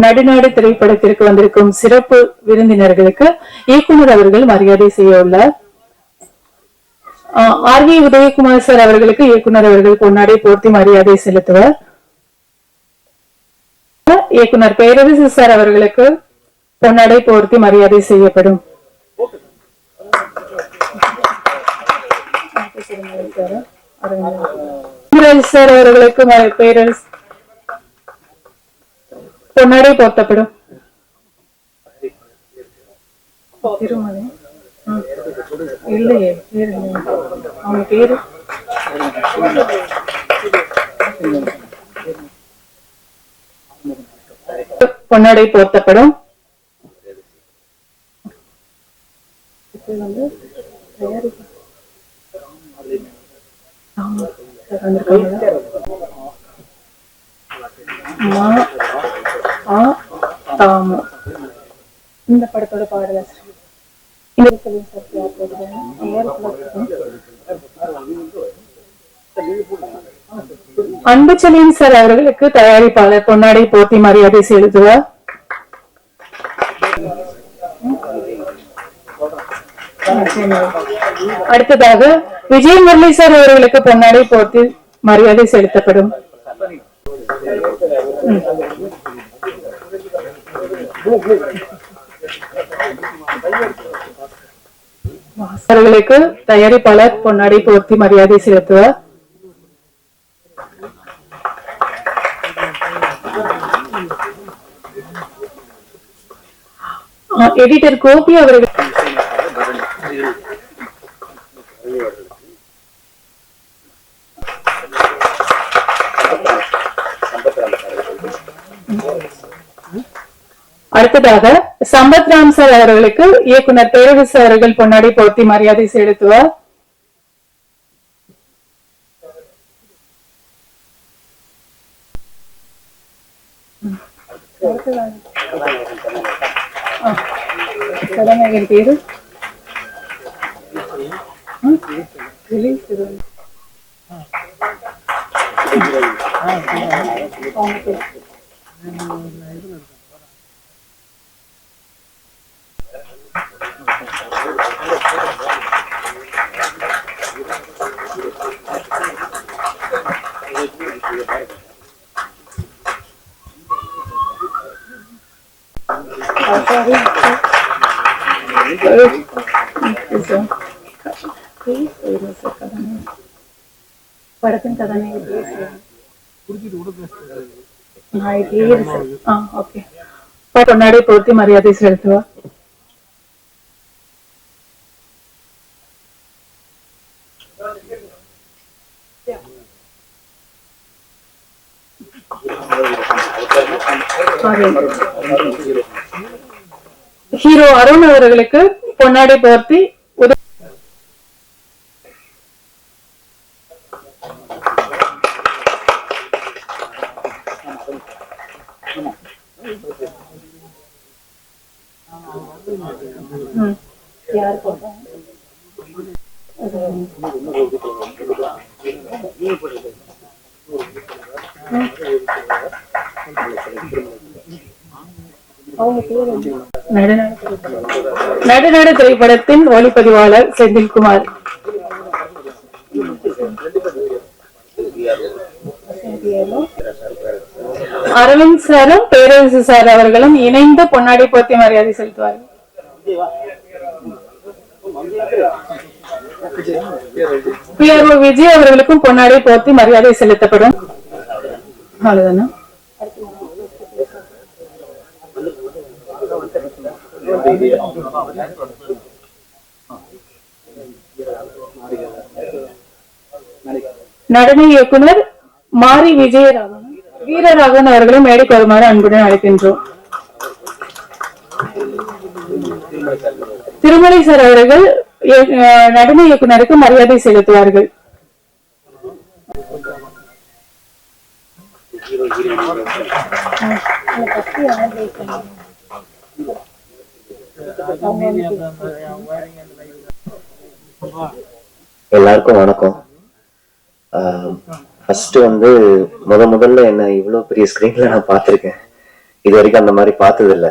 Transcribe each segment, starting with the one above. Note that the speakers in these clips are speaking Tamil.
நடுநாடு திரைப்படத்திற்கு வந்திருக்கும் சிறப்பு விருந்தினர்களுக்கு இயக்குனர் அவர்கள் மரியாதை செய்ய உள்ளார். ஆர்.வி. உதயகுமார் சார் அவர்களுக்கு இயக்குனர் அவர்கள் பொன்னாடை போர்த்தி மரியாதை செலுத்துவார். இயக்குனர் பேரரசு சார் அவர்களுக்கு பொன்னாடை போர்த்தி மரியாதை செய்யப்படும். சார் அவர்களுக்கு பேரரசு பொன்னாடை போர்த்தப்படும். திருமலை இல்லையே அவங்க பேரு பொன்னாடை போர்த்தப்படும். இந்த படத்தோட பாடலாசிரியர் அன்புச்செழியன் சார் அவர்களுக்கு தயாரிப்பாளர் பொன்னாடை போர்த்தி மரியாதை செலுத்துவார். அடுத்ததாக விஜய் முரளி சார் அவர்களுக்கு பொன்னாடை போர்த்தி மரியாதை செலுத்தப்படும். அவர்களுக்கு தயாரிப்பாளர் பொன்னாடை போர்த்தி மரியாதை செலுத்துவார். எடிட்டர் கோபி அவர்கள் அடுத்ததாக சம்பத் ராம் சார் அவர்களுக்கு இயக்குனர் பேரரசு அவர்கள் பொன்னாடை போர்த்தி மரியாதை செலுத்துவார். பேரு படத்தின் கதாநாயகி பொன்னாடை போர்த்தி மரியாதை செலுத்துவார். ஹீரோ அருண் அவர்களுக்கு பொன்னாடை போர்த்தி நடுநாடு திரைப்படத்தின் ஒளிப்பதிவாளர் செந்தில்குமார். அரவிந்த் சாரும் பேரரசு சார் அவர்களும் இணைந்து பொன்னாடை போர்த்தி மரியாதை செலுத்துவார்கள். PRO விஜய் அவர்களுக்கும் பொன்னாடை போர்த்தி மரியாதை செலுத்தப்படும். அவ்வளவுதானா? நடன இயக்குனர் மாரி வீரராகவன் அவர்களும் மேடைக்கு வருமாறு அன்புடன் அழைக்கின்றோம். திருமலை சார் அவர்கள் நடன இயக்குனருக்கு மரியாதை செலுத்துவார்கள். எல்லாருக்கும் வணக்கம். ஃபர்ஸ்ட் வந்து முதல்ல என்ன இவ்வளவு பெரிய ஸ்கிரீன்ல நான் பார்த்திருக்கேன். இது வரைக்கும் அந்த மாதிரி பார்த்தது இல்லை.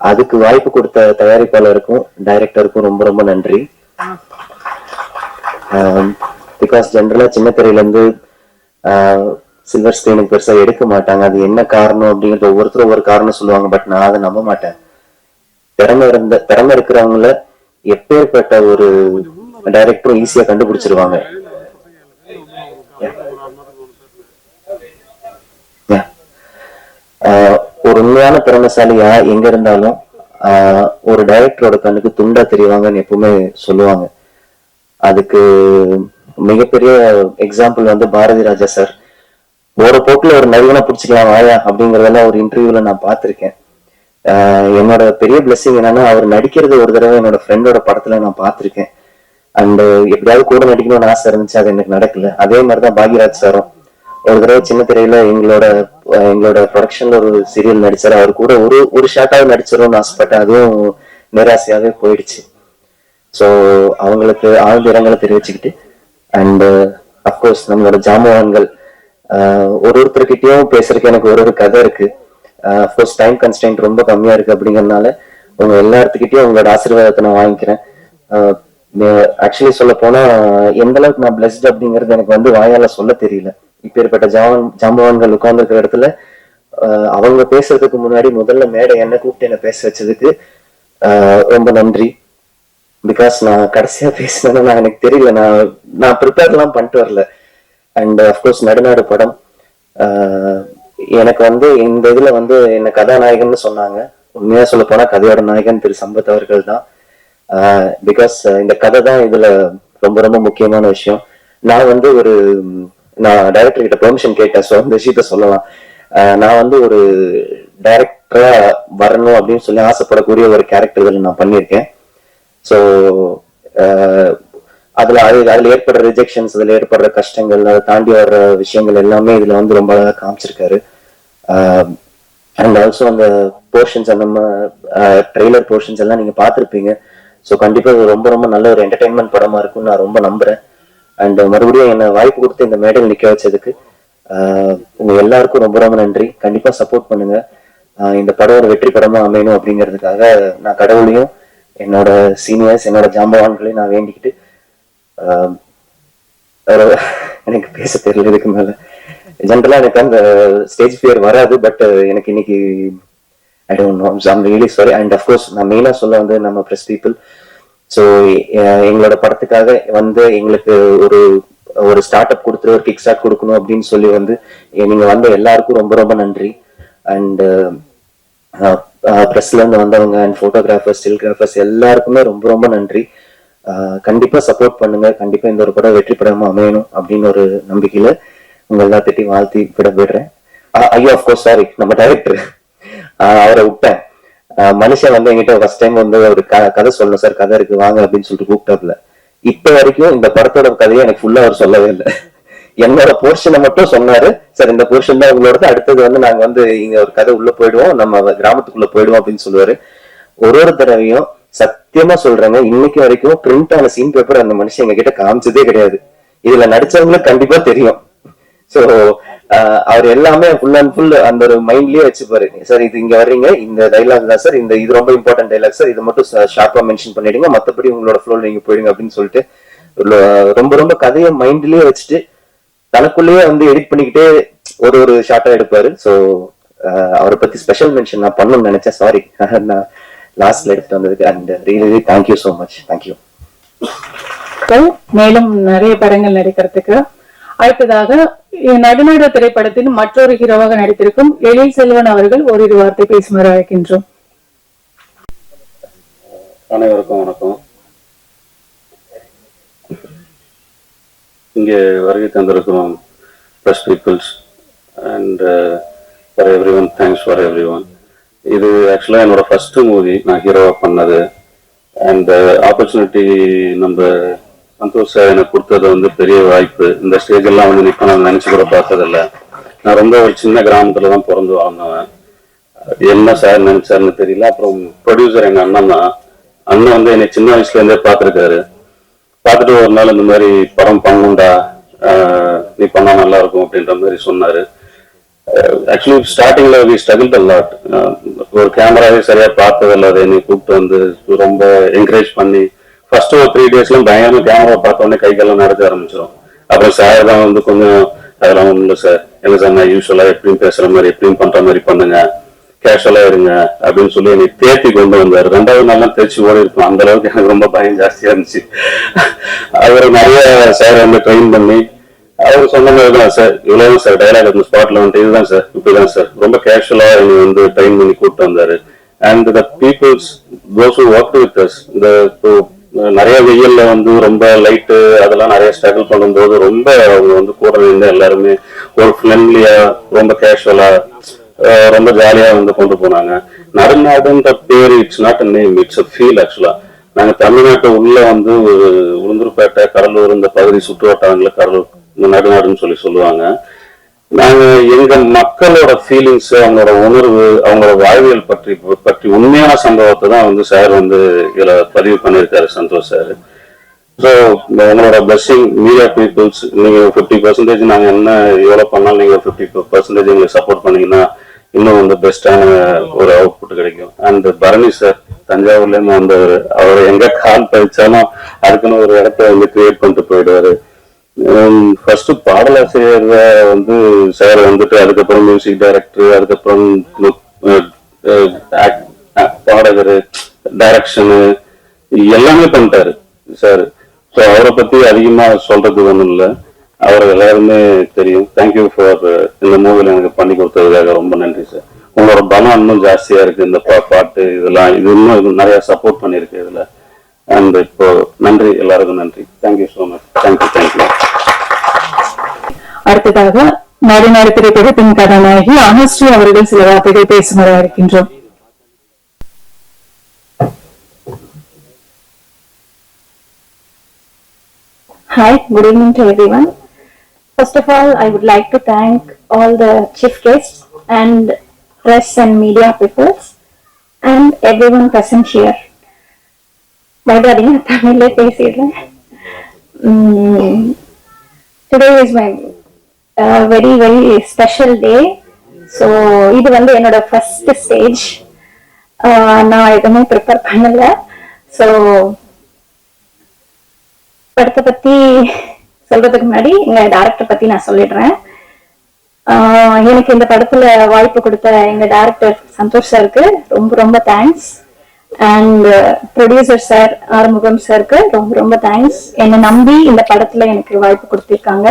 அதுக்கு வாய்ப்பு கொடுத்த தயாரிப்பாளருக்கும் டைரக்டருக்கும் ரொம்ப ரொம்ப நன்றி. பிகாஸ் ஜென்ரலா சின்ன திரையில இருந்து சில்வர் ஸ்கிரீனுக்கு பெருசா எடுக்க மாட்டாங்க. அது என்ன காரணம் அப்படிங்கிறது ஒவ்வொருத்தரும் ஒவ்வொரு காரணம் சொல்லுவாங்க. பட் நான் அதை நம்ப மாட்டேன். திறமை இருக்கிறவங்கள எப்பேற்பட்ட ஒரு டைரக்டரும் ஈஸியா கண்டுபிடிச்சிருவாங்க. ஒரு உண்மையான திறமைசாலியா எங்க இருந்தாலும் ஒரு டைரக்டரோட கண்ணுக்கு துண்டா தெரிவாங்கன்னு எப்பவுமே சொல்லுவாங்க. அதுக்கு மிகப்பெரிய எக்ஸாம்பிள் வந்து பாரதி ராஜா சார். ஒரு போக்குல ஒரு நவீன பிடிச்சிக்கலாம் வாயா அப்படிங்கறதெல்லாம் ஒரு இன்டர்வியூல நான் பார்த்திருக்கேன். என்னோட பெரிய பிளெஸிங் என்னன்னா, அவர் நடிக்கிறது ஒரு தடவை என்னோட ஃப்ரெண்டோட படத்துல நான் பார்த்திருக்கேன். அண்ட் எப்படியாவது கூட நடிக்கணும்னு ஆசை இருந்துச்சு, அது எனக்கு நடக்கல. அதே மாதிரிதான் பாக்யராஜ் சாரும் ஒரு தடவை சின்ன திரையில எங்களோட ப்ரொடக்ஷன்ல ஒரு சீரியல் நடிச்சாரு. அவர் கூட ஒரு ஷாட்டாவது நடிச்சிரும்னு ஆசைப்பட்டேன். அதுவும் நிராசையாவே போயிடுச்சு. ஸோ அவங்களுக்கு ஆழ்ந்த இரங்கலை தெரிவிச்சுக்கிட்டு, அண்ட் அப்கோர்ஸ் நம்மளோட ஜாம்பவான்கள் ஒருத்தர்கிட்டயும் பேசுறதுக்கு எனக்கு ஒரு கதை இருக்கு. அப்கோர்ஸ் டைம் கன்ஸ்டன்ட் ரொம்ப கம்மியா இருக்கு. அப்படிங்கறதுனால உங்க எல்லாத்துக்கிட்டையும் உங்களோட ஆசீர்வாதத்தை நான் வாங்கிக்கிறேன். ஆக்சுவலி சொல்ல போனா எந்த அளவுக்கு நான் பிளஸ்ட் அப்படிங்கிறது எனக்கு வந்து வாயால சொல்ல தெரியல. இப்பேற்பட்ட ஜாம்பவான்கள் உட்கார்ந்து இருக்கிற இடத்துல அவங்க பேசுறதுக்கு முன்னாடி முதல்ல மேடை என்ன கூப்பிட்டு என்ன பேச வச்சதுக்கு ரொம்ப நன்றி. பிகாஸ் நான் கடைசியா பேசினேன்னா எனக்கு தெரியல, நான் ப்ரிப்பேர் எல்லாம் பண்ணிட்டு வரல. அண்ட் அப்கோர்ஸ் நடுநாடு படம் எனக்கு வந்து இந்த இதுல வந்து என்ன கதாநாயகன்னு சொன்னாங்க. உண்மையா சொல்ல போனா கதையோட நாயகன் திரு சம்பத் அவர்கள் தான். பிகாஸ் இந்த கதை தான் இதுல ரொம்ப ரொம்ப முக்கியமான விஷயம். நான் வந்து நான் டைரக்டர் கிட்ட பெர்மிஷன் கேட்டேன். ஸோ அந்த விஷயத்த சொல்லலாம். நான் வந்து ஒரு டைரக்டரா வரணும் அப்படின்னு சொல்லி ஆசைப்படக்கூடிய ஒரு கேரக்டர்கள் நான் பண்ணியிருக்கேன். ஸோ அதுல ஏற்படுற ரிஜெக்ஷன்ஸ், அதுல ஏற்படுற கஷ்டங்கள், அதை தாண்டி வர்ற விஷயங்கள் எல்லாமே இதுல வந்து ரொம்ப அழகா காமிச்சிருக்காரு. அண்ட் ஆல்சோ அந்த போர்ஷன்ஸ், அந்த ட்ரெய்லர் போர்ஷன்ஸ் எல்லாம் நீங்க பார்த்துருப்பீங்க. ஸோ கண்டிப்பா இது ரொம்ப ரொம்ப நல்ல ஒரு என்டர்டைன்மெண்ட் படமா இருக்கும்னு நான் ரொம்ப நம்புறேன். அண்ட் மறுபடியும் என்ன வாய்ப்பு கொடுத்து இந்த மேடையில் நிக்க வச்சதுக்கு உங்க எல்லாருக்கும் ரொம்ப ரொம்ப நன்றி. கண்டிப்பா சப்போர்ட் பண்ணுங்க. இந்த படம் ஒரு வெற்றி படமா அமையணும் அப்படிங்கிறதுக்காக நான் கடவுளையும் என்னோட சீனியர்ஸ், என்னோட ஜாம்பவான்களையும் நான் வேண்டிக்கிட்டு, எனக்கு பேச தெரியல இதுக்கு மேல. ஜென்ரலா எனக்கு அந்த ஸ்டேஜ் ஃபியர் வராது. பட் எனக்கு இன்னைக்கு I don't know, I'm really sorry. And of course நான் மெயினா சொல்ல வந்து நம்ம பிரஸ் பீப்புள், ஸோ எங்களோட படத்துக்காக வந்து எங்களுக்கு ஒரு ஸ்டார்ட் அப் கொடுத்துரு, ஒரு கிக் ஸ்டார்ட் கொடுக்கணும் அப்படின்னு சொல்லி வந்து நீங்க வந்த எல்லாருக்கும் ரொம்ப ரொம்ப நன்றி. அண்ட் ப்ரெஸ்ல இருந்து வந்தவங்க அண்ட் போட்டோகிராஃபர்ஸ், ஸ்டில்கிராஃபர்ஸ் எல்லாருக்குமே ரொம்ப ரொம்ப நன்றி. கண்டிப்பா சப்போர்ட் பண்ணுங்க. கண்டிப்பா இந்த ஒரு படம் வெற்றி படமா அமையணும் அப்படின்னு ஒரு நம்பிக்கையில உங்க எல்லாத்திட்டையும் வாழ்த்தி விடுறேன். ஐயோ அஃப்கோர்ஸ் சாரி, நம்ம டைரக்டர் அவரை விட்டேன். மனுஷன் வந்து என்கிட்ட ஃபர்ஸ்ட் டைம் வந்து ஒரு கதை சொல்லணும் சார், கதை இருக்கு வாங்க அப்படின்னு சொல்லிட்டு கூப்பிட்டாப்ல. இப்ப வரைக்கும் இந்த படத்தோட கதையை எனக்கு ஃபுல்லா அவர் சொல்லவே இல்லை. என்னோட போர்ஷனை மட்டும் சொன்னாரு. சார் இந்த போர்ஷன் தான் உங்களோட, அடுத்தது வந்து நாங்க வந்து இங்க ஒரு கதை உள்ள போயிடுவோம், நம்ம கிராமத்துக்குள்ள போயிடுவோம் அப்படின்னு சொல்லுவாரு. ஒரு தடவையும் சத்தியமா சொல்றேங்க, இன்னைக்கு வரைக்கும் பிரிண்ட் ஆன சீன் பேப்பர் அந்த மனுஷன் எங்க கிட்ட காமிச்சதே கிடையாது. இதுல நடிச்சவங்களுக்கு கண்டிப்பா தெரியும். சோ அவர் எல்லாமே ஃபுல் அண்ட் ஃபுல் அந்த ஒரு மைண்ட்லயே வச்சுப்பாரு. சார் இது இங்க வர்றீங்க, இந்த டைலாக் தான் சார், இது ரொம்ப இம்பார்ட்டன்ட் டைலாக் சார், இது மட்டும் ஷார்ப்பா மென்ஷன் பண்ணிடுங்க, மத்தபடி உங்களோட ஃப்ளோல நீங்க போயிடுங்க அப்படின்னு சொல்லிட்டு ரொம்ப ரொம்ப கதையை மைண்ட்லயே வச்சுட்டு தனக்குள்ளேயே வந்து எடிட் பண்ணிக்கிட்டே ஒரு ஷார்ட்டா எடுப்பாரு. ஸோ அவரை பத்தி ஸ்பெஷல் மென்ஷன் நான் பண்ணணும்னு நினைச்சேன். சாரி, நான் லாஸ்ட்ல எடுத்து வந்ததுக்கு. And really thank you so much. Thank you. மேலும் நிறைய படங்கள் நடிக்கிறதுக்கு அடுத்ததாக நடுநாடு திரைப்படத்தின் மற்றொரு ஹீரோவாக நடித்திருக்கும் எழில் செல்வன் அவர்கள் ஓரிரு வார்த்தை பேசுமாறு அழைக்கின்றோம். அனைவருக்கும் வணக்கம். இங்கே வருகை தந்திருக்கிறோம் press peoples and for everyone, thanks for everyone. இது ஆக்சுவலாக என்னோட ஃபர்ஸ்ட் மூவி நான் ஹீரோவாக பண்ணது. அண்ட் ஆப்பர்ச்சுனிட்டி நம்ம சந்தோஷ் சார் எனக்கு கொடுத்தது வந்து பெரிய வாய்ப்பு. இந்த ஸ்டேஜ் எல்லாம் வந்து நிற்க நான் நினச்சி கூட பார்த்ததில்ல. நான் ரொம்ப ஒரு சின்ன கிராமத்தில் தான் பிறந்து வாழ்ந்தவன். என்ன சார் நினைச்சாருன்னு தெரியல. அப்புறம் ப்ரொடியூசர் எங்கள் அண்ணன் தான். அண்ணன் வந்து என்னை சின்ன வயசுலேருந்தே பார்த்துருக்காரு. பார்த்துட்டு ஒரு நாள் இந்த மாதிரி படம் பண்ணுண்டா நீ பண்ணா நல்லா இருக்கும் அப்படின்ற மாதிரி சொன்னாரு. ஆக்சுவலி ஸ்டார்டிங்ல வி ஸ்ட்ரகிள்ட் அ லாட். ஒரு கேமராவே சரியா பார்த்ததில்ல, அதை என்னை கூப்பிட்டு வந்து ரொம்ப என்கரேஜ் பண்ணி ஃபர்ஸ்ட் ஒரு 3 daysலாம் பயங்கரமா கேமரா பார்த்த உடனே கைக்கெல்லாம் நடக்க ஆரம்பிச்சிடும். அப்புறம் சார் தான் வந்து கொஞ்சம் அதெல்லாம் ஒன்றும் இல்லை சார், என்ன சார் நான் யூஸ்வலா எப்படியும் பேசுற மாதிரி எப்படியும் பண்ற மாதிரி பண்ணுங்க, கேஷுவலா இருங்க அப்படின்னு சொல்லி என்னை தேத்தி கொண்டு வந்தார். 2வது நாள்லாம் தேய்ச்சி ஓடி இருக்கும், அந்த அளவுக்கு எனக்கு ரொம்ப பயம் ஜாஸ்தியா இருந்துச்சு. அவர் நிறைய சார் வந்து ட்ரெயின் பண்ணி அவர் சொன்ன மாதிரி தான் சார், இவ்வளவு சார் டைலாக் அந்த ஸ்பாட்ல வந்துட்டு இதுதான் சார் இப்படிதான் சார் ரொம்ப கேஷுவலா என்னை வந்து ட்ரெயின் பண்ணி கூப்பிட்டு வந்தாரு. And the peoples those who work with us, இந்த நிறைய வெயில்ல வந்து ரொம்ப லைட்டு அதெல்லாம் நிறைய ஸ்ட்ரகிள் பண்ணும்போது ரொம்ப அவங்க வந்து கூட இருந்து எல்லாருமே ஒரு ஃப்ரெண்ட்லியா ரொம்ப கேஷுவலா ரொம்ப ஜாலியா வந்து கொண்டு போனாங்க. நடுநாடுன்ற பேரு it's not a name, it's a feel. ஆக்சுவலா நாங்க தமிழ்நாட்டு உள்ள வந்து உளுந்தூர்பேட்டை, கடலூர் இந்த பகுதி சுற்று வட்டாரங்கள கடலூர் நடுநாடுன்னு சொல்லுவாங்க. நாங்க எங்க மக்களோட ஃபீலிங்ஸ், அவங்களோட உணர்வு, அவங்களோட வாழ்வியல் பற்றி உண்மையான சம்பவத்தை தான் வந்து சார் வந்து இதுல பதிவு பண்ணியிருக்காரு, சந்தோஷ் சார். ஸோ உங்களோட பிளஸிங் மீடியா பீப்புள்ஸ், நீங்க 50% நாங்க என்ன எவ்வளவு பண்ணாலும் நீங்க 50% எங்களுக்கு சப்போர்ட் பண்ணீங்கன்னா இன்னும் வந்து பெஸ்டான ஒரு அவுட்புட் கிடைக்கும். அண்ட் பரணி சார் தஞ்சாவூர்ல இருந்து வந்தவர், அவர் எங்க கால் பதிச்சாலும் அதுக்குன்னு ஒரு இடத்த வந்து கிரியேட் பண்ணிட்டு போயிடுவாரு. ஃபர்ஸ்ட் பாடலாசிரியர் வந்து சார் வந்துட்டு, அதுக்கப்புறம் மியூசிக் டைரக்டர், அதுக்கப்புறம் பாடகர், டைரக்ஷனு எல்லாமே பண்ணிட்டாரு சார். ஸோ அவரை பத்தி அதிகமா சொல்றதுக்கு ஒன்றும் இல்லை, அவரை எல்லாருமே தெரியும். தேங்க்யூ ஃபார் இந்த மூவில எனக்கு பண்ணி கொடுத்ததுக்காக ரொம்ப நன்றி சார். உங்களோட பலம் இன்னும் ஜாஸ்தியா இருக்கு, இந்த பாட்டு இதெல்லாம் இது இன்னும் நிறைய சப்போர்ட் பண்ணிருக்கு இதுல. அண்ட் இப்போ நன்றி, எல்லாருக்கும் நன்றி. Thank you so much. தேங்க்யூ. அடுத்ததாக நடுநாடு திரைப்படத்தின் கதாநாயகி அனுஸ்ரீ அவர்கள் சில வார்த்தைகள் பேசுமாறு இருக்கின்றோம். Hi, good evening to everyone. First of all, I would like to thank all the chief guests and press and media people and everyone present here. Today is my very special day. So, இது வந்து என்னோட first stage. நான் எதுவுமே ப்ரிப்பேர் பண்ணல. So, படத்தை பத்தி சொல்றதுக்கு முன்னாடி எங்க டைரக்டர் பத்தி நான் சொல்லிடுறேன். எனக்கு இந்த படத்துல வாய்ப்பு கொடுத்த எங்க டைரக்டர் சந்தோஷ் சாருக்கு ரொம்ப thanks. And producer sir Arumugam சாருக்கு ரொம்ப தேங்க்ஸ். என்னை நம்பி இந்த படத்துல எனக்கு வாய்ப்பு கொடுத்திருக்காங்க.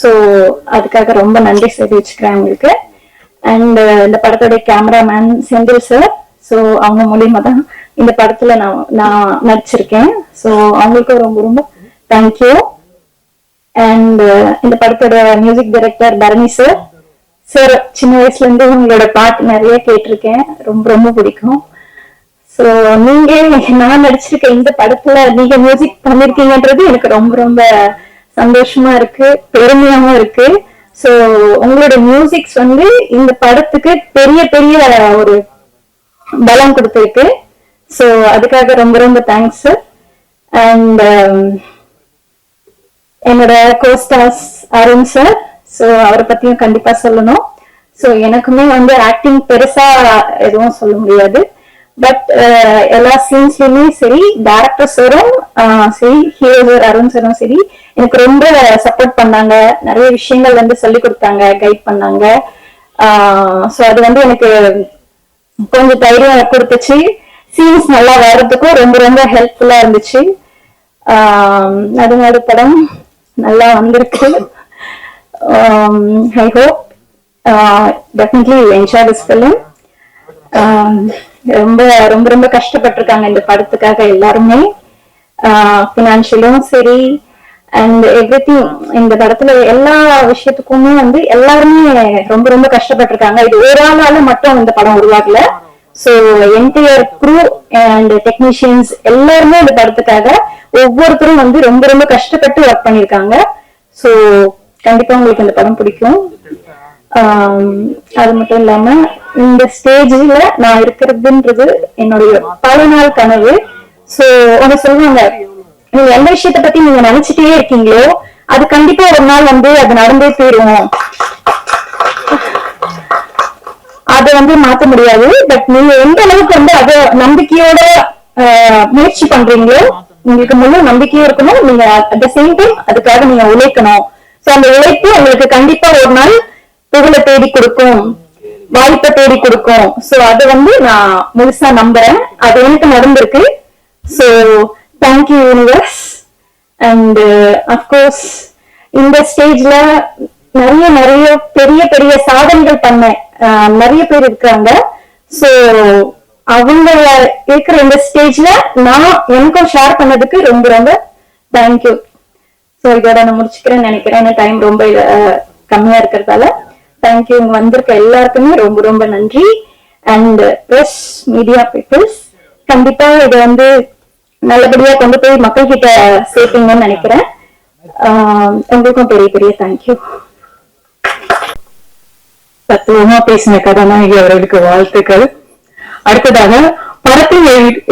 ஸோ அதுக்காக ரொம்ப நன்றி தெரிவிச்சுக்கிறேன் உங்களுக்கு. அண்ட் இந்த படத்தோட கேமராமேன் செந்தில் சார், ஸோ அவங்க மூலியமா தான் இந்த படத்துல நான் நடிச்சிருக்கேன். ஸோ அவங்களுக்கு ரொம்ப தேங்க்யூ. அண்ட் இந்த படத்தோட music director Bharani sir. Sir சின்ன வயசுல இருந்து உங்களோட பாட்டு நிறைய கேட்டிருக்கேன், ரொம்ப பிடிக்கும். ஸோ நீங்க நான் நடிச்சிருக்க இந்த படத்துல நீங்க மியூசிக் பண்ணிருக்கீங்கன்றது எனக்கு ரொம்ப சந்தோஷமா இருக்கு, பெருமையாவும் இருக்கு. ஸோ உங்களோட மியூசிக்ஸ் வந்து இந்த படத்துக்கு பெரிய ஒரு பலம் கொடுத்திருக்கு. ஸோ அதுக்காக ரொம்ப தேங்க்ஸ் சார். அண்ட் என்னோட கோஸ்டார்ஸ் அருண் சார், ஸோ அவரை பத்தியும் கண்டிப்பா சொல்லணும். ஸோ எனக்குமே வந்து ஆக்டிங் பெருசா எதுவும் சொல்ல முடியாது. பட் எல்லா சீன்ஸ்லயுமே சரி, டைரக்டர் சாரும் சரி, ஹீரோ சார் அருண் சாரும் சரி, எனக்கு ரொம்ப சப்போர்ட் பண்ணாங்க. நிறைய விஷயங்கள் வந்து சொல்லி கொடுத்தாங்க, கைட் பண்ணாங்க. ஸோ அது வந்து எனக்கு கொஞ்சம் தைரியம் கொடுத்துச்சு. சீன்ஸ் நல்லா வர்றதுக்கும் ரொம்ப ஹெல்ப்ஃபுல்லா இருந்துச்சு. நடுநாடு படம் நல்லா வந்திருக்கு. I hope definitely you enjoy this film. ரொம்ப கஷ்டப்பட்டிருக்காங்க இந்த படத்துக்காக எல்லாருமே, பினான்சியலும் சரி அண்ட் எவ்ரிதிங். இந்த படத்துல எல்லா விஷயத்துக்குமே வந்து எல்லாருமே ரொம்ப கஷ்டப்பட்டிருக்காங்க. இது ஒரு ஆளால மட்டும் இந்த படம் உருவாகல. So entire crew and technicians எல்லாருமே இந்த படத்துக்காக ஒவ்வொருத்தரும் வந்து ரொம்ப கஷ்டப்பட்டு ஒர்க் பண்ணிருக்காங்க. ஸோ கண்டிப்பா உங்களுக்கு இந்த படம் பிடிக்கும். அது மட்டும் இல்லாம இந்த ஸ்டேஜ்ல நான் இருக்கிறதுன்றது என்னுடைய பல நாள் கனவு. ஸோ அவங்க சொல்லுவாங்க, நீங்க எந்த விஷயத்த பத்தி நீங்க நினைச்சிட்டே இருக்கீங்களோ அது கண்டிப்பா ஒரு நாள் வந்து அது நடந்தே தீரும். அதை வந்து மாத்த முடியாது. பட் நீங்க எந்த அளவுக்கு வந்து அதை நம்பிக்கையோட முயற்சி பண்றீங்களோ உங்களுக்கு முழு நம்பிக்கையும் இருக்கணும். நீங்க அட் த சேம் டைம் அதுக்காக நீங்க உழைக்கணும். சோ அந்த உழைப்பு உங்களுக்கு கண்டிப்பா ஒரு நாள் புகழை தேடி கொடுக்கும், வாய்ப்பை தேடி கொடுக்கும். சோ அது வந்து நான் முழுசா நம்புறேன். அது எனக்கு நடந்திருக்கு. So thank you universe. And of course இந்த ஸ்டேஜ்ல நிறைய நிறைய பெரிய பெரிய சாதனைகள் பண்ண நிறைய பேர் இருக்காங்க. சோ அவங்க இருக்கிற இந்த ஸ்டேஜ்ல நான் எனக்கும் ஷேர் பண்ணதுக்கு ரொம்ப ரொம்ப தேங்க்யூ. சோ இதோட நான் முடிச்சுக்கிறேன்னு நினைக்கிறேன். டைம் ரொம்ப கம்மியா இருக்கிறதால தேங்க்யூ. இங்க வந்திருக்க எல்லாருக்குமே ரொம்ப ரொம்ப நன்றி. அண்ட் பிரஸ் மீடியா பீப்புள்ஸ் கண்டிப்பா இதை வந்து நல்லபடியா கொண்டு போய் மக்கள் கிட்ட சேர்ப்பீங்கன்னு நினைக்கிறேன். உங்களுக்கும் பெரிய பெரிய தேங்க்யூ. தத்துவமா பேசின கதாநாயகி அவர்களுக்கு வாழ்த்துக்கள். அடுத்ததாக படத்தின்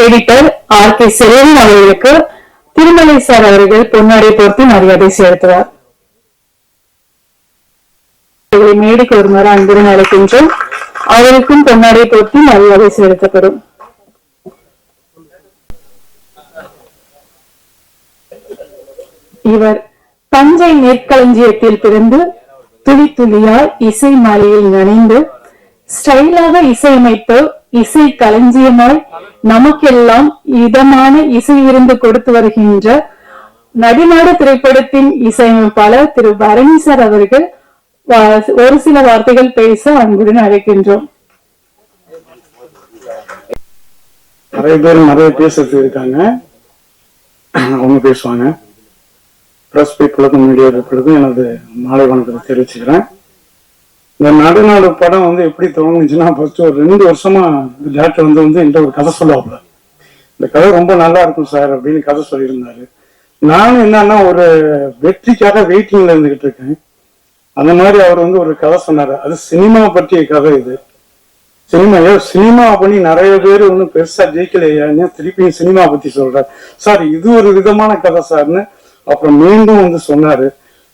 எடிட்டர் RK செல்வன் அவர்களுக்கு திருமலை சார் அவர்கள் பொன்னாடை போர்த்தி மரியாதை செலுத்துவார். மேடைக்கு ஒருமாறு அன்புடன் அழைக்கின்றோம். அவருக்கும் பொன்னாடை போர்த்தி மரியாதை செலுத்தப்படும். இவர் தஞ்சை நெற்களஞ்சியத்தில் பிறந்து துளி துளியாய் இசை மலையில் நனைந்து ஸ்டைலாக இசையமைத்து இசை களஞ்சியமாய் நமக்கெல்லாம் இதமான இசை விருந்து கொடுத்து வருகின்ற நடிநாடு திரைப்படத்தின் இசையமைப்பாளர் திரு பரணி சார் அவர்கள் ஒரு சில வார்த்தைகள் பேச அன்புடன் அழைக்கின்றோம். நிறைய பேர் நிறைய பேசுறது இருக்காங்க, அவங்க பேசுவாங்க. பிரஸ் பீப்புளுக்கும் மீடியா பீப்புளுக்கும் எனது மாலை வணக்கத்தை தெரிவிச்சுக்கிறேன். இந்த நடுநாடு படம் வந்து எப்படி துவங்குச்சுன்னா, ஃபர்ஸ்ட் ஒரு 2 வருஷமா டேரக்டர் வந்து என்கிட்ட ஒரு கதை சொல்லுவாப்புல. இந்த கதை ரொம்ப நல்லா இருக்கும் சார் அப்படின்னு கதை சொல்லியிருந்தாரு. நானும் என்னன்னா ஒரு வெற்றிக்காக வெயிட்டிங்ல இருந்துகிட்டு இருக்கேன். அந்த மாதிரி அவர் வந்து ஒரு கதை சொன்னாரு. அது சினிமா பற்றிய கதை. இது சினிமா பண்ணி நிறைய பேர் ஒன்றும் பெருசா ஜெயிக்கலையா, திருப்பியும் சினிமா பத்தி சொல்றாரு சார், இது ஒரு விதமான கதை சார்னு அப்புறம் மீண்டும் வந்து சொன்னாரு.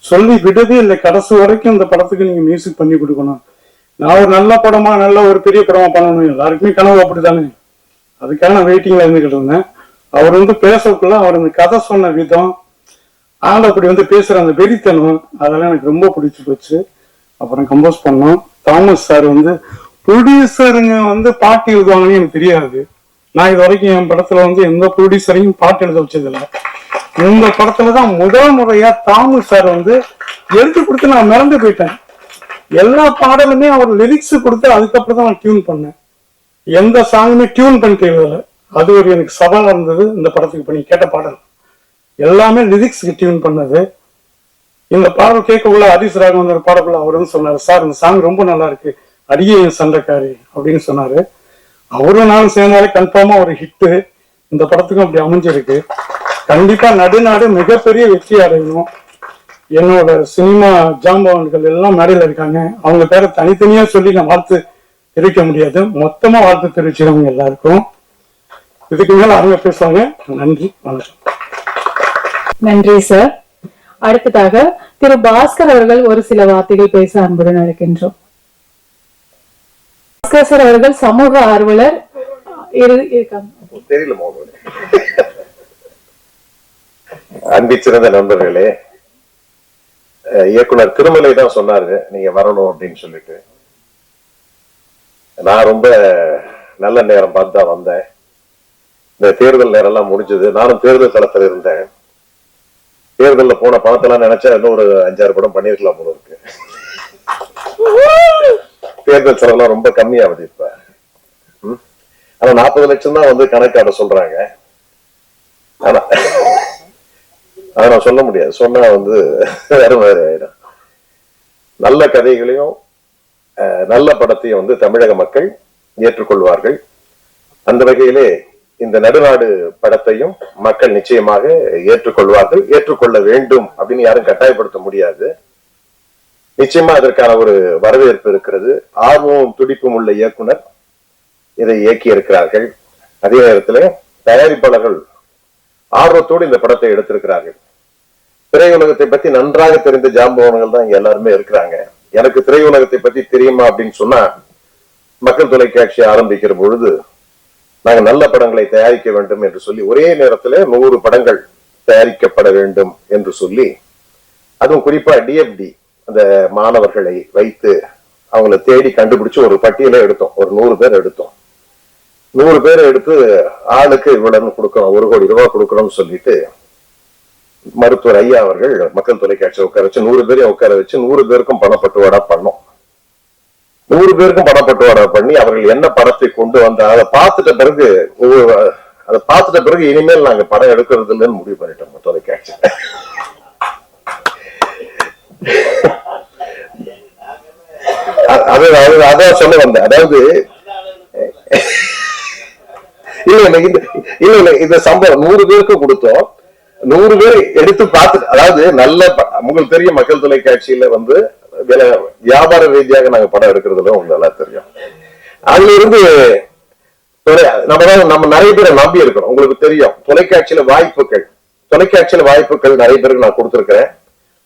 சொல்லி விடவே இல்லை, கடைசி வரைக்கும் இந்த படத்துக்கு நீங்க மியூசிக் பண்ணி கொடுக்கணும். நான் ஒரு நல்ல படமா நல்ல ஒரு பெரிய படமா பண்ணணும், எல்லாருக்குமே கனவு அப்படித்தானே. அதுக்காக நான் வெயிட்டிங்ல இருந்துகிட்டு இருந்தேன். அவர் வந்து பேசக்குள்ள அவர் இந்த கதை சொன்ன விதம், ஆள் அப்படி வந்து பேசுற அந்த வெறித்தனம், அதெல்லாம் எனக்கு ரொம்ப பிடிச்சி போச்சு. அப்புறம் கம்போஸ் பண்ணோம். தாமஸ் சார் வந்து ப்ரொடியூசருங்க வந்து பாட்டு எழுதுவாங்கன்னு எனக்கு தெரியாது. நான் இது வரைக்கும் என் படத்துல வந்து எந்த ப்ரொடியூசரையும் பாட்டு எழுத வச்சதில்லை. இந்த படத்துலதான் முதல் முறையா தாமஸ் சார் வந்து எழுதி கொடுத்து நான் மறந்து போயிட்டேன். எல்லா பாடலுமே அவர் லிரிக்ஸ் கொடுத்து அதுக்கப்புறம் தான் நான் டியூன் பண்ணேன். எந்த சாங்குமே டியூன் பண்ணிட்டு எழுதல. அது ஒரு எனக்கு சவாலா இருந்தது. இந்த படத்துக்கு பண்ணி கேட்ட பாடல் எல்லாமே லிரிக்ஸ்க்கு டியூன் பண்ணது. இந்த பாடல் கேட்கக்குள்ள ஹரிஸ் ராகவன் பாடக்குள்ள அவர் வந்து சொன்னாரு, சார் இந்த சாங் ரொம்ப நல்லா இருக்கு, அடியே என் சண்டைக்காரி அப்படின்னு சொன்னாரு. அவரும் நானும் சேர்ந்தாலே கன்ஃபார்மா ஒரு ஹிட்டு. இந்த படத்துக்கும் அப்படி அமைஞ்சிருக்கு. கண்டிப்பா நடுநாடு மிகப்பெரிய வெற்றி அடையணும். என்னோட சினிமா ஜாம்பவான்கள் எல்லாம் மேடையில இருக்காங்க. அவங்க பேரை தனித்தனியா சொல்லி நான் வாழ்த்து தெரிவிக்க முடியாது. மொத்தமா வாழ்த்து தெரிவிச்சிருவங்க எல்லாருக்கும். இதுக்கு மேல அவங்க பேசுவாங்க. நன்றி, வணக்கம். நன்றி சார். அடுத்ததாக திரு பாஸ்கர் அவர்கள் ஒரு சில வார்த்தைகள் பேச அன்புடன் அழைக்கின்றோம். பாஸ்கர் சார் அவர்கள் சமூக ஆர்வலர் தெரியல. அன்பிச்சிறந்த நண்பர்களே, இயக்குனர் திருமலை தான் சொன்னாரு நீங்க வரணும் அப்படின்னு சொல்லிட்டு. நான் ரொம்ப நல்ல நேரம் பார்த்து தான் வந்தேன். இந்த தேர்தல் நேரம் எல்லாம் முடிஞ்சது. நானும் தேர்தல் களத்துல இருந்தேன். தேர்தல்ல போன பணத்தெல்லாம் நினைச்சா இன்னும் ஒரு 5-6 படம் பண்ணிருக்கலாம் போல இருக்கு. தேர்தல் செலவுலாம் ரொம்ப கம்மியாகுது இப்ப. ஆனா 40 லட்சம் தான் வந்து கணக்காட சொல்றாங்க. ஆனா அதை நான் சொல்ல முடியாது. சொன்னா வந்து வேற வேற ஆயிடும். நல்ல கதைகளையும் நல்ல படத்தையும் வந்து தமிழக மக்கள் ஏற்றுக்கொள்வார்கள். அந்த வகையிலே இந்த நடுநாடு படத்தையும் மக்கள் நிச்சயமாக ஏற்றுக்கொள்வார்கள். ஏற்றுக்கொள்ள வேண்டும் அப்படின்னு யாரும் கட்டாயப்படுத்த முடியாது. நிச்சயமா அதற்கான ஒரு வரவேற்பு இருக்கிறது. ஆர்வமும் துடிப்பும் உள்ள இயக்குனர் இதை இயக்கி இருக்கிறார்கள். அதே நேரத்தில் தயாரிப்பாளர்கள் ஆர்வத்தோடு இந்த படத்தை எடுத்திருக்கிறார்கள். திரையுலகத்தை பத்தி நன்றாக தெரிந்த ஜாம்பவன்கள் தான் இங்க எல்லாருமே இருக்கிறாங்க. எனக்கு திரையுலகத்தை பத்தி தெரியுமா அப்படின்னு சொன்னா, மக்கள் தொலைக்காட்சி ஆரம்பிக்கிற பொழுது நாங்க நல்ல படங்களை தயாரிக்க வேண்டும் என்று சொல்லி ஒரே நேரத்துல 100 படங்கள் தயாரிக்கப்பட வேண்டும் என்று சொல்லி, அதுவும் குறிப்பா டிஎஃப்டி அந்த மாணவர்களை வைத்து அவங்கள தேடி கண்டுபிடிச்சு ஒரு பட்டியலை எடுத்தோம். ஒரு 100 பேர் எடுத்தோம். 100 பேர் எடுத்து ஆளுக்கு இவ்வளவு கொடுக்கணும், 1 கோடி ரூபாய் கொடுக்கணும்னு சொல்லிட்டு மருத்துவர் ஐயா அவர்கள் மக்கள் தொலைக்காட்சியை உட்கார வச்சு 100 பேரையும் உட்கார வச்சு 100 பேருக்கும் பணப்பட்டுவாடா பண்ணோம். 100 பேருக்கும் பணப்பட்டுவாடா பண்ணி அவர்கள் என்ன படத்தை கொண்டு வந்த அதை பார்த்துட்ட பிறகு இனிமேல் நாங்க படம் எடுக்கிறது இல்லைன்னு முடிவு பண்ணிட்டோம் தொலைக்காட்சி. அதான் சொல்ல வந்தேன். அதாவது இல்ல இந்த சம்பவம் 100 பேருக்கு கொடுத்தோம். 100 பேர் எடுத்து பார்த்துட்டு, அதாவது நல்ல உங்களுக்கு தெரியும் மக்கள் தொலைக்காட்சியில வந்து வியாபார ரீதியாக நாங்க படம் எடுக்கிறதுல உங்களுக்கு நல்லா தெரியும். அதுல இருந்து நம்ம நிறைய பேரை நம்பி இருக்கிறோம். உங்களுக்கு தெரியும் தொலைக்காட்சியில வாய்ப்புகள் நிறைய பேருக்கு நான் கொடுத்திருக்கிறேன்.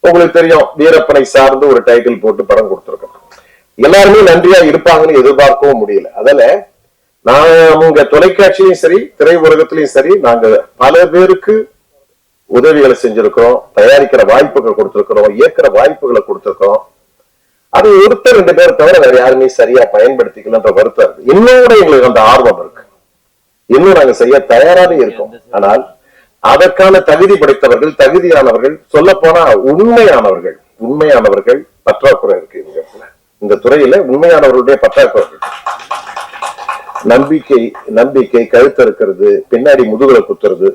உங்களுக்கு தெரியும் வீரப்பனை சார்ந்து ஒரு டைட்டில் போட்டு படம் கொடுத்திருக்கேன். எல்லாருமே நன்றியா இருப்பாங்கன்னு எதிர்பார்க்கவும் முடியல. அதனால நாங்க தொலைக்காட்சியிலும் சரி திரை உலகத்திலையும் சரி நாங்க பல பேருக்கு உதவிகளை செஞ்சிருக்கிறோம், தயாரிக்கிற வாய்ப்புகள் கொடுத்திருக்கிறோம், இயக்கிற வாய்ப்புகளை கொடுத்திருக்கிறோம். அது 1-2 பேர் தவிர வேற யாருமே சரியா பயன்படுத்திக்கலன்ற வருத்தம் இருக்கு. இன்னும் கூட எங்களுக்கு அந்த ஆர்வம் இருக்கு, இன்னும் நாங்க செய்ய தயாராக இருக்கோம். ஆனால் அதற்கான தகுதி படைத்தவர்கள், தகுதியானவர்கள், சொல்ல போனா உண்மையானவர்கள் பற்றாக்குறை இருக்கு. இந்த துறையில உண்மையானவர்களுடைய பற்றாக்குறை. நம்பிக்கை கழுத்து இருக்கிறது, பின்னாடி முதுகுல குத்துறது,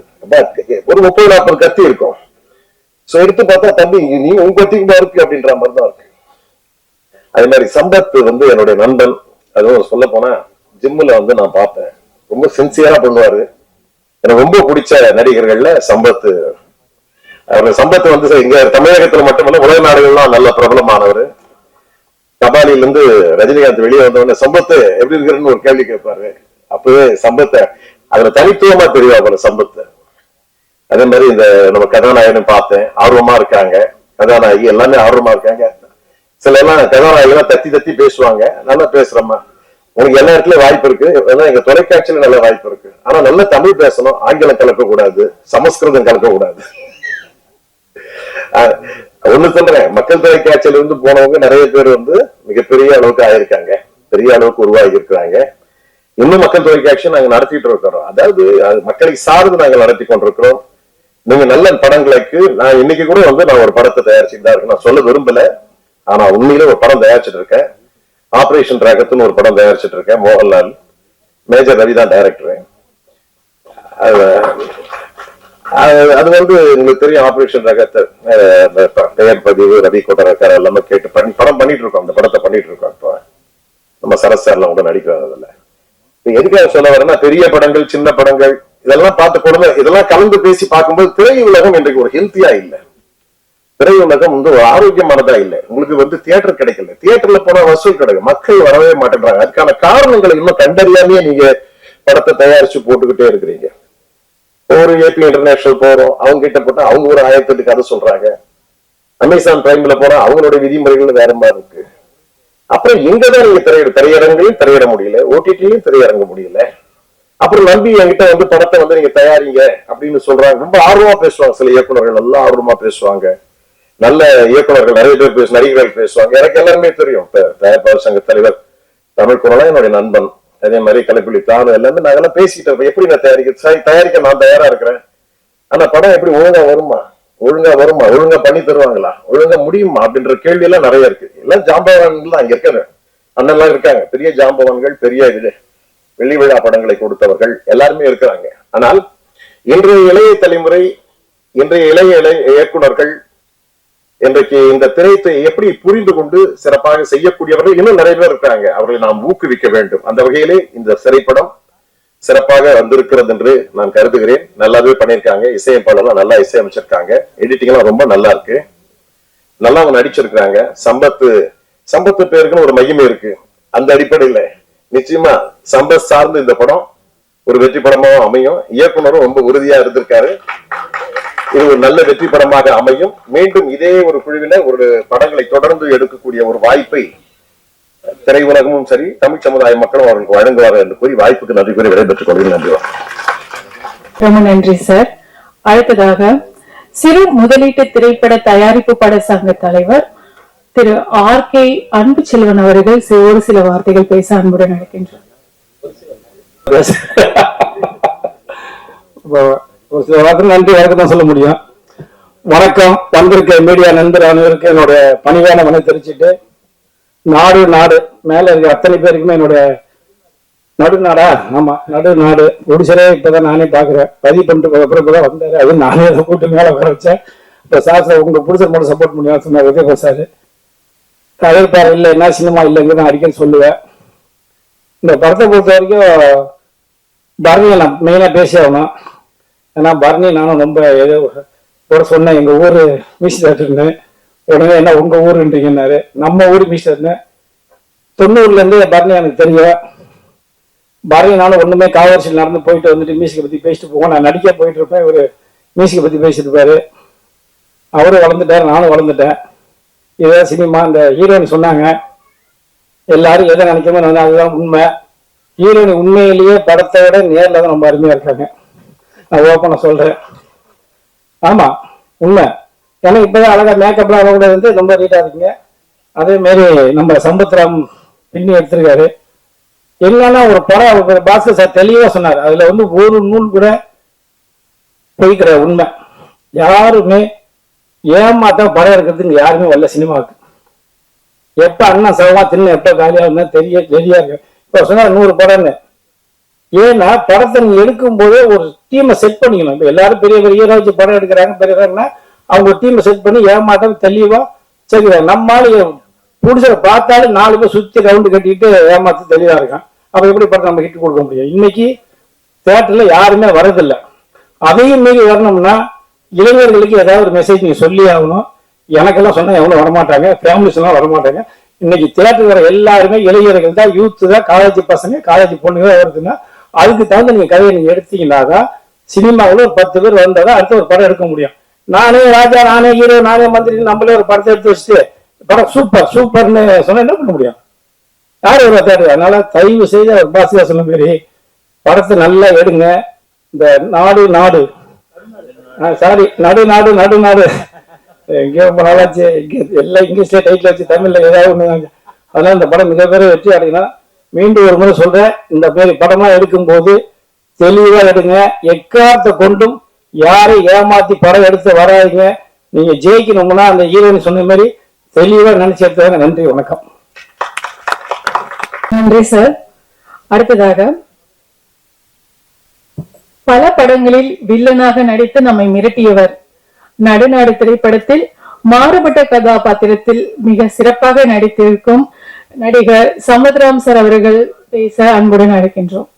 ஒரு 30-40 கத்தி இருக்கும். எடுத்து பார்த்தா தம்பி நீ உங்க கத்திக்குமா இருக்கு அப்படின்ற மாதிரி தான் இருக்கு. அதே மாதிரி சம்பத் வந்து என்னுடைய நண்பன். அதுவும் சொல்ல போனா ஜிம்ல வந்து நான் பார்த்தேன், ரொம்ப சின்சியரா பண்ணுவாரு. எனக்கு ரொம்ப பிடிச்ச நடிகர்கள்ல சம்பத். சம்பத் வந்து இங்க தமிழகத்துல மட்டுமல்ல உலக நாடுகள்லாம் நல்ல பிரபலமானவர். கபாலில இருந்து ரஜினிகாந்த் வெளியே வந்தவொடனே சம்பத் எப்படி இருக்கிறன்னு ஒரு கேள்வி கேட்பாரு. அப்பவே சம்பத்தை அதுல தனித்துவமா தெரியும் அவரை சம்பத். அதே மாதிரி இந்த நம்ம கதாநாயகனும் பார்த்தேன், ஆர்வமா இருக்காங்க. கதாநாயகி எல்லாமே ஆர்வமா இருக்காங்க. சில எல்லாம் கதாநாயகெல்லாம் தத்தி பேசுவாங்க. நல்லா பேசுறோமா, உனக்கு எல்லா இடத்துலயும் வாய்ப்பு இருக்கு, எங்க தொலைக்காட்சியில நல்ல வாய்ப்பு இருக்கு. ஆனா நல்ல தமிழ் பேசணும், ஆங்கிலம் கலக்க கூடாது, சமஸ்கிருதம் கலக்க கூடாது. ஒண்ணு சொல்றேன், மக்கள் தொலைக்காட்சியில இருந்து போனவங்க நிறைய பேர் வந்து மிகப்பெரிய அளவுக்கு ஆயிருக்காங்க, பெரிய அளவுக்கு உருவாகி இருக்கிறாங்க. இன்னும் மக்கள் தொலைக்காட்சி நாங்க நடத்திட்டு இருக்கிறோம். அதாவது மக்களை சார்ந்து நாங்கள் நடத்தி கொண்டிருக்கிறோம். நீங்க நல்ல படங்களுக்கு நான் இன்னைக்கு கூட வந்து நான் ஒரு படத்தை தயாரிச்சுட்டு தான் இருக்கேன். நான் சொல்ல விரும்பல, ஆனா உண்மையில ஒரு படம் தயாரிச்சுட்டு இருக்கேன். ஆபரேஷன் டிராகத்னு ஒரு படம் தயாரிச்சுட்டு இருக்கேன். மோகன்லால், மேஜர் ரவி தான் டைரக்டர். அது வந்து உங்களுக்கு தெரியும், ஆபரேஷன் டிராகத் பெயர் பதிவு ரவி கோட்டரக்கார எல்லாமே கேட்டு படம் பண்ணிட்டு இருக்கோம். அந்த படத்தை பண்ணிட்டு இருக்கோம். இப்போ நம்ம சரத் சார்லாம் கூட நடிக்கிறாங்க. அதுல எதுக்காக சொல்ல வரேன்னா, பெரிய படங்கள் சின்ன படங்கள் இதெல்லாம் பார்த்து கொடுமை, இதெல்லாம் கலந்து பேசி பார்க்கும்போது திரையுலகம் இன்றைக்கு ஒரு ஹெல்த்தியா இல்லை. திரையுலகம் வந்து ஒரு ஆரோக்கியமானதா இல்லை. உங்களுக்கு வந்து தியேட்டர் கிடைக்கல, தியேட்டர்ல போனா வசூல் கிடைக்கும், மக்கள் வரவே மாட்டேன்றாங்க. அதுக்கான காரணங்களை இன்னும் கண்டறியாமே நீங்க படத்தை தயாரிச்சு போட்டுக்கிட்டே இருக்கிறீங்க. ஒரு ஏபி இன்டர்நேஷனல் போறோம், அவங்க கிட்ட போட்டா அவங்க ஒரு 1008 கதை சொல்றாங்க. அமேசான் பிரைம்ல போனா அவங்களுடைய விதிமுறைகள் வேற மாதிரி இருக்கு. அப்புறம் எங்கதான் நீங்க திரையரங்கிலையும் திரையிட முடியல, ஓடிடிலையும் திரையிறங்க முடியல. அப்புறம் நம்பி என்கிட்ட வந்து படத்தை வந்து நீங்க தயாரிங்க அப்படின்னு சொல்றாங்க. ரொம்ப ஆர்வமா பேசுவாங்க. சில இயக்குநர்கள் நல்லா ஆர்வமா பேசுவாங்க. நல்ல இயக்குநர்கள் நிறைய பேர் நடிகர்கள் பேசுவாங்க. எனக்கு எல்லாருமே தெரியும். தயாரிப்பாளர் சங்க தலைவர் தமிழ் குரலா என்னுடைய நண்பன், அதே மாதிரி கலைப்புலி தானு, எல்லாமே நாங்கெல்லாம் பேசிட்டு இருப்போம். எப்படி நான் தயாரிக்க நான் தயாரா இருக்கிறேன். ஆனா படம் எப்படி ஒழுங்கா வருமா, ஒழுங்கா பண்ணி தருவாங்களா, ஒழுங்கா முடியுமா அப்படின்ற கேள்வி எல்லாம் நிறைய இருக்கு. எல்லாம் ஜாம்பவான்கள் தான் அங்க இருக்காங்க, அண்ணெல்லாம் இருக்காங்க, பெரிய ஜாம்பவான்கள், பெரிய வெள்ளி விழா படங்களை கொடுத்தவர்கள் எல்லாருமே இருக்கிறாங்க. ஆனால் இன்றைய இளைய தலைமுறை, இன்றைய இளைய இயக்குநர்கள் இன்றைக்கு இந்த திரைத்தை எப்படி புரிந்து கொண்டு சிறப்பாக செய்யக்கூடியவர்கள் இன்னும் நிறைய பேர் இருக்காங்க. அவர்களை நாம் ஊக்குவிக்க வேண்டும். அந்த வகையிலே இந்த திரைப்படம் சிறப்பாக வந்திருக்கிறது என்று நான் கருதுகிறேன். நல்லாவே பண்ணியிருக்காங்க. இசையமைப்பாளர்லாம் நல்லா இசையமைச்சிருக்காங்க. எடிட்டிங் எல்லாம் ரொம்ப நல்லா இருக்கு. நல்லா அவங்க நடிச்சிருக்காங்க. சம்பத்து பேருக்குன்னு ஒரு மையமே இருக்கு. அந்த அடிப்படையில நிச்சயமா சம்பத் சார்ந்து இந்த படம் ஒரு வெற்றி படமாவும் அமையும். இயக்குனரும் ரொம்ப உறுதியா இருந்திருக்காரு. இது ஒரு நல்ல வெற்றி படமாக அமையும். மீண்டும் இதே ஒரு குழுவில ஒரு படங்களை தொடர்ந்து எடுக்கக்கூடிய ஒரு வாய்ப்பை திரையுலகமும் சரி தமிழ் சமுதாய மக்களும் அவர்களுக்கு வழங்குவார்கள் என்று கூறி வாய்ப்புக்கு நன்றி கூறி விடைபெற்றுக் கொள்கிறேன். நன்றி. ரொம்ப நன்றி சார். அடுத்ததாக சிறு முதலீட்டு திரைப்பட தயாரிப்பு பட சங்க தலைவர் திரு R.K. அன்பு செல்வன் அவர்கள் ஒரு சில வார்த்தைகள் பேச அன்புடன் அழைக்கின்றார். ஒரு சில வார்த்தை நன்றி வணக்கம் தான் சொல்ல முடியும். வணக்கம். வந்திருக்க மீடியா நண்பர் அனைவருக்கு என்னுடைய பணிவான மனை தெரிவிச்சுட்டு, நாடு நாடு மேல இருக்க அத்தனை பேருக்குமே என்னுடைய நடுநாடா, ஆமா நடுநாடு ஒடிசரே இப்பதான் நானே பாக்குறேன். பதிவு பண்ணிட்டு அப்புறம் இப்பதான் வந்தாரு. அது நானே அதை கூட்டு மேல வர வச்சேன். இப்ப சார் உங்க புடிச்சர் மட்டும் சப்போர்ட் பண்ணுவேன் சொன்னார் விஜய் சார். கதைப்பாரு இல்லை என்ன சினிமா இல்லைங்க நான் அடிக்கடி சொல்லுவேன். இந்த படத்தை பொறுத்த வரைக்கும் பரணியை நான் மெயினா பேசி ஆகணும். ஏன்னா பரணி நானும் ரொம்ப ஏதோ கூட சொன்னேன், எங்க ஊரு மியூசிக் உடனே என்ன உங்க ஊருன்றீங்கன்னாரு. நம்ம ஊரு மியூசிக் 90ல இருந்து பரணி எனக்கு தெரியும். பரணி நானும் ஒண்ணுமே காவரிசையில் நடந்து போயிட்டு வந்துட்டு மியூசிக்கை பத்தி பேசிட்டு போவோம். நான் நடிக்க போயிட்டு இருப்பேன், இவரு மியூசிக்கை பத்தி பேசிட்டு இருப்பாரு. அவரும் வளர்ந்துட்டாரு, நானும் வளர்ந்துட்டேன். இதே சினிமா இந்த ஹீரோயின் சொன்னாங்க, எல்லாரும் எதை நினைக்கமோ அதுதான் உண்மை. ஹீரோயின் உண்மையிலேயே படத்தை விட நேரில் தான் ரொம்ப அருமையா இருக்காங்க. நான் ஓப்பனா சொல்றேன். ஆமா உண்மை. ஏன்னா இப்பதான் அழகா மேக்கப்லாம் கூட வந்து ரொம்ப நீட்டா இருக்குங்க. அதே மாதிரி நம்ம சம்பத்ராம் பின்னி எடுத்திருக்காரு. என்னன்னா ஒரு படம் பாஸ்கர் சார் தெளிவா சொன்னார், அதுல வந்து ஒரு நூல் கூட போய்க்கிற உண்மை. யாருமே ஏமாத்த படம் இருக்கிறதுக்கு யாருமே வரல சினிமாவுக்கு. எப்ப அண்ணன் சவமா தின்னு எப்ப காலியா இருந்தா தெரியா இருக்கு. இப்ப சொன்னா 100 படம்னு. ஏன்னா படத்தை நீங்க எடுக்கும் போதே ஒரு டீமை செட் பண்ணிக்கணும். இப்ப எல்லாரும் பெரிய பெரிய ஹீரோ வச்சு படம் எடுக்கிறாங்க, பெரியனா அவங்க டீமை செட் பண்ணி ஏமாட்டம் தெளிவா செய்கிறாங்க. நம்மளால புடிச்சத பார்த்தாலும் 4 பேர் சுத்தி ரவுண்டு கட்டிட்டு ஏமாத்தி தெளிவா இருக்கான். அப்ப எப்படி படம் நம்ம ஹிட் கொடுக்க முடியும்? இன்னைக்கு தியேட்டர்ல யாருமே வரதில்லை. அதையும் மீறி வரணும்னா இளைஞர்களுக்கு ஏதாவது ஒரு மெசேஜ் நீங்க சொல்லி ஆகணும். எனக்கெல்லாம் சொன்னா எவ்வளவு வரமாட்டாங்க, ஃபேமிலிஸ் எல்லாம் வரமாட்டாங்க. இன்னைக்கு தியேட்டர் வர எல்லாருமே இளைஞர்கள் தான், யூத் தான், காலேஜ் பசங்க காலேஜ் பொண்ணுங்க வருதுன்னா அதுக்கு தகுந்த நீங்க கதையை நீங்க எடுத்தீங்கன்னாதான் சினிமாவில் ஒரு 10 பேர் வந்தாதான் அடுத்த ஒரு படம் எடுக்க முடியும். நானே ராஜா, நானே ஹீரோ, நானே மந்திரி நம்மளே ஒரு படத்தை எடுத்து வச்சுட்டு படம் சூப்பர் சூப்பர்னு சொன்னா என்ன பண்ண முடியும்? யாரும் ஒரு தேட்டர். அதனால தயவு செய்து அவர் பாசியா சொன்ன மாரி படத்தை நல்லா எடுங்க. இந்த நாடு நாடு சாரி நடு நாடு நடு நாடு எங்கேயோ ரொம்ப நாளாச்சு, எல்லாம் இங்கிலீஷ்ல டைட்டில் வச்சு தமிழ்ல ஏதாவது ஒண்ணு. அதனால இந்த படம் மிகப்பெரிய வெற்றி அடையணும். மீண்டும் ஒரு முறை சொல்றேன், இந்த மாதிரி படமா எடுக்கும் போது தெளிவா எடுங்க. எக்காரத்தை கொண்டும் யாரை ஏமாத்தி படம் எடுத்து வராதிங்க. நீங்க ஜெயிக்கணும்னா அந்த ஹீரோயின் சொன்ன மாதிரி தெளிவா நினைச்சு எடுத்தாங்க. நன்றி, வணக்கம். நன்றி சார். அடுத்ததாக பல படங்களில் வில்லனாக நடித்து நம்மை மிரட்டியவர், நடுநாடு திரைப்படத்தில் மாறுபட்ட கதாபாத்திரத்தில் மிக சிறப்பாக நடித்திருக்கும் நடிகர் சம்பத்ராம் சார் அவர்கள் பேச அன்புடன் அழைக்கின்றோம்.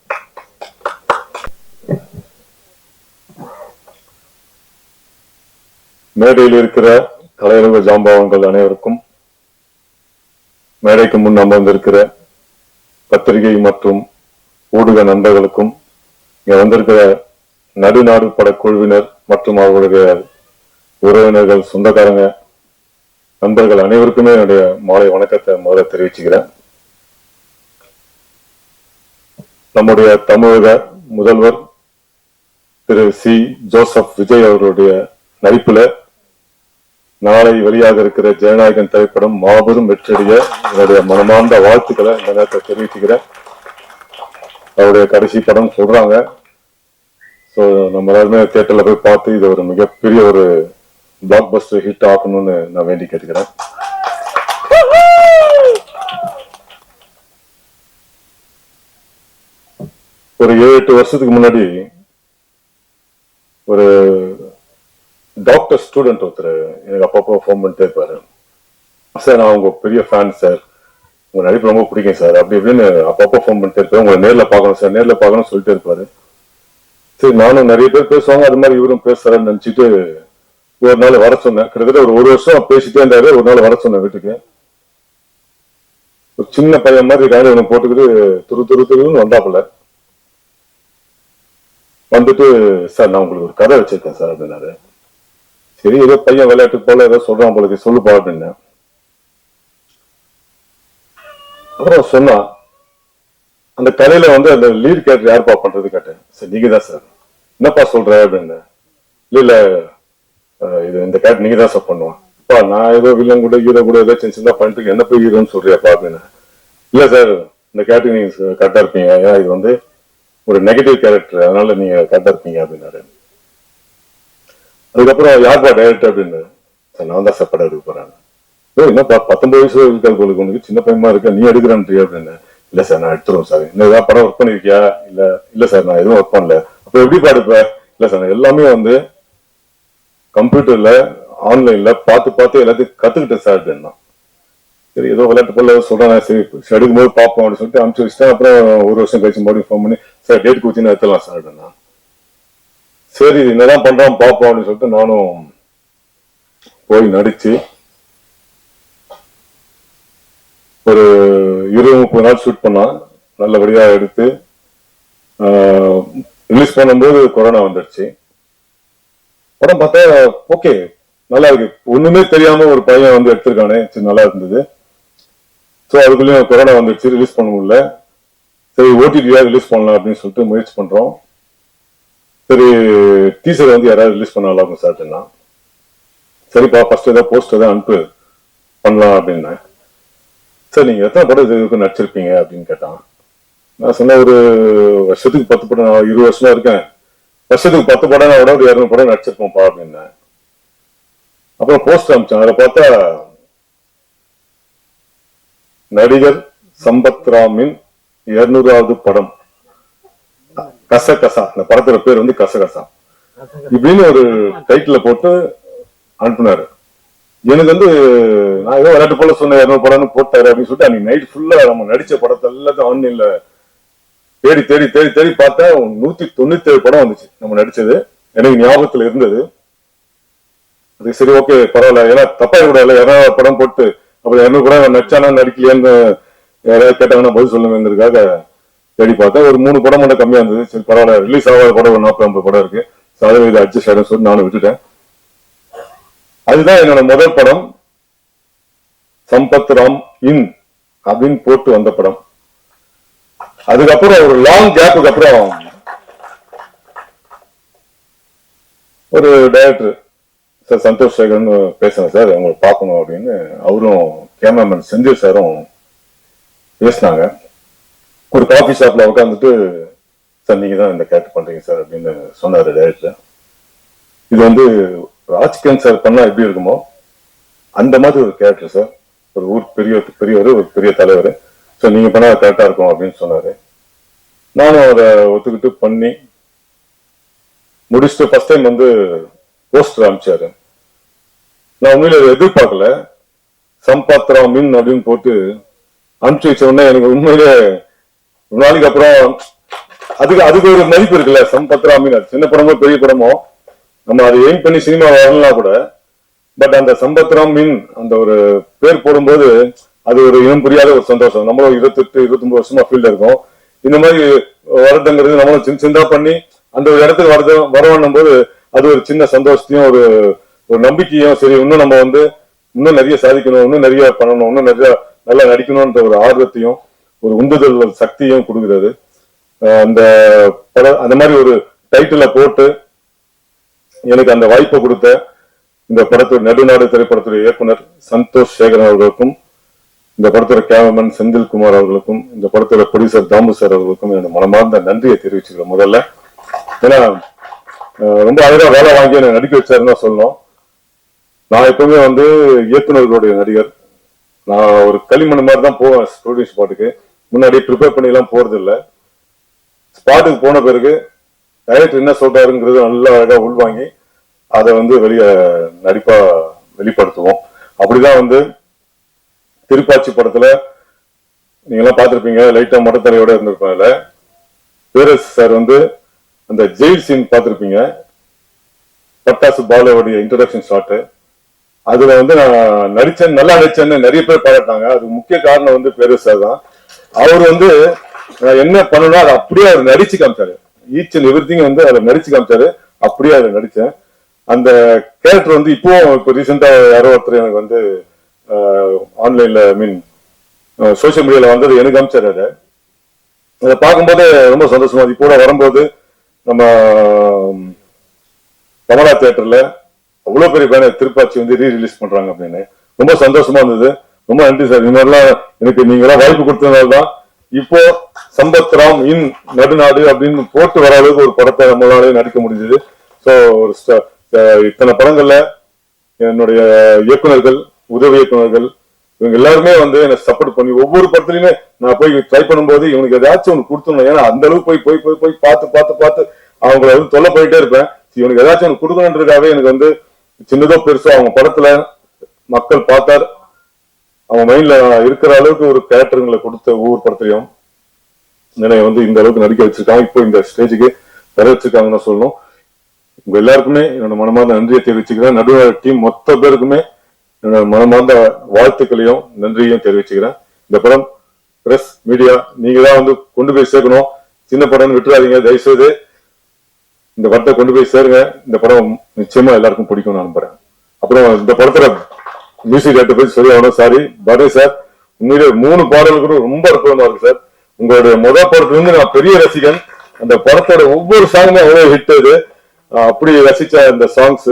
மேடையில் இருக்கிற கலையுலக ஜாம்பவான்கள் அனைவருக்கும், மேடைக்கு முன் அமர்ந்திருக்கிற பத்திரிகை மற்றும் ஊடக நண்பர்களுக்கும், இங்க வந்திருக்கிற நடுநாடு படக்குழுவினர் மற்றும் அவர்களுடைய உறவினர்கள், சொந்தக்காரங்க, நண்பர்கள் அனைவருக்குமே என்னுடைய மாலை வணக்கத்தை முதல்ல தெரிவிச்சுக்கிறேன். நம்முடைய தமிழக முதல்வர் திரு சி. ஜோசப் விஜய் அவர்களுடைய நடிப்புல நாளை வெளியாக இருக்கிற ஜனநாயகன் திரைப்படம் மாபெரும் வெற்றியடைய என்னுடைய மனமார்ந்த வாழ்த்துக்களை இந்த நேரத்தை தெரிவிச்சுக்கிறேன். அவருடைய கடைசி படம் சொல்றாங்க. ஸோ நம்ம எல்லாருமே தியேட்டர்ல போய் பார்த்து இது ஒரு மிகப்பெரிய ஒரு பிளாக் பஸ்டர் ஹிட் ஆகணும்னு நான் வேண்டி கேட்டுக்கிறேன். ஒரு 7-8 வருஷத்துக்கு முன்னாடி ஒரு டாக்டர் ஸ்டூடெண்ட் ஒருத்தர் எனக்கு அப்பப்போ ஃபோன் பண்ணிட்டே இருப்பாரு. சார் நான் உங்க பெரிய ஃபேன் சார், உங்க நடிப்பு ரொம்ப பிடிக்கும் சார், அப்படி இப்படின்னு அப்பப்போ ஃபோன் பண்ணிட்டே இருப்பாரு. உங்களை நேர்ல பார்க்கணும் சார், நேர்ல பார்க்கணும்னு சொல்லிட்டே இருப்பாரு. சரி, நானும் நிறைய பேர் பேசுவாங்க, அது மாதிரி இவரும் பேசுறாருன்னு நினைச்சிட்டு ஒரு நாள் வர சொன்னேன். கிட்டத்தட்ட ஒரு வருஷம் பேசிட்டே இருந்தாரு. ஒரு நாள் வர சொன்னேன் வீட்டுக்கு. ஒரு சின்ன பையன் மாதிரி கையில ஒண்ணு போட்டுக்கிட்டு துருன்னு வந்தாப்புல. வந்துட்டு சார் நான் உங்களுக்கு ஒரு கதை வச்சிருக்கேன் சார் அப்படின்னாரு. சரி ஏதோ பையன் விளையாட்டு போல ஏதோ சொல்றான் போல சொல்லுப்பா அப்படின்னு. அப்புறம் சொன்னா அந்த கதையில வந்து அந்த லீட் கேரக்டர் யாருப்பா பண்றது கேட்டேன். சார் நீங்க தான் சார். என்னப்பா சொல்ற அப்படின்னு. இல்ல இது இந்த கேரக்டர் நீங்க தான் சார் பண்ணுவோம். அப்பா நான் ஏதோ வில்லன் கூட ஹீரோ கூட ஏதோ சின்ன பண்ணிட்டு என்ன போய் ஹீரோன்னு சொல்றியாப்பா அப்படின்னு. இல்ல சார் இந்த கேரக்டர் நீங்க கரெக்டா இருப்பீங்க, ஏன்னா இது வந்து ஒரு நெகட்டிவ் கேரக்டர், அதனால நீங்க கரெக்டா இருப்பீங்க அப்படின்னாரு. அதுக்கப்புறம் யார்பா டைரக்டர் அப்படின்னு. சார் நான் தான் சார் படம் எடுக்க போறேன். என்னப்பா 19 வயசு இருக்காது போலுக்கு, உனக்கு சின்ன பையமா இருக்க, நீ எடுக்கிறான்றியா அப்படின்னு. இல்ல சார் நான் எடுத்துருவோம் சார். இன்னும் ஏதாவது படம் ஒர்க் பண்ணிருக்கியா? இல்ல சார் நான் எதுவும் ஒர்க் பண்ணல. அப்ப எப்படி பாடுப்ப? இல்ல சார் நான் எல்லாமே வந்து கம்ப்யூட்டர்ல ஆன்லைன்ல பார்த்து எல்லாத்தையும் கத்துக்கிட்டேன் சார் அப்படின்னா. சரி ஏதோ விளையாட்டு போல சொல்றேன், சரி எடுக்கும் போது பார்ப்போம் அப்படின்னு சொல்லிட்டு அனுப்பிச்சு வச்சுட்டேன். அப்புறம் ஒரு வருஷம் கழிச்சு மறுபடியும் ஃபோன் பண்ணி சார் டேட் கொடுத்தீங்கன்னா எடுத்துலாம் சார் அப்படின்னா. சரி என்னதான் பண்றான் பார்ப்போம் அப்படின்னு சொல்லிட்டு நானும் போய் நடிச்சு ஒரு 20-30 நாள் ஷூட் பண்ணா, நல்லபடியா எடுத்து ரிலீஸ் பண்ணும்போது கொரோனா வந்துடுச்சு. படம் பார்த்தா ஓகே நல்லா இருக்கு, ஒண்ணுமே தெரியாம ஒரு பையன் வந்து எடுத்திருக்கானே, சரி நல்லா இருந்தது. ஸோ அதுக்குள்ளேயும் கொரோனா வந்துடுச்சு, ரிலீஸ் பண்ண முடியல. சரி ஓடிடியா ரிலீஸ் பண்ணலாம் அப்படின்னு சொல்லிட்டு முயற்சி பண்றோம். சரி டீசர் வந்து யாராவது ரிலீஸ் பண்ணலாம் சார்ட்டுன்னா. சரிப்பா ஃபர்ஸ்ட் ஏதாவது போஸ்ட் ஏதாவது அனுப்பு பண்ணலாம் அப்படின்னா. சார் நீங்க எத்தனை படம் இதுக்கு நடிச்சிருப்பீங்க அப்படின்னு கேட்டான். நான் சொன்னேன் ஒரு வருஷத்துக்கு 10 படம், 20 வருஷமா இருக்கேன், வருஷத்துக்கு 10 படம் விட ஒரு 200 படம் நடிச்சிருப்போம்ப்பா அப்படின்னு. அப்புறம் போஸ்ட் அனுப்பிச்சேன். அதில் பார்த்தா நடிகர் சம்பத் ராமின் 200வது படம் கசகசா, இந்த படத்தோட பேர் வந்து கசகசா இப்படின்னு ஒரு டைட்டில் போட்டு அனுப்புனாரு. எனக்கு வந்து நான் ஏதோ விளையாட்டு போல சொன்ன 200 படம்னு போட்டாரு அப்படின்னு சொல்லிட்டு அன்னைக்கு நைட் ஃபுல்லா நம்ம நடிச்ச படத்தை எல்லாத்தையும் ஆன்லைன்ல தேடி தேடி தேடி தேடி பார்த்தா 197 படம் வந்துச்சு நம்ம நடிச்சது. எனக்கு ஞாபகத்துல இருந்தது. அது சரி ஓகே பரவாயில்ல, ஏன்னா தப்பா கூட இல்லை, 200 படம் போட்டு அப்புறம் 200 படம் நடிச்சானா நடிக்கலையான்னு யாராவது கேட்டாங்கன்னா பதில் சொல்லுங்கிறதுக்காக தேடி பார்த்தேன். ஒரு 3 படம் மட்டும் கம்மியா இருந்தது. சரி பரவாயில்ல, ரிலீஸ் ஆகாத படம் ஒரு 40-50 படம் இருக்கு, அதுவும் இது அட்ஜஸ்ட் ஆயிடும் சொல்லி நானும் விட்டுட்டேன். அதுதான் என்னோட முதல் படம், சம்பத் ராம் இன் அப்படின்னு போட்டு வந்த படம். அதுக்கப்புறம் ஒரு லாங் கேப்புக்கு அப்புறம் ஒரு டைரக்டர் சார் சந்தோஷ் சேகர்னு பேசுறேன் சார், அவங்களை பார்க்கணும் அப்படின்னு அவரும் கேமராமேன் செந்தில் சாரும் பேசினாங்க. ஒரு காஃபி ஷாப்ல உட்காந்துட்டு சார் நீங்க தான் இந்த கேரக்டர் பண்றீங்க சார் அப்படின்னு சொன்னாரு டைரக்டர். இது வந்து ராஜ்கிரண் சார் பண்ணா எப்படி இருக்குமோ அந்த மாதிரி ஒரு கேரக்டர் சார், ஒரு ஊர் பெரியவர், ஒரு பெரிய தலைவர், ஸோ நீங்க பண்ணா கரெக்டா இருக்கும் அப்படின்னு சொன்னாரு. நானும் அதை ஒத்துக்கிட்டு பண்ணி முடிச்சுட்டு ஃபர்ஸ்ட் டைம் வந்து போஸ்டர் அனுப்பிச்சாரு. நான் உண்மையில எதிர்பார்க்கல, சம்பத் ராமின் அப்படின்னு போட்டு அனுப்பிச்சு வச்ச உடனே எனக்கு உண்மையிலே ஒரு நாளைக்கு அப்புறம் அதுக்கு ஒரு மதிப்பு இருக்குல்ல. சம்பத் ராமின் அது சின்ன படமோ பெரிய படமோ நம்ம அதை எய்ம் பண்ணி சினிமா வரலாம் கூட, பட் அந்த சம்பத் ராமின் அந்த ஒரு பேர் போடும்போது அது ஒரு இனம் புரியாத ஒரு சந்தோஷம். நம்மளும் 28-29 வருஷமா ஃபீல்ட்ல இருக்கோம். இந்த மாதிரி வருடங்கிறது நம்மளும் சின்ன பண்ணி அந்த ஒரு இடத்துக்கு வரணும் போது அது ஒரு சின்ன சந்தோஷத்தையும் ஒரு நம்பிக்கையும், சரி இன்னும் நம்ம வந்து இன்னும் நிறைய சாதிக்கணும், இன்னும் நிறைய பண்ணணும், இன்னும் நிறைய நல்லா நடிக்கணும்ன்ற ஒரு ஆர்வத்தையும் ஒரு உந்துதல் சக்தியும் கொடுக்குறது. அந்த படம் அந்த மாதிரி ஒரு டைட்டில போட்டு எனக்கு அந்த வாய்ப்பை கொடுத்த இந்த படத்தோட நடுநாடு திரைப்படத்துடைய இயக்குனர் சந்தோஷ் சேகர் அவர்களுக்கும், இந்த படத்தோட கேமராமேன் செந்தில்குமார் அவர்களுக்கும், இந்த படத்தோட ப்ரொடியூசர் தாமு சார் அவர்களுக்கும் என்னோட மனமார்ந்த நன்றியை தெரிவிச்சுக்கிறேன். முதல்ல ஏன்னா ரொம்ப அழகா வேலை வாங்கி என்னை நடிக்க வச்சாருன்னு சொல்லணும். நான் எப்பவுமே வந்து இயக்குநர்களுடைய நடிகர். நான் ஒரு களிமண் மாதிரி தான் போவேன் ஸ்டூடியோ ஸ்பாட்டுக்கு. முன்னாடி ப்ரிப்பேர் பண்ணி எல்லாம் போறது இல்லை. ஸ்பாட்டுக்கு போன பிறகு டைரக்டர் என்ன சொல்றாருங்கிறது நல்லா அழகா உள்வாங்கி அதை வந்து நடிப்பா வெளிப்படுத்துவோம். அப்படிதான் வந்து திருப்பாச்சி படத்துல நீங்க எல்லாம் பார்த்திருப்பீங்க, லைட்டா மொட்டத்தலையோட இருந்திருப்பாங்கல்ல. பேரரசு சார் வந்து அந்த ஜெயில் சீன் பார்த்திருப்பீங்க, பட்டாசு பாலுடைய இன்ட்ரோடக்ஷன் ஷாட். அதுல வந்து நான் நடிச்சேன், நல்லா நடிச்சேன்னு நிறைய பேர் பாராட்டாங்க. அதுக்கு முக்கிய காரணம் வந்து பேரரசு சார் தான். அவர் வந்து என்ன பண்ணணும் அதை அப்படியே அவர் நடிச்சு காமிச்சாரு. ஈச் அண்ட் எவ்ரி திங் வந்து அதை நடிச்சு காமிச்சாரு. அப்படியே அதை நடிச்சேன். அந்த கேரக்டர் வந்து இப்போ ரீசெண்டா யாரோ ஒருத்தர் எனக்கு வந்து ஆன்லைன்ல மீன் சோசியல் மீடியால வந்தது எனக்கு அனுப்பிச்சாரு. அதை பார்க்கும்போது ரொம்ப சந்தோஷமா இது கூட வரும்போது நம்ம கமலா தியேட்டர்ல அவ்வளவு பெரிய பேனர் திருப்பாச்சி வந்து ரீரிலீஸ் பண்றாங்க அப்படின்னு ரொம்ப சந்தோஷமா இருந்தது. ரொம்ப நன்றி சார். இந்த மாதிரிலாம் எனக்கு நீங்க எல்லாம் வாய்ப்பு கொடுத்ததுனாலதான் இப்போ சம்பத் ராம் இன் நடுநாடு அப்படின்னு போட்டு வர அளவுக்கு ஒரு படத்தை நம்மளாலே நடிக்க முடிஞ்சது. ஸோ ஒரு இத்தனை படங்கள்ல என்னுடைய இயக்குனர்கள், உதவி இயக்குனர்கள் இவங்க எல்லாருமே வந்து என்ன சப்போர்ட் பண்ணி ஒவ்வொரு படத்துலயுமே நான் போய் ட்ரை பண்ணும்போது இவனுக்கு ஏதாச்சும் ஒன்று கொடுத்துடணும். ஏன்னா அந்த அளவுக்கு போய் போய் போய் போய் பார்த்து அவங்கள வந்து தொல்லை போயிட்டே இருப்பேன். இவனுக்கு ஏதாச்சும் ஒன்று கொடுக்கணுன்றதுக்காகவே எனக்கு வந்து சின்னதோ பெருசோ அவங்க படத்துல மக்கள் பார்த்தார் அவங்க மைண்ட்ல இருக்கிற அளவுக்கு ஒரு கேரக்டருங்களை கொடுத்த ஒவ்வொரு படத்துலயும் என்னைய வந்து இந்த அளவுக்கு நடிக்க வச்சிருக்காங்க. இப்போ இந்த ஸ்டேஜுக்கு வர வச்சிருக்காங்கன்னு சொல்லணும். உங்க எல்லாருக்குமே என்னோட மனமார்ந்த நன்றியை தெரிவிச்சுக்கிறேன். நடுவர் டீம் மொத்த பேருக்குமே என்னோட மனமார்ந்த வாழ்த்துக்களையும் நன்றியையும் தெரிவிச்சுக்கிறேன். இந்த படம் பிரஸ் மீடியா நீங்க தான் வந்து கொண்டு போய் சேர்க்கணும். சின்ன படம் விட்டுறாதீங்க தயவுசெய்து. இந்த படத்தை கொண்டு போய் சேருங்க. இந்த படம் நிச்சயமா எல்லாருக்கும் பிடிக்கும் நான் நம்புறேன். அப்புறம் இந்த படத்துல மியூசிக் டேரக்டர் பத்தி சொல்லி ஆகணும். சாரி பரே சார், உண்மையிலே 3 பாடல்கள் கூட ரொம்ப அற்புதமா இருக்கு சார். உங்களுடைய முதல் படத்துல இருந்து நான் பெரிய ரசிகன். அந்த படத்தோட ஒவ்வொரு சாங்குமே அவ்வளவு ஹிட். இது அப்படி ரசிச்ச இந்த சாங்ஸ்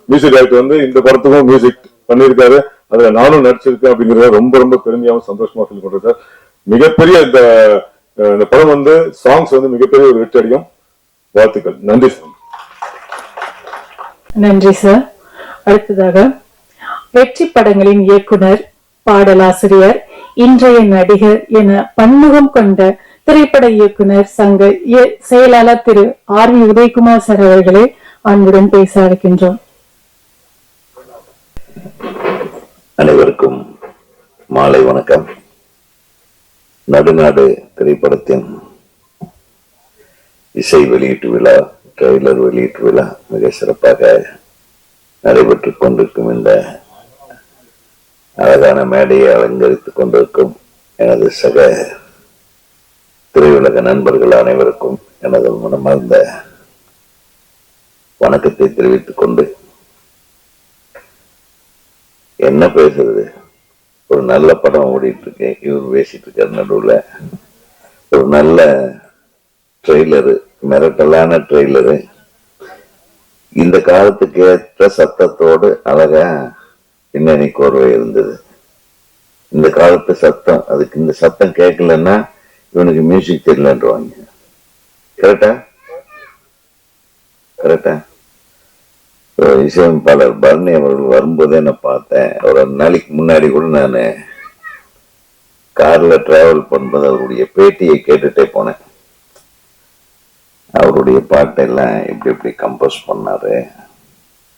மியூசிக் டைரக்டர் வந்து இந்த படத்துக்கும் மியூசிக் பண்ணியிருக்காரு. அதுல நானும் நடிச்சிருக்கேன் அப்படிங்கறத ரொம்ப ரொம்ப பெருமையாவும் சந்தோஷமா ஃபீல் பண்றேன் சார். மிகப்பெரிய இந்த படம் வந்து சாங்ஸ் வந்து மிகப்பெரிய ஒரு வெற்றி அடையும். வாழ்த்துக்கள். நன்றி சார். நன்றி சார். அடுத்ததாக வெற்றி படங்களின் இயக்குனர், பாடலாசிரியர், இன்றைய நடிகர் என பன்முகம் கொண்ட திரைப்பட இயக்குனர் சங்க செயலாளர் திரு R.V. உதயகுமார் சார் அவர்களே அன்புடன் பேச அழைக்கின்றோம். அனைவருக்கும் மாலை வணக்கம். நடுநாடு திரைப்படத்தின் இசை வெளியீட்டு விழா, ட்ரெய்லர் வெளியீட்டு விழா மிக சிறப்பாக நடைபெற்றுக் கொண்டிருக்கும் இந்த அழகான மேடையை அலங்கரித்துக் கொண்டிருக்கும் எனது சக திரையுலக நண்பர்கள் அனைவருக்கும் எனது மனமார்ந்த வணக்கத்தை தெரிவித்துக் கொண்டு, என்ன பேசுறது, ஒரு நல்ல படம் ஓடிட்டு இருக்கேன். இவர் பேசிட்டு இருக்காரு நடுவுல. ஒரு நல்ல ட்ரெய்லரு, மிரட்டலான ட்ரெய்லரு, இந்த காலத்துக்கு ஏற்ற சத்தத்தோடு அழகா பின்னணி கோர்வை இருந்தது. இந்த காலத்து சத்தம், அதுக்கு இந்த சத்தம் கேட்கலன்னா இவனுக்கு மியூசிக் தெரியலன்றவாங்க. கரெக்டா கரெக்டா இசையமைப்பாளர் பரணி அவர்கள் வரும்போதே நான் பார்த்தேன். ஒரு நாளைக்கு முன்னாடி கூட நான் கார்ல டிராவல் பண்ணும்போது அவருடைய பேட்டியை கேட்டுட்டே போனேன். அவருடைய பாட்டெல்லாம் எப்படி எப்படி கம்போஸ் பண்ணாரு.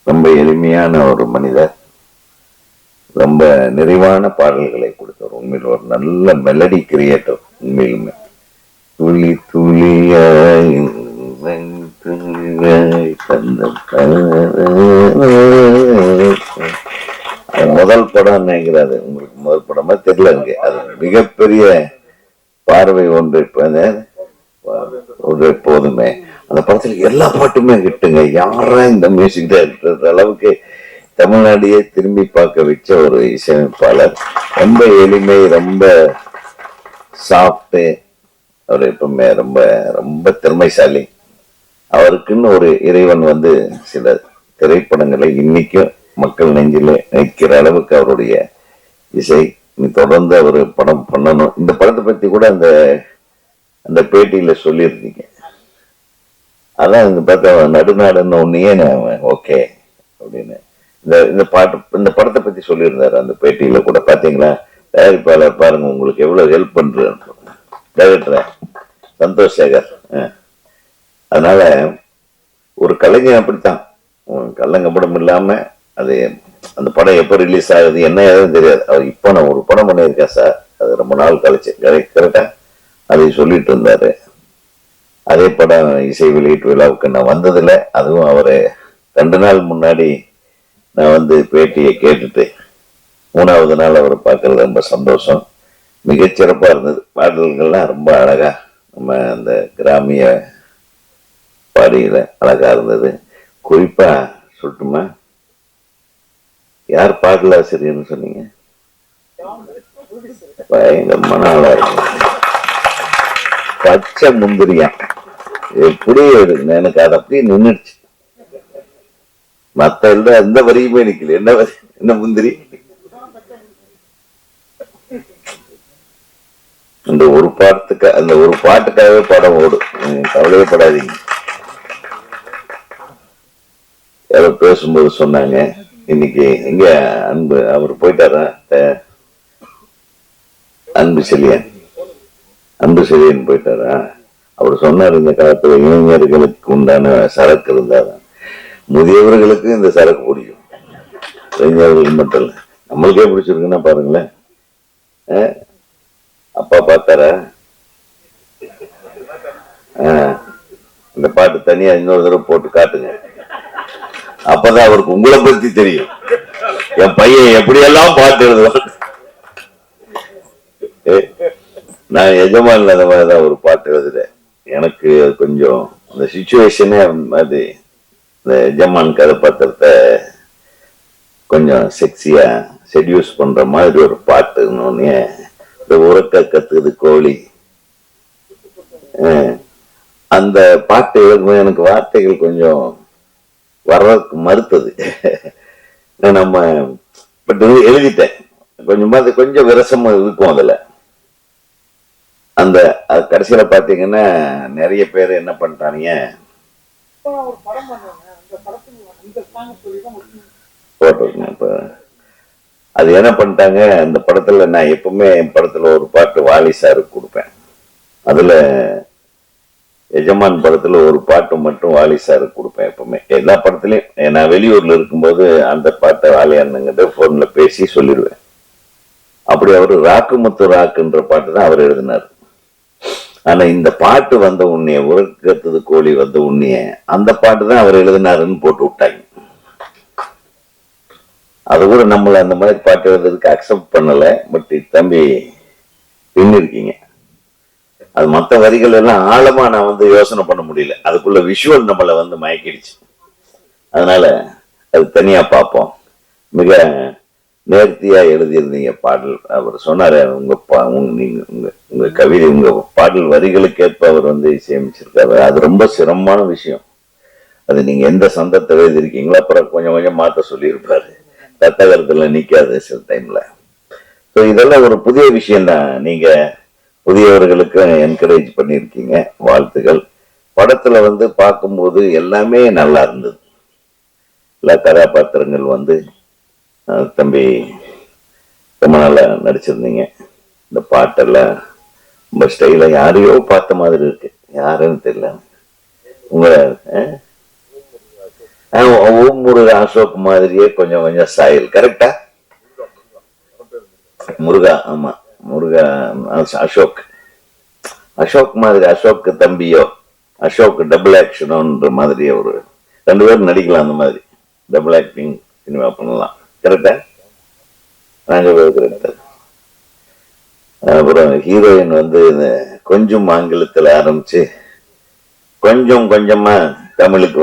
ரொம்ப எளிமையான ஒரு மனிதர், ரொம்ப நிறைவான பாடல்களை கொடுத்தார். உண்மையில் ஒரு நல்ல மெலடி கிரியேட்டர். உண்மையிலுமே துளி துளியாய் முதல் படம் நினைக்கிறாரு. உங்களுக்கு முதல் படமா தெரியல. இருக்கு அது மிகப்பெரிய பார்வை ஒன்று. இப்ப எப்போதுமே அந்த படத்துல எல்லா பாட்டுமே கிட்டுங்க. யாரா இந்த மியூசிக் டைரக்டர் அளவுக்கு தமிழ்நாடையே திரும்பி பார்க்க வச்ச ஒரு இசையமைப்பாளர். ரொம்ப எளிமை, ரொம்ப சாஃப்ட். அவர் எப்பவுமே ரொம்ப ரொம்ப திறமைசாலி. அவருக்குன்னு ஒரு இறைவன் வந்து சில திரைப்படங்களை இன்னைக்கும் மக்கள் நெஞ்சில நிற்கிற அளவுக்கு அவருடைய இசை. தொடர்ந்து அவர் படம் பண்ணணும். இந்த படத்தை பத்தி கூட அந்த பேட்டியில சொல்லியிருந்தீங்க. அதான் இந்த பார்த்தா நடுநாடுன்னு ஒன்னையே நான் ஓகே அப்படின்னு இந்த படத்தை பத்தி சொல்லியிருந்தாரு அந்த பேட்டியில கூட. பாத்தீங்களா, தயாரிப்பாளர் பாருங்க உங்களுக்கு எவ்வளவு ஹெல்ப் பண்றேன் டைரக்டர் சந்தோஷ் சேகர். அதனால ஒரு கலைஞன் அப்படித்தான், கள்ளங்கப்படம் இல்லாம அது அந்த படம் எப்ப ரிலீஸ் ஆகுது என்ன ஏதுன்னு தெரியாது. அவர் இப்போ நான் ஒரு படம் பண்ணியிருக்கேன் சார், அது ரொம்ப நாள் கழிச்சு கரெக்டா அதை சொல்லிட்டு இருந்தாரு. அதே படம் இசை வெளியீட்டு விழாவுக்கு நான் வந்ததில்லை. அதுவும் அவரு 2 நாள் முன்னாடி நான் வந்து பேட்டியை கேட்டுட்டு 3வது நாள் அவரை பார்க்கறது ரொம்ப சந்தோஷம். மிகச்சிறப்பா இருந்தது. பாடல்கள்லாம் ரொம்ப அழகா நம்ம அந்த கிராமிய பாடியில அழகா இருந்தது. குறிப்பா சொல்லட்டுமா? யார் பாடலாசிரியர்னு சொன்னீங்க? பயங்கரமான ஆளா இருக்கு. பச்சை முந்திரியா எப்படி எடுக்கணும் எனக்கு அது அப்படியே நின்றுச்சு. மத்த எந்த வரியுமே நிக்கல. என்ன வரி? என்ன முந்திரி? அந்த ஒரு பாட்டுக்காகவே படம் ஓடும். கவலையே படாதீங்க. யாரோ பேசும்போது சொன்னாங்க, இன்னைக்கு எங்க அன்பு அவர் போயிட்டாரா, அன்பு செழியன் போயிட்டாரா? அவர் சொன்னார், இந்த காலத்துல இளைஞர்களுக்கு உண்டான சரக்கு இருந்தாதான் முதியவர்களுக்கு இந்த சரக்கு பிடிக்கும். இளைஞர்கள் மட்டும் இல்ல, நம்மளுக்கே பிடிச்சிருக்குன்னா பாருங்களேன். அப்பா பார்த்தாரா? இந்த பாட்டு தனியா இன்னொரு தடவை போட்டு காட்டுங்க. அப்பதான் அவருக்கு உங்களை பத்தி தெரியும். என் பையன் எப்படியெல்லாம் பாட்டு எழுதுவான். நான் எஜமான் இல்லாத மாதிரிதான் ஒரு பாட்டு எழுதுறேன். எனக்கு கொஞ்சம் அந்த சிச்சுவேஷனே அது, இந்த எஜமான் கதாபாத்திரத்தை கொஞ்சம் செக்ஸியா செடியூஸ் பண்ற மாதிரி ஒரு பாட்டுன்னு, இந்த உறக்க கத்துக்குது கோழி, அந்த பாட்டு எழுதும்போது எனக்கு வார்த்தைகள் கொஞ்சம் வர்றதுக்கு மறுத்தது. நம்ம பட் எழுதிட்டேன். கொஞ்சம் விரசம் இருக்கும் அதுல. அந்த கடைசியில பாத்தீங்கன்னா நிறைய பேர் என்ன பண்ணிட்டாங்க, இப்ப அது என்ன பண்ணிட்டாங்க, அந்த படத்துல நான் எப்பவுமே என் படத்துல ஒரு பாட்டு வாலி சாருக்கு கொடுப்பேன். அதுல எஜமான் படத்துல ஒரு பாட்டு மட்டும் வாலி சாருக்கு கொடுப்பேன் எப்பவுமே. எல்லா படத்துலயும் நான் வெளியூர்ல இருக்கும்போது அந்த பாட்டை வாலி அண்ணங்கிட்ட போன்ல பேசி சொல்லிடுவேன். அப்படி அவரு ராக்குமுத்து ராக்குன்ற பாட்டு தான் அவர் எழுதினார். ஆனா இந்த பாட்டு வந்த உன்னைய, உறக்கத்துது கோழி வந்த உன்னைய, அந்த பாட்டு தான் அவர் எழுதினாருன்னு போட்டு விட்டாங்க. அது கூட நம்மள அந்த மாதிரி பாட்டு எழுதுறதுக்கு அக்செப்ட் பண்ணல. பட் தம்பி பின்னிருக்கீங்க. அது மற்ற வரிகள் எல்லாம் ஆழமா நான் யோசனை பண்ண முடியல. அதுக்குள்ள விஷுவல் நம்மளை மயக்கிடுச்சு. அதனால அது தனியா பார்ப்போம். மிக நேர்த்தியா எழுதியிருந்தீங்க பாடல். அவர் சொன்னாரு, உங்க கவிதை, உங்க பாடல் வரிகளுக்கு ஏற்ப அவர் இசையமைச்சிருக்காரு. அது ரொம்ப சிரமமான விஷயம். அது நீங்க எந்த சந்தத்தை எழுதியிருக்கீங்களோ அப்புறம் கொஞ்சம் கொஞ்சம் மாத்த சொல்லியிருப்பாரு. தத்தகரத்துல நிக்காது சில டைம்ல. இதெல்லாம் ஒரு புதிய விஷயம் தான். நீங்க புதியவர்களுக்கு என்கரேஜ் பண்ணிருக்கீங்க, வாழ்த்துக்கள். படத்துல பார்க்கும்போது எல்லாமே நல்லா இருந்தது. எல்லா கதாபாத்திரங்கள் தம்பி ரொம்ப நல்லா நடிச்சிருந்தீங்க. இந்த பாட்டெல்லாம் ரொம்ப ஸ்டைலா யாரையோ பார்த்த மாதிரி இருக்கு. யாருன்னு தெரியல. உங்க முருகா அசோக் மாதிரியே கொஞ்சம் கொஞ்சம் ஸ்டைல். கரெக்டா? முருகா, ஆமா முருகா அசோக் மாதிரி. அசோக் தம்பியோ, அசோக் டபுள் ஆக்ஷனோன்ற மாதிரி ஒரு 2 பேரும் நடிக்கலாம். அந்த மாதிரி டபுள் ஆக்டிங் சினிமா பண்ணலாம். கரெக்டா? நாங்க அப்புறம் ஹீரோயின் கொஞ்சம் ஆங்கிலத்துல ஆரம்பிச்சு கொஞ்சம் கொஞ்சமா தமிழுக்கு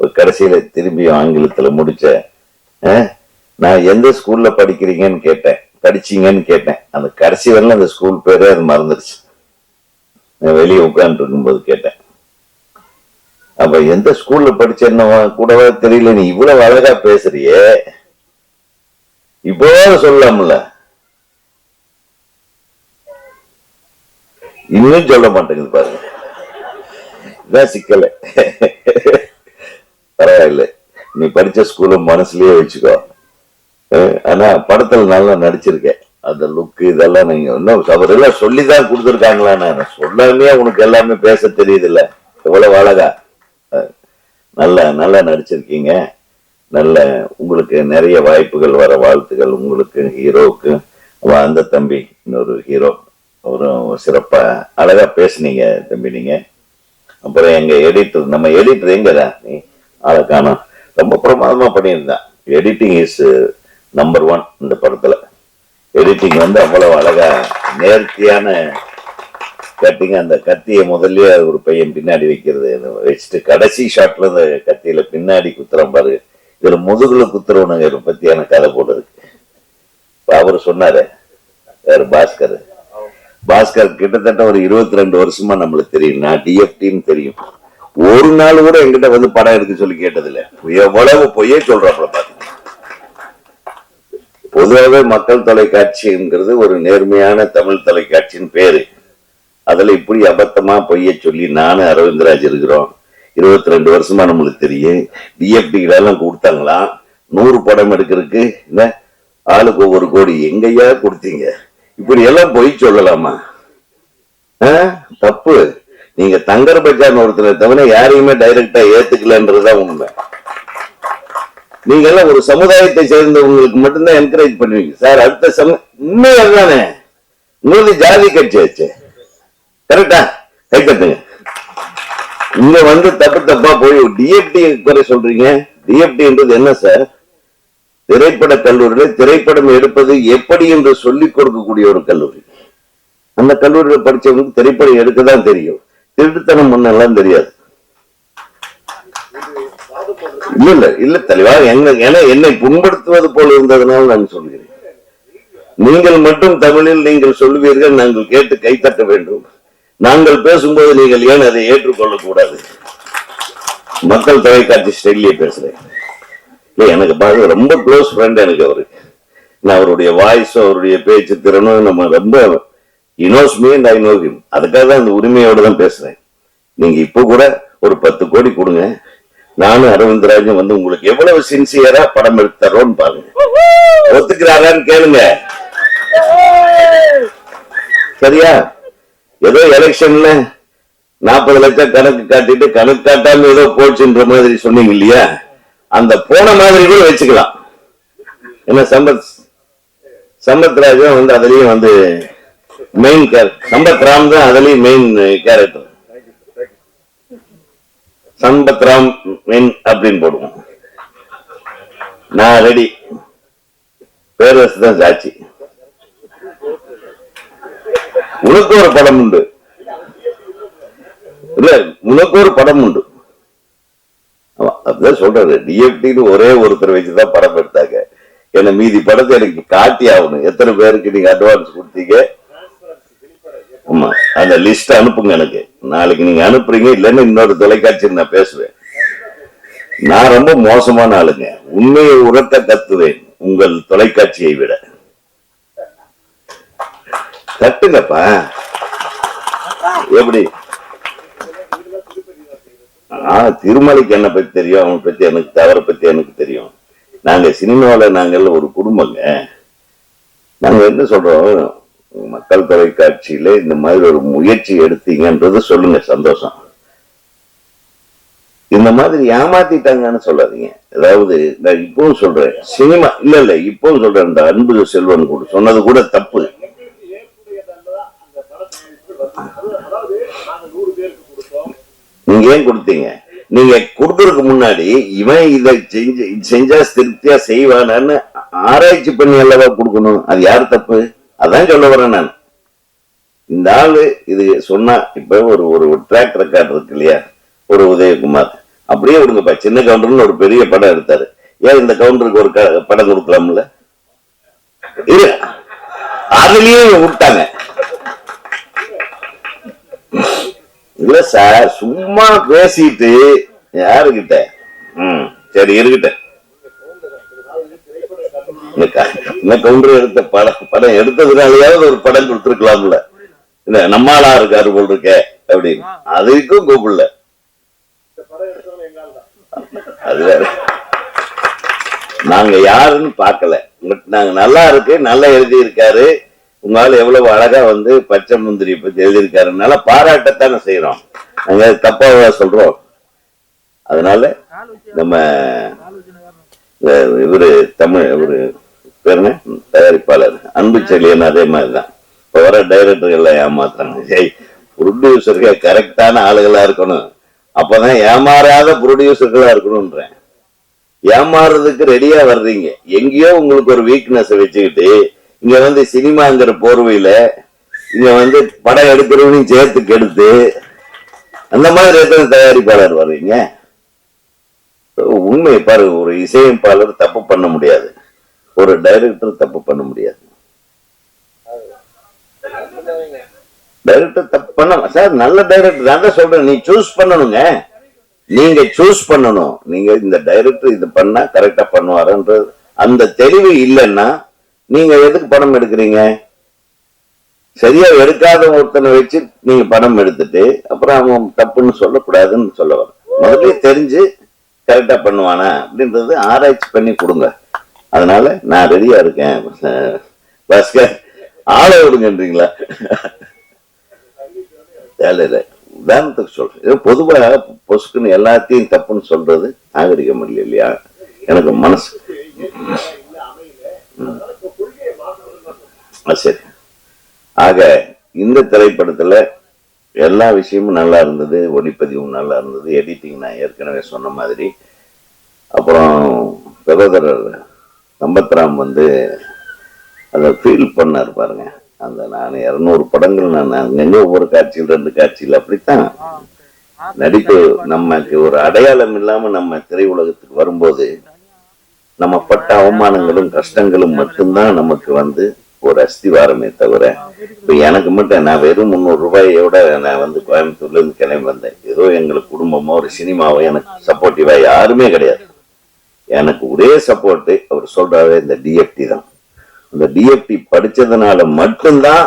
ஒரு கடைசியில திரும்பியும் ஆங்கிலத்துல முடிச்ச. நான் எந்த ஸ்கூல்ல படிச்சீங்கன்னு கேட்டேன். அந்த கடைசி வரல அந்த ஸ்கூல் பேரே அது மறந்துருச்சு. வெளியே உட்கார்ந்து இருக்கும்போது கேட்டேன். அப்ப எந்த ஸ்கூல்ல படிச்சேன்னு கூடவா தெரியல. நீ இவ்வளவு அழகா பேசுறியே, இப்போ சொல்லலாம்ல. இன்னும் சொல்ல மாட்டேங்குது பாருங்க. இதான் சிக்கல. பரவாயில்ல, நீ படிச்ச ஸ்கூல மனசுலயே வச்சுக்கோ. ஆனா படத்துல நல்லா நடிச்சிருக்கேன். அந்த லுக்கு இதெல்லாம் நீங்க இன்னும் அவரெல்லாம் சொல்லிதான் கொடுத்துருக்காங்களா? நான் சொல்லாமே உனக்கு எல்லாமே பேச தெரியுது இல்ல? எவ்வளவு அழகா நல்லா நல்லா நடிச்சிருக்கீங்க. நல்ல உங்களுக்கு நிறைய வாய்ப்புகள் வர வாழ்த்துகள். உங்களுக்கு ஹீரோவுக்கு அந்த தம்பி இன்னொரு ஹீரோ ஒரு சிறப்பா அழகா பேசுனீங்க தம்பி நீங்க. அப்புறம் எங்க எடிட்டர், நம்ம எடிட்டர் எங்கதான் நீ ஆளை காணோம். ரொம்ப பிரமாதமா பண்ணியிருந்தான். எடிட்டிங் இஸ் நம்பர் 1 இந்த படத்துல. எடிட்டிங் அவ்வளவு அழகா நேர்த்தியான கட்டிங். அந்த கத்தியை முதல்ல ஒரு பையன் பின்னாடி வைக்கிறது வச்சுட்டு கடைசி ஷாட்ல அந்த கத்தியில பின்னாடி குத்துறம் பாரு. இதுல முதுகுல குத்துறவனுங்க பத்தியான கதை போடுறதுக்கு. அவரு சொன்னாரு வேற பாஸ்கர் கிட்டத்தட்ட ஒரு 22 வருஷமா நம்மளுக்கு தெரியும். நான் டிஎஃப்டின்னு தெரியும். ஒரு நாள் கூட என்கிட்ட வந்து படம் எடுக்க சொல்லி கேட்டதில்ல. எவ்வளவு பொய்யே சொல்றாப்புல பாத்தீங்க. பொதுவாகவே மக்கள் தொலைக்காட்சிங்கிறது ஒரு நேர்மையான தமிழ் தொலைக்காட்சியின் பேரு. அதுல இப்படி அபத்தமா பொய்ய சொல்லி நானும் அரவிந்தராஜ் இருக்கிறோம். 22 வருஷமா நம்மளுக்கு தெரியும். டிஎஃப்டிகள் எல்லாம் கொடுத்தாங்களா 100 படம் எடுக்கிறதுக்கு இல்ல ஆளுக்கு ஒவ்வொரு கோடி எங்கய்யா கொடுத்தீங்க? இப்படி எல்லாம் பொய் சொல்லலாமா? தப்பு. நீங்க தங்கர் பச்சான் ஒருத்தரை தவிர யாரையுமே டைரக்டா ஏத்துக்கலன்றதுதான் உண்மை. நீங்க எல்லாம் ஒரு சமுதாயத்தை சேர்ந்தவங்களுக்கு மட்டும்தான் என்கரேஜ் பண்ணுவீங்க சார். அடுத்த உண்மை அதுதானே. உங்களுக்கு ஜாதி கட்சி ஆச்சு, கரெக்டா? கை தட்டுங்க. இங்க வந்து தப்பா போய் டிஎஃப்டி குறை சொல்றீங்க. டிஎஃப்டின்றது என்ன சார்? திரைப்பட கல்லூரியில திரைப்படம் எடுப்பது எப்படி என்று சொல்லிக் கொடுக்கக்கூடிய ஒரு கல்லூரி. அந்த கல்லூரியில படிச்சவங்களுக்கு திரைப்படம் எடுக்கதான் தெரியும். திருட்டுத்தனம் முன்னெல்லாம் தெரியாது. இல்ல தெளிவா என்னை புண்படுத்துவது போல இருந்ததுனால நான் சொல்கிறேன். நீங்கள் மட்டும் தமிழில் நீங்கள் சொல்வீர்கள், நாங்கள் கேட்டு கைத்தட்ட வேண்டும். நாங்கள் பேசும்போது நீங்கள் ஏன் அதை ஏற்றுக்கொள்ள கூடாது? மக்கள் தொலைக்காட்சி ஸ்டைல்லே பேசுறேன். எனக்கு பார்க்க ரொம்ப க்ளோஸ் ஃப்ரெண்ட் எனக்கு அவரு. நான் அவருடைய வாய்ஸும் அவருடைய பேச்சு திறனும் நம்ம ரொம்ப he knows me and I know him. அதுக்காக தான் அந்த உரிமையோடு தான் பேசுறேன். நீங்க இப்ப கூட ஒரு 10 கோடி கொடுங்க, நானும் அரவிந்தராஜும் வந்து உங்களுக்கு எவ்வளவு சின்சியரா படம் எடுத்து தரோன்னு பாருங்க. ஒத்துக்கிறாரான்னு கேளுங்க. சரியா? ஏதோ எலெக்ஷன்ல 40 லட்சம் கணக்கு காட்டிட்டு கணக்கு காட்டாம ஏதோ போச்சுன்ற மாதிரி சொன்னீங்க இல்லையா? அந்த போன மாதிரி கூட வச்சுக்கலாம். ஏன்னா சம்பத் ராஜா வந்து அதுலயும் வந்து மெயின் கேரக்டர். சம்பத் ராம் தான் அதுலயும் main character. Sampath Ram main அப்படின்னு போடுவோம். நான் ரெடி. பேரரசு தான் சாட்சி. உனக்கு ஒரு படம் உண்டு இல்ல? உனக்கு ஒரு படம் உண்டு. அப்படிதான் சொல்றாரு. டிஎஃப்டின்னு ஒரே ஒருத்தர் வச்சுதான் படம் எடுத்தாங்க. என்ன மீதி படத்தை எனக்கு காட்டி ஆகணும். எத்தனை பேருக்கு நீங்க அட்வான்ஸ் கொடுத்தீங்க? ஆமா, அந்த லிஸ்ட் அனுப்புங்க எனக்கு. நாளைக்கு நீங்க அனுப்புறீங்க, இல்லைன்னு இன்னொரு தொலைக்காட்சியில் நான் பேசுவேன். நான் ரொம்ப மோசமான ஆளுங்க. உண்மையை உரத்த கத்துவேன் உங்கள் தொலைக்காட்சியை விட. தட்டுங்கப்பா. எப்படி? திருமலைக்கு என்ன பத்தி தெரியும், அவனை பத்தி எனக்கு, அவரை பத்தி எனக்கு தெரியும். நாங்க சினிமாவில நாங்கள் ஒரு குடும்பங்க. நாங்க என்ன சொல்றோம், மக்கள் தொலைக்காட்சியில இந்த மாதிரி ஒரு முயற்சி எடுத்தீங்கன்றது சொல்லுங்க, சந்தோஷம். இந்த மாதிரி ஏமாத்திட்டாங்கன்னு சொல்லாதீங்க. அதாவது நான் இப்பவும் சொல்றேன், சினிமா இல்ல இப்பவும் சொல்றேன், இந்த அன்பு செல்வன் கூட சொன்னது கூட தப்பு. நீங்க ஏன் கொடுத்தீங்க? நீங்க கொடுக்கறதுக்கு முன்னாடி இவன் இதை செஞ்சா திருப்தியா செய்வானு ஆராய்ச்சி பண்ணி அல்லவா கொடுக்கணும். அது யார் தப்பு? அதான் சொல்ல வரேன் நான். இந்த ஆளு இது சொன்னா, இப்ப ஒரு ட்ராக் ரெக்கார்ட் இருக்கு இல்லையா, ஒரு உதயகுமார், அப்படியே விடுங்கப்பா. சின்ன கவுண்டர்னு ஒரு பெரிய படம் எடுத்தாரு. ஏன் இந்த கவுண்டருக்கு ஒரு படம் கொடுக்கலாம்ல? இல்ல, அதுலயே விட்டாங்க. இல்ல சார், சும்மா பேசிட்டு யாருகிட்ட? சரி இருக்கட்ட. கவுண்டர் எடுத்த படம் எடுத்ததுனாலயாவது ஒரு படம் கொடுத்துருக்கலாம்ல. இல்ல நம்மளா இருக்காரு போல் இருக்க அப்படின்னு அதுக்கும் கூப்பிடல. அது வேற. நாங்க யாருன்னு பாக்கல. நாங்க நல்லா இருக்கு, நல்லா எழுதி இருக்காரு, உங்களால எவ்வளவு அழகா வந்து பச்சை முந்திரி பத்தி எழுதியிருக்காருனால பாராட்டத்தானே செய்யறோம். நாங்க தப்பாவா சொல்றோம்? அதனால நம்ம இவரு தமிழ் இவரு பேருங்க தயாரிப்பாளர் அன்பு செழியன் அதே மாதிரிதான். இப்ப வர டைரக்டர்கள் எல்லாம் ஏமாத்துறாங்க. ப்ரொடியூசர்கள் கரெக்டான ஆளுகளா இருக்கணும், அப்பதான் ஏமாறாத ப்ரொடியூசர்களா இருக்கணும்ன்றேன். ஏமாறுறதுக்கு ரெடியா வர்றீங்க. எங்கேயோ உங்களுக்கு ஒரு வீக்னஸ் வச்சுக்கிட்டு இங்க வந்து சினிமாங்கிற போர்வையில இங்க வந்து படம் எடுக்கிறவனையும் சேர்த்து கெடுத்து அந்த மாதிரி எத்தனை தயாரிப்பாளர் வர்றீங்க? உண்மை பாரு, ஒரு இசையமைப்பாளர் தப்பு பண்ண முடியாது, ஒரு டைரக்டர் தப்பு பண்ண முடியாது. டைரக்டர் தப்பு பண்ண சார், நல்ல டைரக்டர் நான் சொல்றேன், நீ சூஸ் பண்ணணுங்க, நீங்க சூஸ் பண்ணணும். நீங்க இந்த டைரக்டர் இது பண்ணா கரெக்டா பண்ணுவாருன்றது அந்த தெளிவு இல்லைன்னா நீங்க எதுக்கு படம் எடுக்கிறீங்க? சரியா எடுக்காத ஒருத்தனை வச்சு நீங்க படம் எடுத்துட்டு அப்புறம் அவன் தப்புன்னு சொல்லக்கூடாதுன்னு சொல்ல வர. முதல்ல தெரிஞ்சு கரெக்டா பண்ணுவானா அப்படின்றது ஆராய்ச்சி பண்ணி கொடுங்க. அதனால நான் ரெடியா இருக்கேன். பாஸ்கர் ஆளை விடுங்கன்றீங்களா? இல்ல, உதாரணத்துக்கு சொல்றேன். பொதுவா பொசுக்குன்னு எல்லாத்தையும் தப்புன்னு சொல்றது நாகரிகம் இல்லை இல்லையா? எனக்கு மனசு சரி. ஆக இந்த திரைப்படத்துல எல்லா விஷயமும் நல்லா இருந்தது, ஒளிப்பதிவும் நல்லா இருந்தது, எடிட்டிங் நான் ஏற்கனவே சொன்ன மாதிரி. அப்புறம் சகோதரர் சம்பத்ராம் அதை ஃபீல் பண்ணார் பாருங்க. அந்த நான் 200 படங்கள் நான் ஒவ்வொரு காட்சியில் 2 காட்சியில் அப்படித்தான் நடிப்பு. நமக்கு ஒரு அடையாளம் இல்லாம நம்ம திரையுலகத்துக்கு வரும்போது நம்ம பட்ட அவமானங்களும் கஷ்டங்களும் மட்டும்தான் நமக்கு ஒரு அஸ்திவாரமே தவிர, இப்ப எனக்கு மட்டும் நான் வெறும் 300 ரூபாயோட நான் கோயம்புத்தூர்ல இருந்து கிளம்பி வந்தேன். ஏதோ எங்களுக்கு குடும்பமோ ஒரு சினிமாவோ எனக்கு சப்போர்ட்டிவா யாருமே கிடையாது. எனக்கு ஒரே சப்போர்ட் அவர் சொல்றாரு இந்த டிஎஃப்டி தான். அந்த டிஎஃப்டி படிச்சதுனால மட்டும்தான்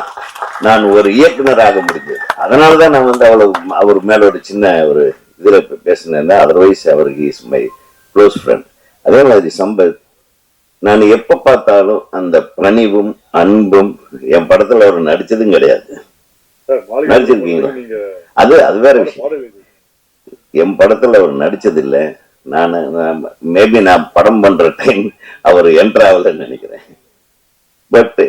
நான் ஒரு இயக்குனராக முடிஞ்சது. அதனாலதான் நான் அவர் மேல ஒரு சின்ன ஒரு இதுல பேசினேன். அதர்வைஸ் அவருக்கு இஸ் மை க்ளோஸ் ஃப்ரெண்ட். அதே மாதிரி சம்பத், நான் எப்ப பார்த்தாலும் அந்த பணிவும் அன்பும், என் படத்துல அவர் நடிச்சதும் கிடையாது. நடிச்சிருக்கீங்களா? அது வேற விஷயம். என் படத்துல அவர் நடிச்சது இல்லை. மேபி நான் படம் பண்ற டைம் அவர் என்டர் ஆகலன்னு நினைக்கிறேன். பட்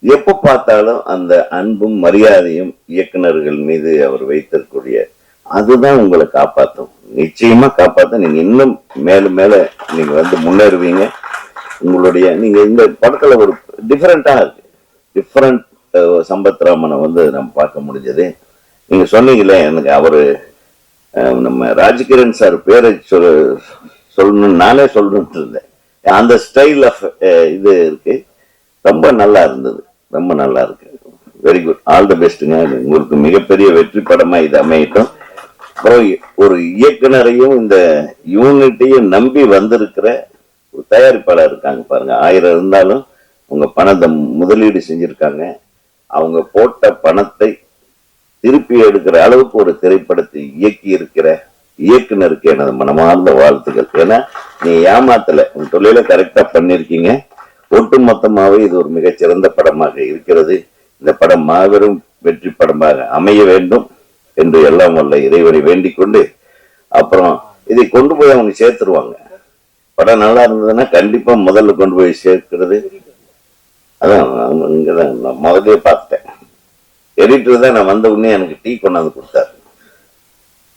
எப்ப பார்த்தாலும் அந்த அன்பும் மரியாதையும் இயக்குனர்கள் மீது அவர் வைத்திருக்கூடிய அதுதான் உங்களை காப்பாற்றும். நிச்சயமா காப்பாற்றும். நீங்க இன்னும் மேலும் மேல நீங்க முன்னேறுவீங்க. உங்களுடைய நீங்க இந்த படத்துல ஒரு டிஃபரெண்டா இருக்கு. டிஃபரெண்ட் சம்பத்ராமனை நம்ம பார்க்க முடிஞ்சது. நீங்க சொன்னீங்களே, எனக்கு அவரு நம்ம ராஜ்கிரண் சார் பேரை சொல்லணும் நானே சொல்லணும்னு இருந்தேன். அந்த ஸ்டைல் ஆஃப் இது இருக்கு. ரொம்ப நல்லா இருந்தது, ரொம்ப நல்லா இருக்கு. வெரி குட், ஆல் தி பெஸ்ட்டுங்க. உங்களுக்கு மிகப்பெரிய வெற்றி படமா இது அமையட்டும். அப்புறம் ஒரு இயக்குனரையும் இந்த யூனிட்டையும் நம்பி வந்திருக்கிற ஒரு தயாரிப்பாளர் இருக்காங்க பாருங்க. 1000 இருந்தாலும் உங்க பணத்தை முதலீடு செஞ்சிருக்காங்க. அவங்க போட்ட பணத்தை திருப்பி எடுக்கிற அளவுக்கு ஒரு திரைப்படத்தை இயக்கி இருக்கிற இயக்குனருக்கு எனது மனமார்ந்த வாழ்த்துக்கள். ஏன்னா நீ ஏமாத்தல, உன் தொழில கரெக்டா பண்ணிருக்கீங்க. ஒட்டு மொத்தமாவே இது ஒரு மிகச்சிறந்த படமாக இருக்கிறது. இந்த படம் மாபெரும் வெற்றி படமாக அமைய வேண்டும் என்று எல்லாம் வல்ல இறைவனை வேண்டிக் கொண்டு, அப்புறம் இதை கொண்டு போய் அவங்க சேர்த்துருவாங்க. படம் நல்லா இருந்ததுன்னா கண்டிப்பா முதல்ல கொண்டு போய் சேர்க்கிறது. அதான் இங்கதான் நான் முதலே பார்த்துட்டேன். எடிட்டர் தான் நான் வந்த உடனே எனக்கு டீ கொண்டாந்து கொடுத்தாரு.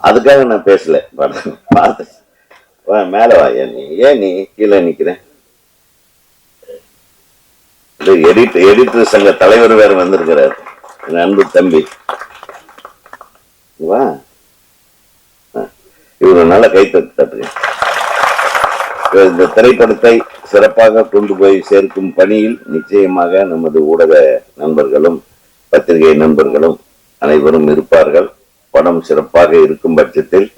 அதுக்காக நான் பேசல, படம் பார்த்து மேல வா. ஏன் நீ கீழே நிக்கிறேன்? எடிட்டர் சங்க தலைவர் வேற வந்திருக்கிறார், என் அன்பு தம்பி. வா, இவரு நல்ல கை தட்டுங்க. இந்த திரைப்படத்தை சிறப்பாக கொண்டு போய் சேர்க்கும் பணியில் நிச்சயமாக நமது ஊடக நண்பர்களும் பத்திரிகை நண்பர்களும் அனைவரும் இருப்பார்கள். படம் சிறப்பாக இருக்கும் பட்சத்தில்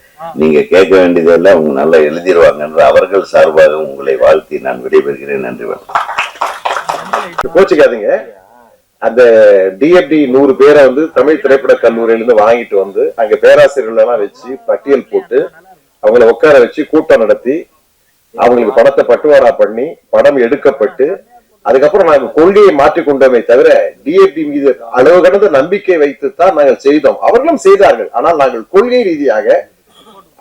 நீங்க கேட்க வேண்டியதெல்லாம் அவங்க நல்லா எழுதிடுவாங்க என்று அவர்கள் சார்பாக உங்களை வாழ்த்தி நான் விடைபெறுகிறேன். நன்றி. கோச்சிக்காதீங்க. அந்த டிஎஃப்டி 100 பேரை தமிழ் திரைப்பட கல்லூரியிலிருந்து வாங்கிட்டு அங்க பேராசிரியர்கள் எல்லாம் வச்சு பட்டியல் போட்டு அவங்கள உட்கார வச்சு கூட்டம் நடத்தி அவங்களுக்கு பணத்தை பட்டுவாடா பண்ணி படம் எடுக்கப்பட்டு அதுக்கப்புறம் நாங்கள் கொள்கையை மாற்றிக்கொண்டோமே தவிர டிஎஃப்டி மீது அளவு கடந்த நம்பிக்கை வைத்துத்தான் நாங்கள் செய்தோம். அவர்களும் செய்தார்கள். ஆனால் நாங்கள் கொள்கை ரீதியாக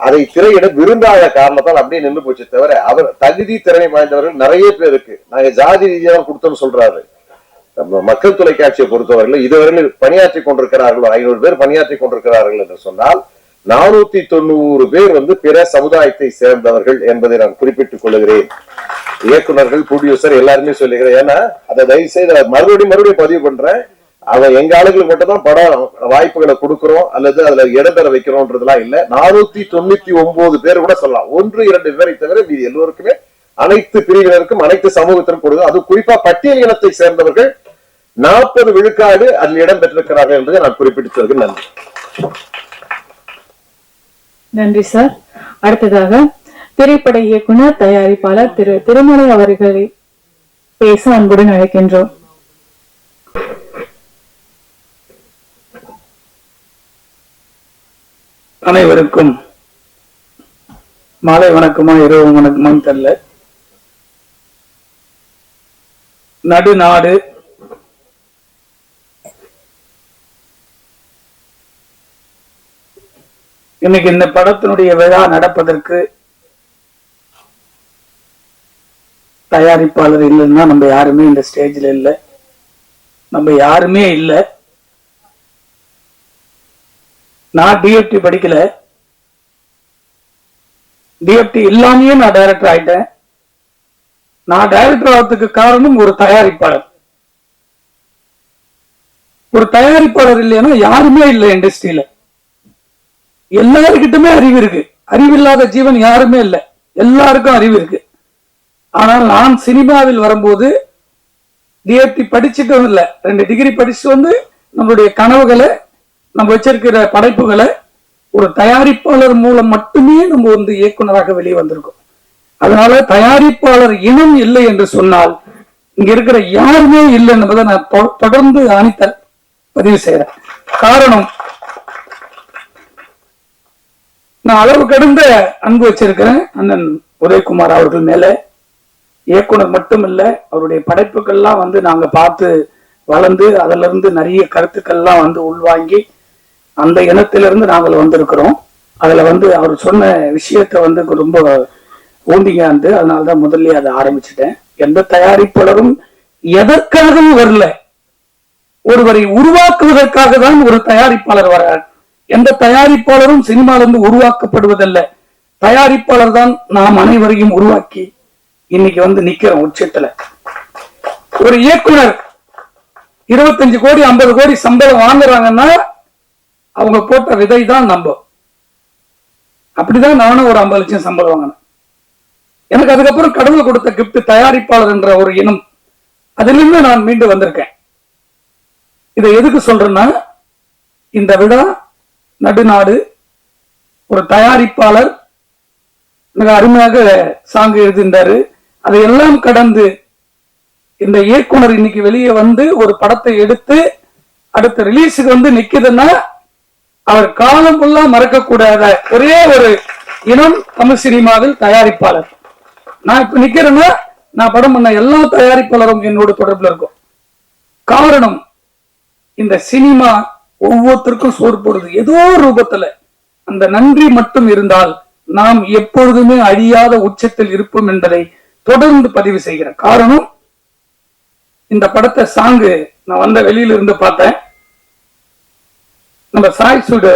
அதை திரையிட விரும்பாத காரணத்தால் அப்படியே நின்று போச்சு தவிர அவர் தகுதி திறமை வாய்ந்தவர்கள் நிறைய பேருக்கு நாங்க ஜாதி ரீதியாக கொடுத்தோம்னு சொல்றாரு. நம்ம மக்கள் தொலைக்காட்சியை பொறுத்தவரையில் இதுவரையில் பணியாற்றி கொண்டிருக்கிறார்கள் 500 பேர் பணியாற்றி கொண்டிருக்கிறார்கள் என்று சொன்னால் 490 பேர் பிற சமுதாயத்தை சேர்ந்தவர்கள் என்பதை நான் குறிப்பிட்டுக் கொள்கிறேன். இயக்குனர்கள், ப்ரொடியூசர் எல்லாருமே சொல்லுகிறேன். ஏன்னா அதை தயவு செய்து மறுபடியும் பதிவு பண்றேன். அவன் எங்க ஆளுகளுக்கு மட்டும் தான் படம் வாய்ப்புகளை கொடுக்கிறோம் அல்லது அதுல இடம்பெற வைக்கிறோம்ன்றதுலாம் இல்ல. 499 பேர் கூட சொல்லலாம், 1-2 பேரை தவிர மீதி எல்லோருக்குமே, அனைத்து பிரிவினருக்கும் அனைத்து சமூகத்திற்கும் கொடுக்கும். அது குறிப்பா பட்டியல் இனத்தை சேர்ந்தவர்கள் 40 விழுக்காடு அதில் இடம் பெற்றிருக்கிறார்கள் என்பதை நான் குறிப்பிட்டதற்கு நன்றி. நன்றி சார். அடுத்ததாக திரைப்பட இயக்குனர் தயாரிப்பாளர் திரு திருமலை அவர்களை பேச அன்புடன் அழைக்கின்றோம். அனைவருக்கும் மாலை வணக்கமா இரவு வணக்கமான்னு தெரியல. நடுநாடு இன்னைக்கு இந்த படத்தினுடைய விழா நடப்பதற்கு தயாரிப்பாளர் இல்லைன்னா நம்ம யாருமே இந்த ஸ்டேஜ்ல இல்லை, நம்ம யாருமே இல்லை. நான் டிஎஃப்டி படிக்கல, டிஎஃப்டி இல்லாமயே நான் டைரக்டர் ஆயிட்டேன். நான் டைரக்டர் ஆகிறதுக்கு காரணம் ஒரு தயாரிப்பாளர். ஒரு தயாரிப்பாளர் இல்லைன்னா யாருமே இல்லை இண்டஸ்ட்ரியில. எல்லாருக்கிட்டுமே அறிவு இருக்கு, அறிவில்லாத ஜீவன் யாருமே இல்லை, எல்லாருக்கும் அறிவு இருக்கு. ஆனால் நான் சினிமாவில் வரும்போது டிஎஃப்டி படிச்சுட்டும் இல்லை, 2 டிகிரி படிச்சுட்டு வந்து நம்மளுடைய கனவுகளை, நம்ம வச்சிருக்கிற படைப்புகளை ஒரு தயாரிப்பாளர் மூலம் மட்டுமே நம்ம வந்து இயக்குனராக வெளியே வந்திருக்கோம். அதனால தயாரிப்பாளர் இனம் இல்லை என்று சொன்னால் இங்க இருக்கிற யாருமே இல்லை என்பதை நான் தொடர்ந்து ஆணித்தல் பதிவு செய்யறேன். காரணம், நான் அளவு கடந்த அன்பு வச்சிருக்கிறேன் அண்ணன் உதயகுமார் அவர்கள் மேல. இயக்குனர் மட்டும் இல்ல, அவருடைய படைப்புகள்லாம் வந்து நாங்க பார்த்து வளர்ந்து அதுல இருந்து நிறைய கருத்துக்கள்லாம் வந்து உள்வாங்கி அந்த இனத்திலிருந்து நாங்கள் வந்திருக்கிறோம். அதுல வந்து அவர் சொன்ன விஷயத்த வந்து ரொம்ப ஊண்டிங்க வந்து, அதனாலதான் முதல்ல அதை ஆரம்பிச்சுட்டேன். எந்த தயாரிப்பாளரும் எதற்காகவும் வரல, ஒருவரை உருவாக்குவதற்காக தான் ஒரு தயாரிப்பாளர் வர்றார். எந்த தயாரிப்பாளரும் சினிமாவிலிருந்து உருவாக்கப்படுவதல்ல, தயாரிப்பாளர் தான் நாம் அனைவரையும் உருவாக்கி இன்னைக்கு வந்து நிக்கிறோம் உச்சத்துல. ஒரு இயக்குனர் 25 கோடி 50 கோடி சம்பளம் வாங்குறாங்கன்னா அவங்க போட்ட விதை தான் நம்ம. அப்படிதான் நானும் ஒரு 50 லட்சம் சம்பளம் வாங்கினேன். எனக்கு அதுக்கப்புறம் கடவுள் கொடுத்த கிஃப்ட் தயாரிப்பாளர் என்ற ஒரு இனம், அதிலிருந்து நான் மீண்டு வந்திருக்கேன். இதை எதுக்கு சொல்றேன்னா, இந்த விழா நடுநாடு ஒரு தயாரிப்பாளர் மிக அருமையாக சாங்கு எழுதியிருந்தாரு. அதையெல்லாம் கடந்து இந்த இயக்குனர் இன்னைக்கு வெளியே வந்து ஒரு படத்தை எடுத்து அடுத்த ரிலீஸுக்கு வந்து நிக்குதுன்னா அவர் காலம் ஃபுல்லா மறக்கக்கூடாத ஒரே ஒரு இனம் தமிழ் சினிமாவில் தயாரிப்பாளர். நான் இப்ப நிக்கிறேன்னா நான் படம் பண்ண எல்லா தயாரிப்பாளரும் என்னோட தொடர்புல இருக்கும். காரணம், இந்த சினிமா ஒவ்வொருத்தருக்கும் சோறு போடுது ஏதோ ரூபத்துல. அந்த நன்றி மட்டும் இருந்தால் நாம் எப்பொழுதுமே அழியாத உச்சத்தில் இருப்போம் என்பதை தொடர்ந்து பதிவு செய்கிற காரணம், இந்த படத்தை சாங்கு நான் வந்த வெளியில இருந்து பார்த்தேன். நம்ம சாய் சுடு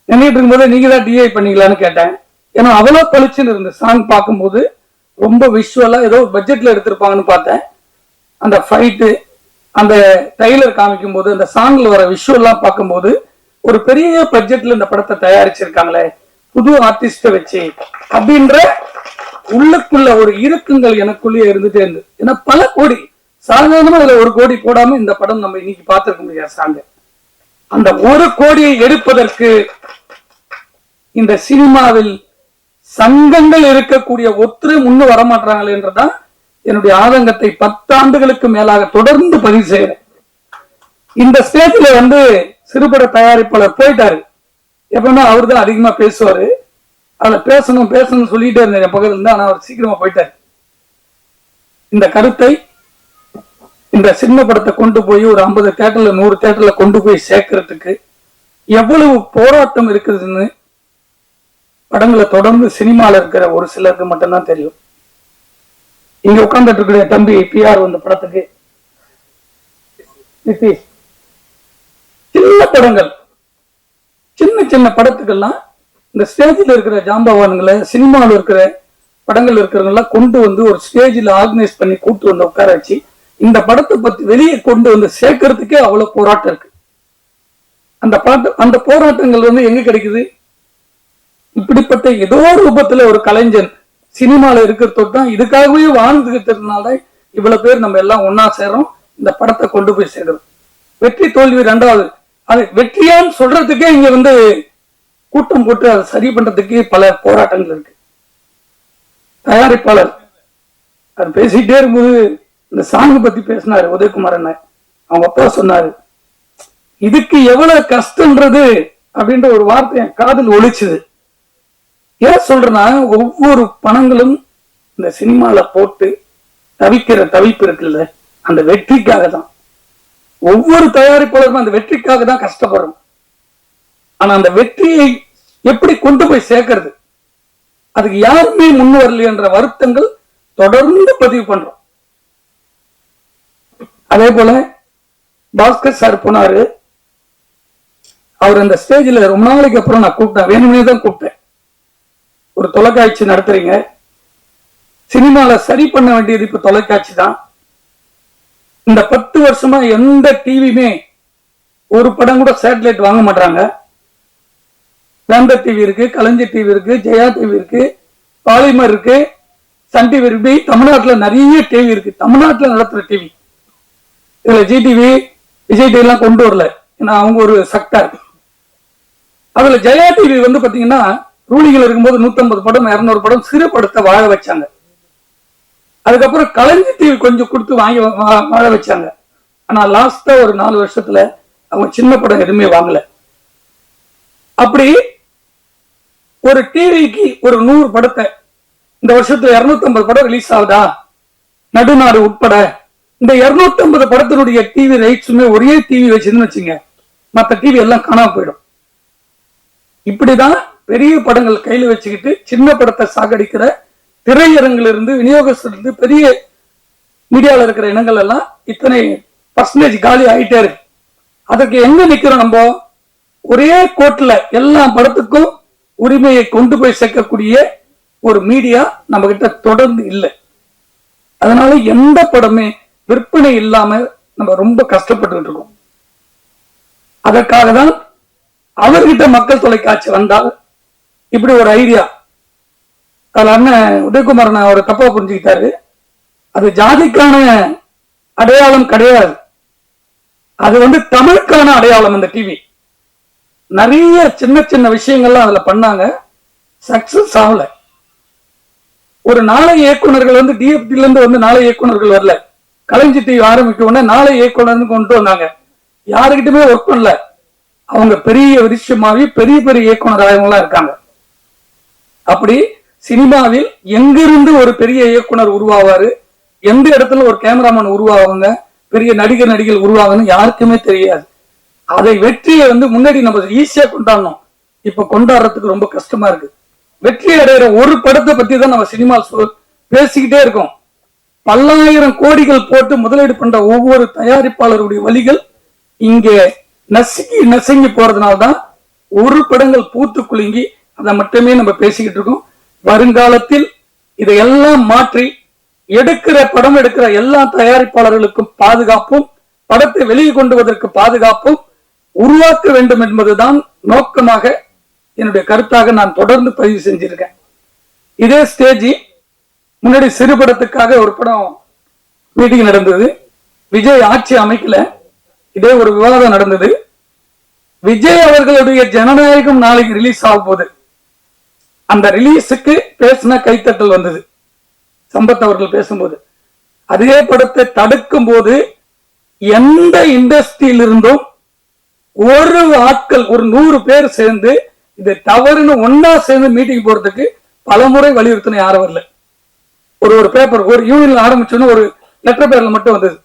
நினைட்டு இருக்கும்போது நீங்க தான் டிஐ பண்ணீங்களான்னு கேட்டேன். ஏன்னா அவ்வளவு பளிச்சுன்னு இருந்த சாங் பார்க்கும்போது ரொம்ப விஷுவலா ஏதோ பட்ஜெட்ல எடுத்திருப்பாங்கன்னு பார்த்தேன். அந்த ஃபைட்டு, அந்த ட்ரைலர் காமிக்கும் போது, அந்த சாங்ல வர விஷுவல்லாம் பார்க்கும்போது ஒரு பெரிய பட்ஜெட்ல இந்த படத்தை தயாரிச்சிருக்காங்களே புது ஆர்டிஸ்ட வச்சு அப்படின்ற உள்ளுக்குள்ள ஒரு இறுக்கங்கள் எனக்குள்ளேயே இருந்துட்டே இருந்து. ஏன்னா பல கோடி, சாதாரணமா அதுல 1 கோடி போடாம இந்த படம் நம்ம இன்னைக்கு பார்த்திருக்க முடியாது சாங்க. அந்த 1 கோடியை எடுப்பதற்கு இந்த சினிமாவில் சங்கங்கள் இருக்கக்கூடிய ஒத்துரை முன்னு வரமாட்டாங்களே என்றுதான் என்னுடைய ஆதங்கத்தை 10 ஆண்டுகளுக்கு மேலாக தொடர்ந்து பதிவு செய்யறேன். இந்த ஸ்டேஜ்ல வந்து சிறுபட தயாரிப்பாளர் போயிட்டாரு. எப்படின்னா அவரு தான் அதிகமா பேசுவாரு. அதுல பேசணும் சொல்லிட்டே இருந்தேன் என் பக்கத்துல இருந்து. ஆனா அவர் சீக்கிரமா போயிட்டாரு. இந்த கருத்தை, இந்த சின்ன படத்தை கொண்டு போய் ஒரு 50 தியேட்டர்ல 100 தியேட்டர்ல கொண்டு போய் சேர்க்கறதுக்கு எவ்வளவு போராட்டம் இருக்குதுன்னு படங்களை தொடர்ந்து சினிமால இருக்கிற ஒரு சிலருக்கு மட்டும்தான் தெரியும். இங்க உட்கார்ந்துட்டு இருக்கிற தம்பி பிஆர் வந்த படத்துக்கு சின்ன படங்கள், சின்ன படத்துக்கெல்லாம் இந்த ஸ்டேஜில் இருக்கிற ஜாம்பவான்களை, சினிமாவில் இருக்கிற படங்கள் இருக்கிறவங்க எல்லாம் கொண்டு வந்து ஒரு ஸ்டேஜில் ஆர்கனைஸ் பண்ணி கூட்டு வந்து உட்கார வச்சு இந்த படத்தை பத்தி வெளியே கொண்டு வந்து சேர்க்கறதுக்கே அவ்வளவு போராட்டம் இருக்கு. அந்த போராட்டங்கள் வந்து எங்க கிடைக்குது? இப்படிப்பட்ட ஏதோ ரூபத்துல ஒரு கலைஞன் சினிமால இருக்கிறதோடு தான் இதுக்காகவே வாழ்ந்துகிட்டதுனால இவ்வளவு பேர் நம்ம எல்லாம் ஒன்னா சேரோம், இந்த படத்தை கொண்டு போய் சேர்க்கிறோம். வெற்றி தோல்வி ரெண்டாவது, அது வெற்றியான்னு சொல்றதுக்கே இங்க வந்து கூட்டம் போட்டு அதை சரி பண்றதுக்கு பல போராட்டங்கள் இருக்கு. தயாரிப்பாளர் அது பேசிட்டே இருக்கும்போது இந்த சாங் பத்தி பேசினாரு உதயகுமார் அண்ணன். அவங்க அப்பா சொன்னாரு, இதுக்கு எவ்வளவு கஷ்டம்ன்றது அப்படின்ற ஒரு வார்த்தை என் காதில் ஒலிச்சுது. ஏன் சொல்றேன்னா, ஒவ்வொரு பணங்களும் இந்த சினிமால போட்டு தவிக்கிற தவிப்பு இருக்குல்ல, அந்த வெற்றிக்காக தான். ஒவ்வொரு தயாரிப்பாளரும் அந்த வெற்றிக்காக தான் கஷ்டப்படுறோம். ஆனா அந்த வெற்றியை எப்படி கொண்டு போய் சேர்க்கிறது, அதுக்கு யாருமே முன் வரலையன்ற வருத்தங்கள் தொடர்ந்து பதிவு பண்றோம். அதே போல பாஸ்கர் சார் போனாரு, அவர் அந்த ஸ்டேஜ்ல ரொம்ப நாளைக்கு அப்புறம் நான் கூப்பிட்டேன், வேணும்னே தான் கூப்பிட்டேன். ஒரு தொலைக்காட்சி நடத்துறீங்க, சினிமால சரி பண்ண வேண்டியது இப்ப தொலைக்காட்சி தான். இந்த 10 வருஷமா எந்த டிவியுமே ஒரு படம் கூட சேட்டலைட் வாங்க மாட்டாங்க. வேந்தர் டிவி இருக்கு, கலைஞர் டிவி இருக்கு, ஜெயா டிவி இருக்கு, பாலிமர் இருக்கு, சன் டிவி இருக்கு. தமிழ்நாட்டுல நிறைய டிவி இருக்கு, தமிழ்நாட்டுல நடத்துற டிவி. இதுல ஜி டிவி, விஜய் டிவி எல்லாம் கொண்டு வரல, ஏன்னா அவங்க ஒரு செக்டர். அதுல ஜெயா டிவி வந்து பாத்தீங்கன்னா ரூலிங்ல இருக்கும்போது 150 படம் 200 படம் சிறு படத்தை வாழ வச்சாங்க. அதுக்கப்புறம் கலைஞர் டிவி கொஞ்சம் கொடுத்து வாங்கி வாழ வச்சாங்க. ஆனா லாஸ்டா ஒரு 4 வருஷத்துல அவங்க சின்ன படம் எதுவுமே வாங்கல. அப்படி ஒரு டிவிக்கு ஒரு 100 படத்தை இந்த வருஷத்துல 250 படம் ரிலீஸ் ஆகுதா, நடுநாடு உட்பட, இந்த 250 படத்தினுடைய டிவி ரைட்ஸுமே ஒரே டிவி வச்சுன்னு வச்சுங்க, மற்ற டிவி எல்லாம் காணாம போயிடும். இப்படிதான் பெரிய படங்கள் கையில வச்சுக்கிட்டு சின்ன படத்தை சாகடிக்கிற திரையரங்குல இருந்து, விநியோகத்துல இருந்து, பெரிய மீடியாவில் இருக்கிற இனங்கள் எல்லாம் இத்தனை பர்சன்டேஜ் காலி ஆயிட்டே இருக்கு. அதுக்கு எங்க நிக்கிறோம் நம்ம? ஒரே கோட்ல எல்லா படத்துக்கும் உரிமையை கொண்டு போய் சேர்க்கக்கூடிய ஒரு மீடியா நம்ம கிட்ட தொடர்ந்து இல்லை. அதனால எந்த படமே விற்பனை இல்லாம நம்ம ரொம்ப கஷ்டப்பட்டு இருக்கோம். அதற்காக தான் அவர்கிட்ட மக்கள் தொலைக்காட்சி வந்தால் இப்படி ஒரு ஐடியா. அதுல அண்ணன் உதயகுமார் அவர் தப்பா புரிஞ்சுக்கிட்டாரு. அது ஜாதிக்கான அடையாளம் கிடையாது, அது வந்து தமிழுக்கான அடையாளம். அந்த டிவி நிறைய சின்ன சின்ன விஷயங்கள்லாம் அதுல பண்ணாங்க, சக்சஸ் ஆகல. ஒரு நாளை இயக்குனர்கள் வந்து டிஎஃப்டில இருந்து வந்து நாளை இயக்குனர்கள் வரல, கலைஞர் டிவி ஆரம்பிக்க உடனே நாளை இயக்குனர் கொண்டு வந்தாங்க. யாருக்கிட்டுமே ஒர்க் பண்ணல. அவங்க பெரிய விஷயமாவே பெரிய பெரிய இயக்குனர் ஆயவங்களா இருக்காங்க. அப்படி சினிமாவில் எங்கிருந்து ஒரு பெரிய இயக்குனர் உருவாவாரு, எந்த இடத்துல ஒரு கேமராமேன் உருவாவாங்க, பெரிய நடிகர் நடிகைகள் உருவாங்கன்னு யாருக்குமே தெரியாது. அதை வெற்றியை வந்து முன்னாடி நம்ம ஈஸியா கொண்டாடணும், இப்ப கொண்டாடுறதுக்கு ரொம்ப கஷ்டமா இருக்கு. வெற்றி அடைகிற ஒரு படத்தை பத்தி தான் நம்ம சினிமா பேசிக்கிட்டே இருக்கோம். பல்லாயிரம் கோடிகள் போட்டு முதலீடு பண்ற ஒவ்வொரு தயாரிப்பாளருடைய வழிகள் இங்கே நசுங்கி போறதுனால்தான் ஒரு படங்கள் பூத்து குலுங்கி அதை மட்டுமே நம்ம பேசிக்கிட்டு இருக்கோம். வருங்காலத்தில் இதையெல்லாம் மாற்றி படம் எடுக்கிற எல்லா தயாரிப்பாளர்களுக்கும் பாதுகாப்பும், படத்தை வெளியே கொண்டு வருவதற்கு பாதுகாப்பும் உருவாக்க வேண்டும் என்பதுதான் நோக்கமாக என்னுடைய கருத்தாக நான் தொடர்ந்து பதிவு செஞ்சிருக்கேன். இதே ஸ்டேஜ் முன்னாடி சிறுபடத்துக்காக ஒரு படம் மீட்டிங் நடந்தது, விஜய் ஆட்சி அமைக்கல, இதே ஒரு விவாதம் நடந்தது. விஜய் அவர்களுடைய ஜனநாயகம் நாளைக்கு ரிலீஸ் ஆகும் போது அந்த ரிலீஸுக்கு பேசின கைத்தட்டல் வந்தது சம்பத் அவர்கள் பேசும்போது. அதே படத்தை தடுக்கும் போது எந்த இண்டஸ்ட்ரியில் இருந்தும் ஒரு ஆட்கள் ஒரு 100 பேர் சேர்ந்து இது தவறுன்னு ஒன்னா சேர்ந்து மீட்டிங் போறதுக்கு பல முறை வலியுறுத்தின யாரும் வரல. ஒரு பேப்பர் ஒரு யூனியன்ல ஆரம்பிச்சோன்னு ஒரு லெட்டர் பேர்ல மட்டும் வந்தது.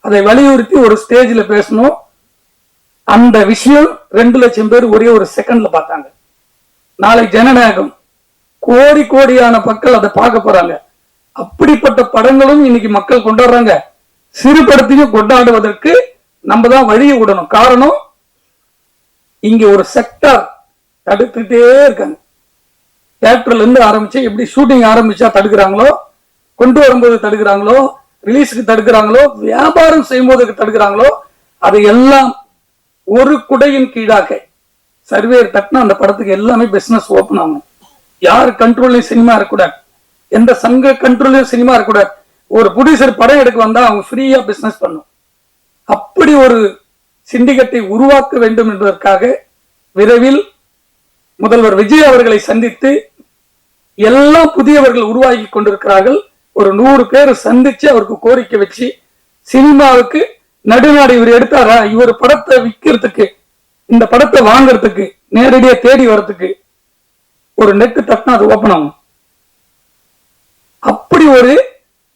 அதை வலியுறுத்தி ஒரு ஸ்டேஜ்ல பேசணும். அந்த விஷயம் 2 லட்சம் பேர் ஒரே ஒரு செகண்ட்ல பார்த்தாங்க. நாளை ஜனநாயகம் கோடி கோடியான மக்கள் அதை பார்க்க போறாங்க. அப்படிப்பட்ட படங்களும் இன்னைக்கு மக்கள் கொண்டாடுறாங்க. சிறு படத்தையும் கொண்டாடுவதற்கு நம்ம தான் வழியை விடணும். காரணம், இங்க ஒரு செக்டர் தடுத்துட்டே இருக்காங்க. தியேட்டர்ல இருந்து ஆரம்பிச்சு எப்படி ஷூட்டிங் ஆரம்பிச்சா தடுக்கிறாங்களோ, கொண்டு வரும்போது தடுக்கிறாங்களோ, ரிலீஸுக்கு தடுக்கிறாங்களோ, வியாபாரம் செய்யும்போது தடுக்கிறாங்களோ, அது எல்லாம் ஒரு குடையின் கீழாக சர்வேர் தட்டினா அந்த படத்துக்கு எல்லாமே பிசினஸ் ஓபன் ஆகும். யார் கண்ட்ரோல்லையும் சினிமா இருக்கக்கூடாது, எந்த சங்க கண்ட்ரோல்லையும் சினிமா இருக்கக்கூடாது. ஒரு ப்ரொடியூசர் படம் எடுக்க வந்தா அவங்க ஃப்ரீயா பிசினஸ் பண்ணும். அப்படி ஒரு சிண்டிகேட்டை உருவாக்க வேண்டும் என்பதற்காக விரைவில் முதல்வர் விஜய் அவர்களை சந்தித்து எல்லா புதியவர்கள் உருவாகி கொண்டிருக்கிறார்கள். ஒரு 100 பேர் சந்திச்சு அவருக்கு கோரிக்கை வச்சு சினிமாவுக்கு நடுநாடு இவர் எடுத்தாரா, இவர் படத்தை விற்கிறதுக்கு, இந்த படத்தை வாங்கறதுக்கு, நேரடியா தேடி வர்றதுக்கு ஒரு நெட் தட்டினா அது ஓப்பன் ஆகும். அப்படி ஒரு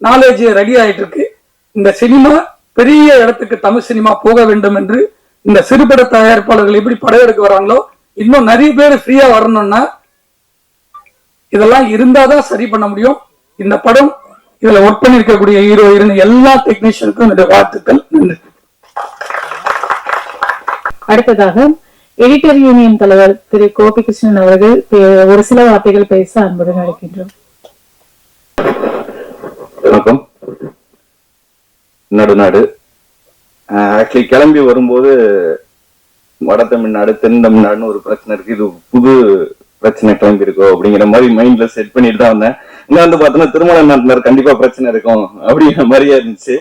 நாலேஜ் ரெடி ஆயிட்டு இருக்கு. இந்த சினிமா பெரிய இடத்துக்கு தமிழ் சினிமா போக வேண்டும் என்று இந்த சிறுபட தயாரிப்பாளர்கள் எப்படி படம் எடுக்க வராங்களோ, இன்னும் நிறைய பேர் ஃப்ரீயா வரணும்னா இதெல்லாம் இருந்தாதான் சரி பண்ண முடியும். இந்த படம் இதுல ஒர்க் பண்ணிருக்கக்கூடிய ஹீரோ ஹீரோயின் எல்லா டெக்னீஷியனுக்கும் என்னுடைய வாழ்த்துக்கள். நன்றி. அடுத்ததாக எடிட்டர் யூனியன் தலைவர் திரு கோபிகிருஷ்ணன் அவர்கள் ஒரு சில வார்த்தைகள் பேச அன்புடன் அழைக்கின்றோம். வணக்கம். நடுநாடு ஆக்சுவலி கிளம்பி வரும்போது வட தமிழ்நாடு தென் தமிழ்நாடுன்னு ஒரு பிரச்சனை இருக்கு, இது புது பிரச்சனை கிளம்பி இருக்கோ அப்படிங்கிற மாதிரி மைண்ட்ல செட் பண்ணிட்டு தான் வந்தேன். இங்க வந்து பார்த்தோன்னா திருமண நாட்டினர் கண்டிப்பா பிரச்சனை இருக்கும் அப்படிங்கிற மாதிரியே இருந்துச்சு.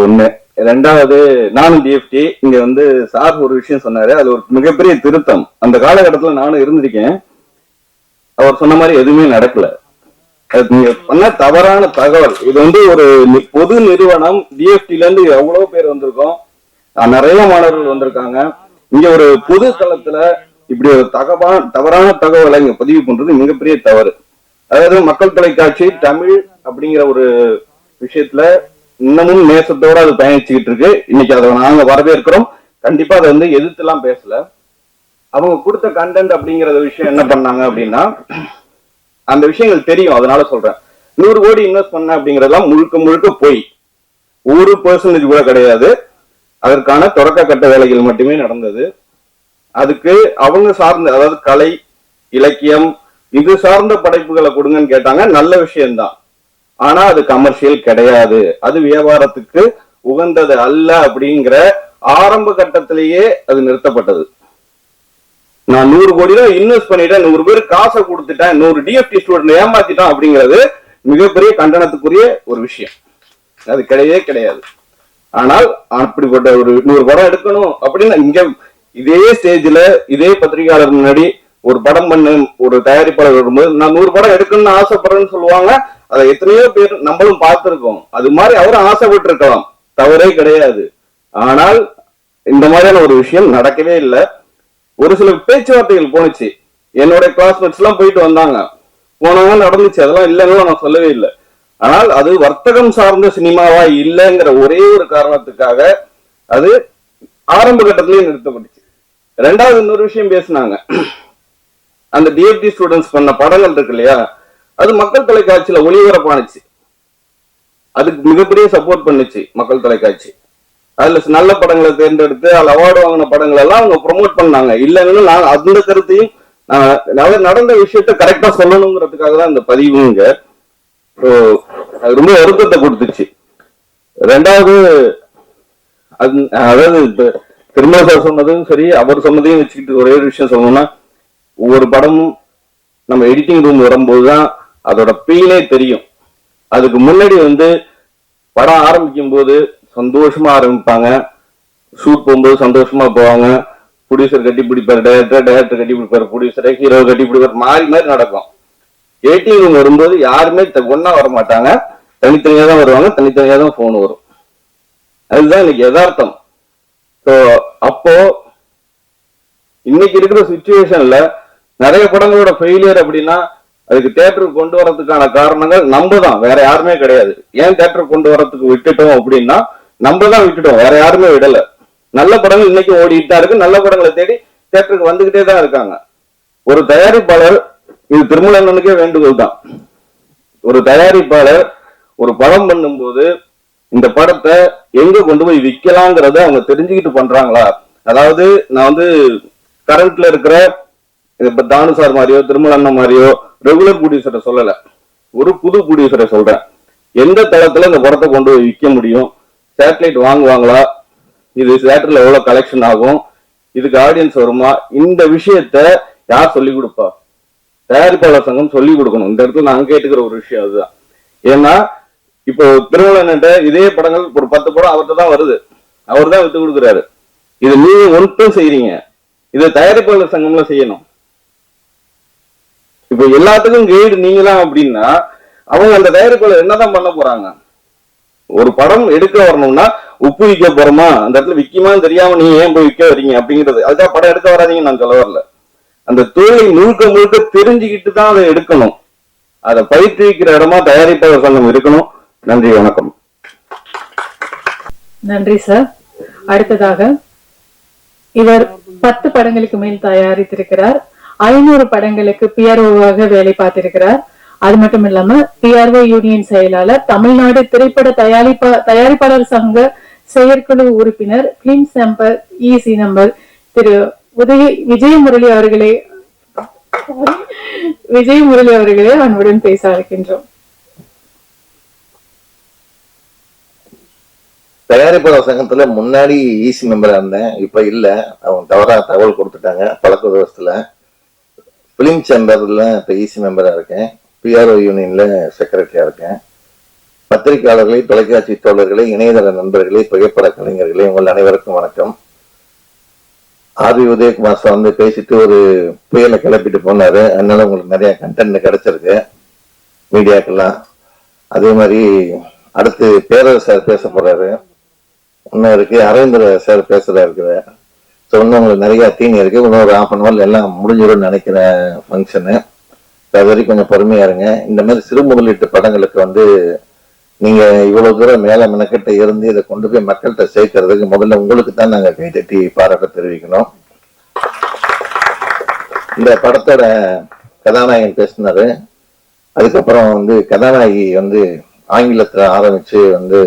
ஒண்ணு. ரெண்டாவது, நானும் டிஎஃப்டி இங்க வந்து சார் ஒரு விஷயம் சொன்னாரு, அது ஒரு மிகப்பெரிய திருத்தம். அந்த காலகட்டத்துல நானும் இருந்திருக்கேன். அவர் சொன்ன மாதிரி எதுவுமே நடக்கல. நீங்க பண்ண தவறான தகவல். இது வந்து ஒரு பொது நிறுவனம், டிஎஃப்டில இருந்து எவ்வளவு பேர் வந்திருக்கோம், நிறைய மாணவர்கள் வந்திருக்காங்க. இங்க ஒரு பொது தளத்துல இப்படி ஒரு தவறான தகவலை இங்க பதிவு பண்றது மிகப்பெரிய தவறு. அதாவது மக்கள் தொலைக்காட்சி தமிழ் அப்படிங்கிற ஒரு விஷயத்துல இன்னமும் நேசத்தோட அது பயணிச்சுக்கிட்டு இருக்கு. இன்னைக்கு அதை நாங்க வரவேற்கிறோம். கண்டிப்பா அதை வந்து எதிர்த்து எல்லாம் பேசல. அவங்க கொடுத்த கண்டென்ட் அப்படிங்கிற விஷயம் என்ன பண்ணாங்க அப்படின்னா, அந்த விஷயங்கள் தெரியும், அதனால சொல்றேன். 100 கோடி இன்வெஸ்ட் பண்ண அப்படிங்கறதெல்லாம் முழுக்க முழுக்க போய் 1% கூட கிடையாது. அதற்கான தொடக்க கட்ட வேலைகள் மட்டுமே நடந்தது. அதுக்கு அவங்க சார்ந்த, அதாவது கலை இலக்கியம் இது சார்ந்த படைப்புகளை கொடுங்கன்னு கேட்டாங்க. நல்ல விஷயம்தான். ஆனா அது கமர்ஷியல் கிடையாது, அது வியாபாரத்துக்கு உகந்தது அல்ல அப்படிங்கிற ஆரம்ப கட்டத்திலேயே அது நிறுத்தப்பட்டது. நான் 100 கோடி தான் இன்வெஸ்ட் பண்ணிட்டேன், 100 பேர் காசை கொடுத்துட்டேன், 100 டிஎஃப்டி ஸ்டூடெண்ட் ஏமாத்திட்டான் அப்படிங்கிறது மிகப்பெரிய கண்டனத்துக்குரிய ஒரு விஷயம். அது கிடையவே கிடையாது. ஆனால் அப்படிப்பட்ட ஒரு 100 படம் எடுக்கணும் அப்படின்னு இங்க இதே ஸ்டேஜ்ல இதே பத்திரிகையாளர் முன்னாடி ஒரு படம் பண்ணு ஒரு தயாரிப்பாளர் வரும்போது நான் 100 படம் எடுக்கணும்னு ஆசைப்படுறேன்னு சொல்லுவாங்க. அதை எத்தனையோ பேர் நம்மளும் பார்த்திருக்கோம். அது மாதிரி அவரும் ஆசைப்பட்டு இருக்கலாம், தவறே கிடையாது. ஆனால் இந்த மாதிரியான ஒரு விஷயம் நடக்கவே இல்லை. ஒரு சில பேச்சுவார்த்தைகள் போனுச்சு. என்னுடைய கிளாஸ்மேட்ஸ் எல்லாம் போயிட்டு வந்தாங்க, போனாங்க, நடந்துச்சு. அதெல்லாம் இல்லைன்னு நான் சொல்லவே இல்லை. ஆனால் அது வர்த்தகம் சார்ந்த சினிமாவா இல்லைங்கிற ஒரே ஒரு காரணத்துக்காக அது ஆரம்ப கட்டத்திலேயே நிறுத்தப்பட்டுச்சு. ரெண்டாவது இன்னொரு விஷயம் பேசினாங்க. அந்த டிஎஃப்டி ஸ்டூடெண்ட்ஸ் பண்ண படங்கள் இருக்கு இல்லையா, அது மக்கள் தொலைக்காட்சியில ஒளிபரப்பானுச்சு. அதுக்கு மிகப்பெரிய சப்போர்ட் பண்ணுச்சு மக்கள் தொலைக்காட்சி. அதுல நல்ல படங்களை தேர்ந்தெடுத்து அதுல அவார்டு வாங்கின படங்கள் எல்லாம் அவங்க ப்ரொமோட் பண்ணாங்க. இல்லைன்னு நான் அந்த கருத்தையும் நடந்த விஷயத்த கரெக்டா சொல்லணுங்கிறதுக்காக தான் இந்த பதிவுங்க. அது ரொம்ப வருத்தத்தை கொடுத்துச்சு. ரெண்டாவது, அதாவது திருமண சார் சொன்னதும் சரி, அவர் சொன்னதையும் வச்சுக்கிட்டு ஒரே விஷயம் சொல்லணும்னா, ஒவ்வொரு படமும் நம்ம எடிட்டிங் ரூம் வரும்போதுதான் அதோட பீனே தெரியும். அதுக்கு முன்னாடி வந்து படம் ஆரம்பிக்கும் போது சந்தோஷமா ஆரம்பிப்பாங்க, ஷூட் போகும்போது சந்தோஷமா போவாங்க, ப்ரொடியூசர் கட்டி பிடிப்பாரு, டைரக்டர் கட்டி பிடிப்பாரு, ப்ரொடியூசர் ஹீரோ கட்டி பிடிப்பாரு, மாறி மாறி நடக்கும். எடிட்டிங் ரூம் வரும்போது யாருமே ஒன்னா வர மாட்டாங்க, தனித்தனியா தான் வருவாங்க, தனித்தனியா தான் போன் வரும். அதுதான் இன்னைக்கு யதார்த்தம். அப்போ இன்னைக்கு இருக்கிற சிச்சுவேஷன்ல நிறைய படங்களோட ஃபெயிலியர் அப்படின்னா அதுக்கு தியேட்டருக்கு கொண்டு வரதுக்கான காரணங்கள் நம்ம தான், வேற யாருமே கிடையாது. ஏன் தியேட்டருக்கு கொண்டு வரதுக்கு விட்டுட்டோம் அப்படின்னா நம்ம தான் விட்டுட்டோம், வேற யாருமே விடல. நல்ல படங்கள் இன்னைக்கு ஓடிட்டு தான் இருக்கு, நல்ல படங்களை தேடி தியேட்டருக்கு வந்துகிட்டே தான் இருக்காங்க. ஒரு தயாரிப்பாளர், இது திருமலனுக்கே வேண்டுகோள் தான், ஒரு தயாரிப்பாளர் ஒரு படம் பண்ணும்போது இந்த படத்தை எங்க கொண்டு போய் விற்கலாங்கிறத அவங்க தெரிஞ்சுக்கிட்டு பண்றாங்களா? அதாவது நான் வந்து கரண்ட்ல இருக்கிற இப்ப தானு சார் மாதிரியோ திருமலண்ண மாதிரியோ ரெகுலர் ப்ரொடியூசரை சொல்லல, ஒரு புது ப்ரொடியூசரை சொல்றேன். எந்த தளத்துல இந்த படத்தை கொண்டு போய் விற்க முடியும், சேட்டலைட் வாங்குவாங்களா, இது தியேட்டர்ல எவ்வளவு கலெக்ஷன் ஆகும், இதுக்கு ஆடியன்ஸ் வருமா, இந்த விஷயத்த யார் சொல்லி கொடுப்பா? தயாரிப்பாளர் சங்கம் சொல்லி கொடுக்கணும். இந்த இடத்துல நான் கேட்டுக்கிற ஒரு விஷயம் அதுதான். ஏன்னா இப்போ திருமணன்ட்ட இதே படங்கள் ஒரு 10 படம் அவர்கிட்ட தான் வருது, அவர் தான் வித்து கொடுக்குறாரு. இது நீங்க ஒன்றும் செய்றீங்க, இதை தயாரிப்பாளர் சங்கம்ல செய்யணும். இப்ப எல்லாத்துக்கும் கைடு நீங்களாம் அப்படின்னா அவங்க அந்த தயாரிப்பாளர் என்னதான் பண்ண போறாங்க? ஒரு படம் எடுக்க வரணும்னா உப்பு விற்க போறோமா, அந்த இடத்துல விற்குமான்னு தெரியாம நீங்க ஏன் போய் விற்க வரீங்க அப்படிங்கிறது. அதுக்காக படம் எடுக்க வராதீங்க நான் சொல்ல வரல. அந்த தொழிலை முழுக்க முழுக்க தெரிஞ்சுக்கிட்டு தான் அதை எடுக்கணும். அதை பயிற்றுவிக்கிற இடமா தயாரிப்பாளர் சங்கம் இருக்கணும். நன்றி, வணக்கம். நன்றி சார். அடுத்ததாக இவர் 10 படங்களுக்கு மேல் தயாரித்திருக்கிறார். 500 படங்களுக்கு பிஆர்ஓவாக வேலை பார்த்திருக்கிறார். அது மட்டும் இல்லாம பிஆர்ஓ யூனியன் செயலாளர், தமிழ்நாடு திரைப்பட தயாரிப்பாளர் சங்க செயற்குழு உறுப்பினர், பிலிம் சாம்பர் இசி நம்பர் திரு விஜயமுரளி அவர்களே அன்புடன் பேச அழைக்கின்றோம். தயாரிப்பாளர் சங்கத்துல முன்னாடி ஈசி மெம்பரா இருந்தேன், இப்ப இல்ல, அவங்க தவறா தகவல் கொடுத்துட்டாங்க பழக்க விவரத்துல. பிலிம் சேம்பர்ல இப்ப ஈசி மெம்பரா இருக்கேன், பிஆர்ஓ யூனியன்ல செக்ரட்டரியா இருக்கேன். பத்திரிகையாளர்களை, தொலைக்காட்சி தோழர்களை, இணையதள நண்பர்களே, புகைப்பட கலைஞர்களே, உங்கள் அனைவருக்கும் வணக்கம். ஆர்வி உதயகுமார் சார் வந்து பேசிட்டு ஒரு புயலை கிளப்பிட்டு போனாரு, அதனால உங்களுக்கு நிறைய கண்டென்ட் கிடைச்சிருக்கு மீடியாக்கெல்லாம். அதே மாதிரி அடுத்து பேரரசு சார் பேச போறாரு, இன்னும் இருக்கு அரவிந்தர் சார் பேசுறா இருக்குது. ஸோ இன்னும் உங்களுக்கு நிறைய தீனி இருக்கு. இன்னும் ஒரு 1/2 hour எல்லாம் முடிஞ்சிடும் நினைக்கிறேன் ஃபங்க்ஷனு. அது வரைக்கும் கொஞ்சம் பொறுமையா இருங்க. இந்த மாதிரி சிறு முதலீட்டு படங்களுக்கு வந்து நீங்க இவ்வளவு தூரம் மேல மெனக்கிட்ட இருந்து இதை கொண்டு போய் மக்கள்கிட்ட சேர்க்கறதுக்கு முதல்ல உங்களுக்கு தான் நாங்க கைத்தட்டி பாராட்ட தெரிவிக்கணும். இந்த படத்தோட கதாநாயகன் பேசினாரு, அதுக்கப்புறம் வந்து கதாநாயகி வந்து ஆங்கிலத்துல ஆரம்பிச்சு வந்து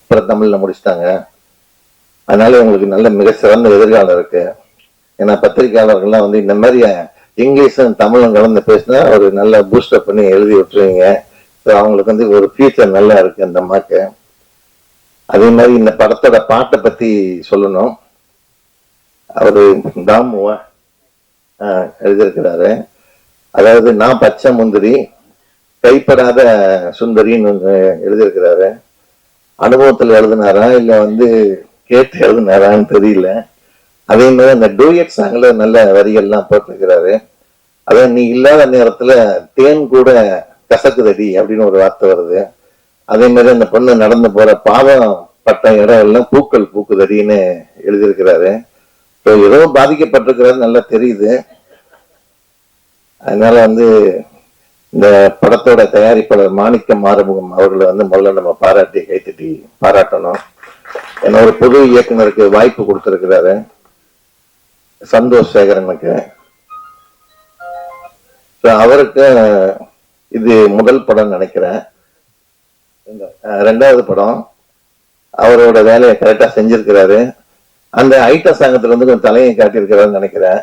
அப்புறம் தமிழ்ல முடிச்சிட்டாங்க. அதனால உங்களுக்கு நல்ல மிக சிறந்த எதிர்காலம் இருக்கு. ஏன்னா பத்திரிகையாளர்கள்லாம் வந்து இந்த மாதிரி இங்கிலீஷும் தமிழும் கலந்து பேசினா ஒரு நல்ல பூஸ்டப் பண்ணி எழுதி விட்டுருவீங்க. அவங்களுக்கு வந்து ஒரு ஃபியூச்சர் நல்லா இருக்கு அந்த அம்மாக்கு. அதே மாதிரி இந்த படத்தோட பாட்டை பத்தி சொல்லணும். அவரு தாமுவா எழுதியிருக்கிறாரு. அதாவது நான் பச்சை முந்திரி கைப்படாத சுந்தரின்னு எழுதியிருக்கிறாரு. அனுபவத்துல எழுதினாரா இல்ல வந்து கேட்டு எழுதினாரான்னு தெரியல. அதே மாதிரி அந்த டூயட் சாங்ல நல்ல வரிகள்லாம் போட்டிருக்கிறாரு. அதான் நீ இல்லாத நேரத்துல தேன் கூட கசக்குதடி அப்படின்னு ஒரு வார்த்தை வருது. அதே மாதிரி அந்த பொண்ணு நடந்து போற பாவம் பட்ட இடம் எல்லாம் பூக்கள் பூக்குதடின்னு எழுதியிருக்கிறாரு. ஏதோ பாதிக்கப்பட்டிருக்கிறது நல்லா தெரியுது. அதனால வந்து இந்த படத்தோட தயாரிப்பாளர் மாணிக்கம் ஆறுமுகம் அவர்களை வந்து முதல்ல நம்ம பாராட்டி கைத்தட்டி பாராட்டணும். ஏன்னா ஒரு புது இயக்குனருக்கு வாய்ப்பு கொடுத்திருக்கிறாரு சந்தோஷ் சேகரனுக்கு. அவருக்கு இது முதல் படம் நினைக்கிறேன். 2வது படம். அவரோட வேலையை கரெக்டா செஞ்சிருக்கிறாரு. அந்த ஐட்ட சங்கத்துல வந்து கொஞ்சம் தலையை காட்டியிருக்கிறாருன்னு நினைக்கிறேன்.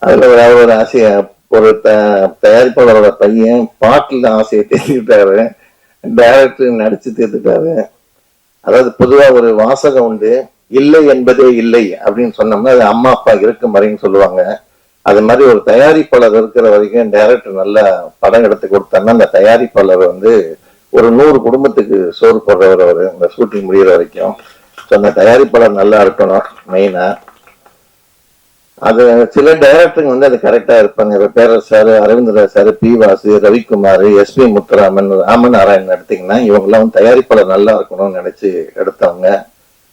அதுல ஒரு ஆசைய ஒரு தயாரிப்பாளரோட பையன் பாட்டுல ஆசையை தேர்த்திட்டாரு, டைரக்டர் நடிச்சு தேர்த்துட்டாரு. அதாவது பொதுவா ஒரு வாசகம் உண்டு, இல்லை என்பதே இல்லை அப்படின்னு சொன்னோம்னா அது அம்மா அப்பா இருக்கும் வரைன்னு சொல்லுவாங்க. அது மாதிரி ஒரு தயாரிப்பாளர் இருக்கிற வரைக்கும் டைரக்டர் நல்லா படம் எடுத்து கொடுத்தாருன்னா அந்த தயாரிப்பாளர் வந்து ஒரு 100 குடும்பத்துக்கு சோறு போடுறவர் அவரு இந்த ஷூட்டிங் முடிகிற வரைக்கும். ஸோ அந்த தயாரிப்பாளர் நல்லா இருக்கணும் மெயினா. அது சில டைரக்டருங்க வந்து அது கரெக்டா இருப்பாங்க. இப்ப Perarasu sir, Aravindar sir, P Vasu, Ravikumar, SP Muthuraman, Ramanarayanan எடுத்தீங்கன்னா இவங்கெல்லாம் வந்து தயாரிப்பாளர் நல்லா இருக்கணும்னு நினைச்சு எடுத்தவங்க.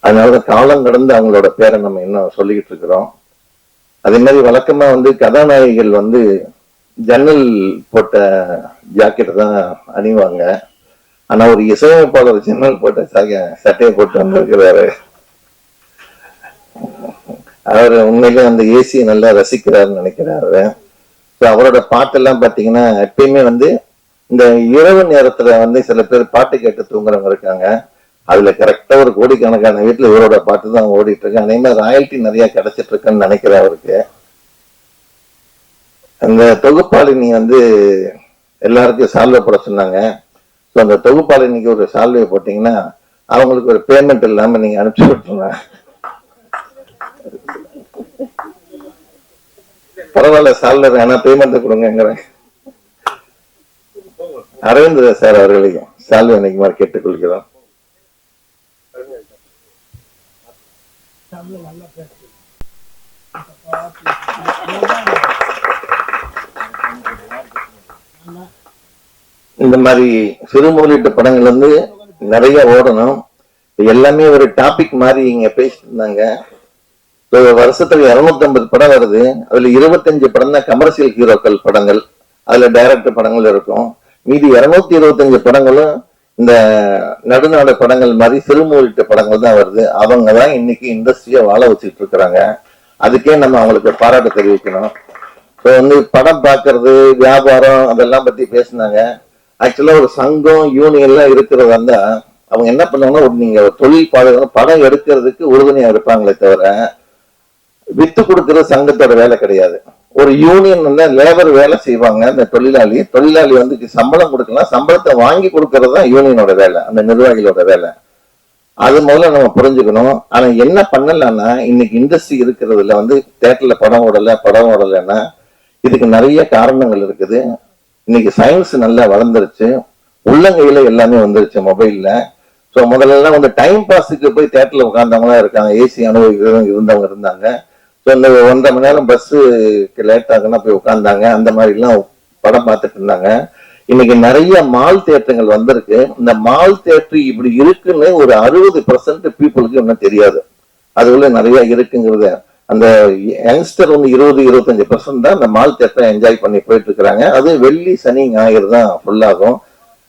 அதனாலதான் காலம் கடந்து அவங்களோட பேரை நம்ம இன்னும் சொல்லிக்கிட்டு இருக்கிறோம். அதே மாதிரி வழக்கமா வந்து கதாநாயகிகள் வந்து ஜன்னல் போட்ட ஜாக்கெட் தான் அணிவாங்க. ஆனா ஒரு இசையமைப்பாளர் ஜன்னல் போட்ட சட்டையை போட்டு வந்திருக்கிறாரு. அவர் உண்மையிலே அந்த ஏசியை நல்லா ரசிக்கிறாருன்னு நினைக்கிறாரு. அவரோட பாட்டெல்லாம் பாத்தீங்கன்னா எப்பயுமே வந்து இந்த இரவு நேரத்துல வந்து சில பேர் பாட்டு கேட்டு தூங்குறவங்க இருக்காங்க. அதுல கரெக்டா ஒரு கோடிக்கணக்கான வீட்டுல இவரோட பாட்டு தான் ஓடிட்டு இருக்கு. அதே மாதிரி ராயல்டி நிறைய கிடைச்சிட்டு இருக்குன்னு நினைக்கிறேன் அவருக்கு. அந்த தொகுப்பாளினி வந்து எல்லாருக்கும் சால்வை போட சொன்னாங்க. ஸோ அந்த தொகுப்பாளர் இன்னைக்கு ஒரு சால்வையை போட்டீங்கன்னா அவங்களுக்கு ஒரு பேமெண்ட் இல்லாம நீங்க அனுப்பிச்சு விட்டுருங்க. பரவாயில்ல சால்வை வேணா பேமெண்ட் கொடுங்கிறேன். அரவிந்த் சார் அவர்களையும் சால்வை இன்னைக்கு கேட்டுக்கொள்கிறோம். இந்த மாதிரி சிறுமொழிட்டு படங்கள் வந்து நிறைய ஓடணும். எல்லாமே ஒரு டாபிக் மாதிரி இங்க பேசிட்டு இருந்தாங்க. வருஷத்துல 250 படம் வருது. அதுல 25 படம் தான் கமர்ஷியல் ஹீரோக்கள் படங்கள், அதுல டைரக்டர் படங்கள் இருக்கும். மீதி 225 படங்களும் இந்த நடுநாடு படங்கள் மாதிரி சிறுமொழிட்டு படங்கள் தான் வருது. அவங்க தான் இன்னைக்கு இண்டஸ்ட்ரியை வாழ வச்சுட்டு இருக்கிறாங்க. அதுக்கே நம்ம அவங்களுக்கு பாராட்டு தெரிவிக்கணும். ஸோ வந்து படம் பார்க்கறது, வியாபாரம் அதெல்லாம் பத்தி பேசினாங்க. ஆக்சுவலா ஒரு சங்கம் யூனியன்லாம் இருக்கிறது வந்தா அவங்க என்ன பண்ணுவாங்கன்னா, நீங்க தொழில் படம் எடுக்கிறதுக்கு உறுதுணையா இருப்பாங்களே தவிர வித்து கொடுக்கற சங்கத்தோட வேலை கிடையாது. ஒரு யூனியன் வந்து லேபர் வேலை செய்வாங்க. அந்த தொழிலாளி வந்து சம்பளம் கொடுக்கலாம், சம்பளத்தை வாங்கி கொடுக்கறது தான் யூனியனோட வேலை, அந்த நிர்வாகிகளோட வேலை. அது முதல்ல நம்ம புரிஞ்சுக்கணும். ஆனா என்ன பண்ணலன்னா, இன்னைக்கு இண்டஸ்ட்ரி இருக்கிறதுல வந்து தியேட்டர்ல படம் ஓடலைன்னா இதுக்கு நிறைய காரணங்கள் இருக்குது. இன்னைக்கு சயின்ஸ் நல்லா வளர்ந்துருச்சு, உள்ளங்கையில எல்லாமே வந்துருச்சு மொபைல்ல. ஸோ முதல்ல எல்லாம் வந்து டைம் பாஸுக்கு போய் தியேட்டர்ல உட்கார்ந்தவங்களா இருக்காங்க, ஏசி அனுபவிக்கிறவங்க இருந்தவங்க இருந்தாங்க. ஸோ இந்த 1.5 மணி நேரம் பஸ்ஸுக்கு லேட் ஆகுன்னா போய் உட்கார்ந்தாங்க, அந்த மாதிரி எல்லாம் படம் பார்த்துட்டு இருந்தாங்க. இன்னைக்கு நிறைய மால் தியேட்டர்கள் வந்திருக்கு. இந்த மால் தியேட்டர் இப்படி இருக்குன்னு ஒரு 60% பீப்புளுக்கு இன்னும் தெரியாது. அதுக்குள்ள நிறைய இருக்குங்கிறத அந்த யங்ஸ்டர் வந்து 20-25% தான் அந்த மால் தியேட்டரை என்ஜாய் பண்ணி போயிட்டு இருக்கிறாங்க. அது வெள்ளி சனி ஞாயிறு தான் ஃபுல்லாகும்,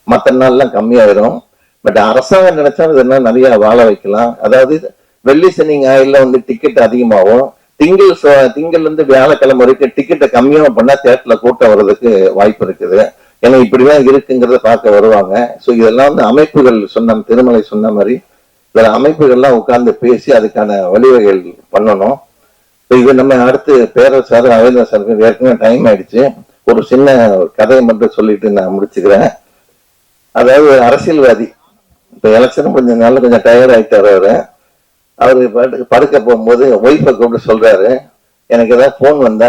மற்ற நாள்லாம் கம்மியாயிரும். பட் அரசாங்கம் நினைச்சா இதெல்லாம் நிறைய வாழ வைக்கலாம். அதாவது வெள்ளி சனி ஞாயிறுல வந்து டிக்கெட் அதிகமாகும். திங்கள்ல இருந்து வியாழக்கிழமை வரைக்கும் டிக்கெட்டை கம்மியாக பண்ணா தியேட்டர்ல கூட்டம் வர்றதுக்கு வாய்ப்பு இருக்குது. ஏன்னா இப்படிதான் இருக்குங்கிறத பார்க்க வருவாங்க. ஸோ இதெல்லாம் வந்து அமைப்புகள் திருமலை சொன்ன மாதிரி சில அமைப்புகள்லாம் உட்கார்ந்து பேசி அதுக்கான வழிவகைகள் பண்ணணும். இது நம்ம அடுத்து பேரரசார் அவேந்திர சாருக்கு ஏற்கனவே டைம் ஆயிடுச்சு. ஒரு சின்ன கதையை மட்டும் சொல்லிட்டு நான் முடிச்சுக்கிறேன். அதாவது அரசியல்வாதி இப்ப எலெக்ஷன் கொஞ்சம் நாள் கொஞ்சம் டயர்ட் ஆயிட்டாரு அவரு படுக்க போகும்போது ஒய்ஃபை கூப்பிட்டு சொல்றாரு, எனக்கு ஏதாவது போன் வந்தா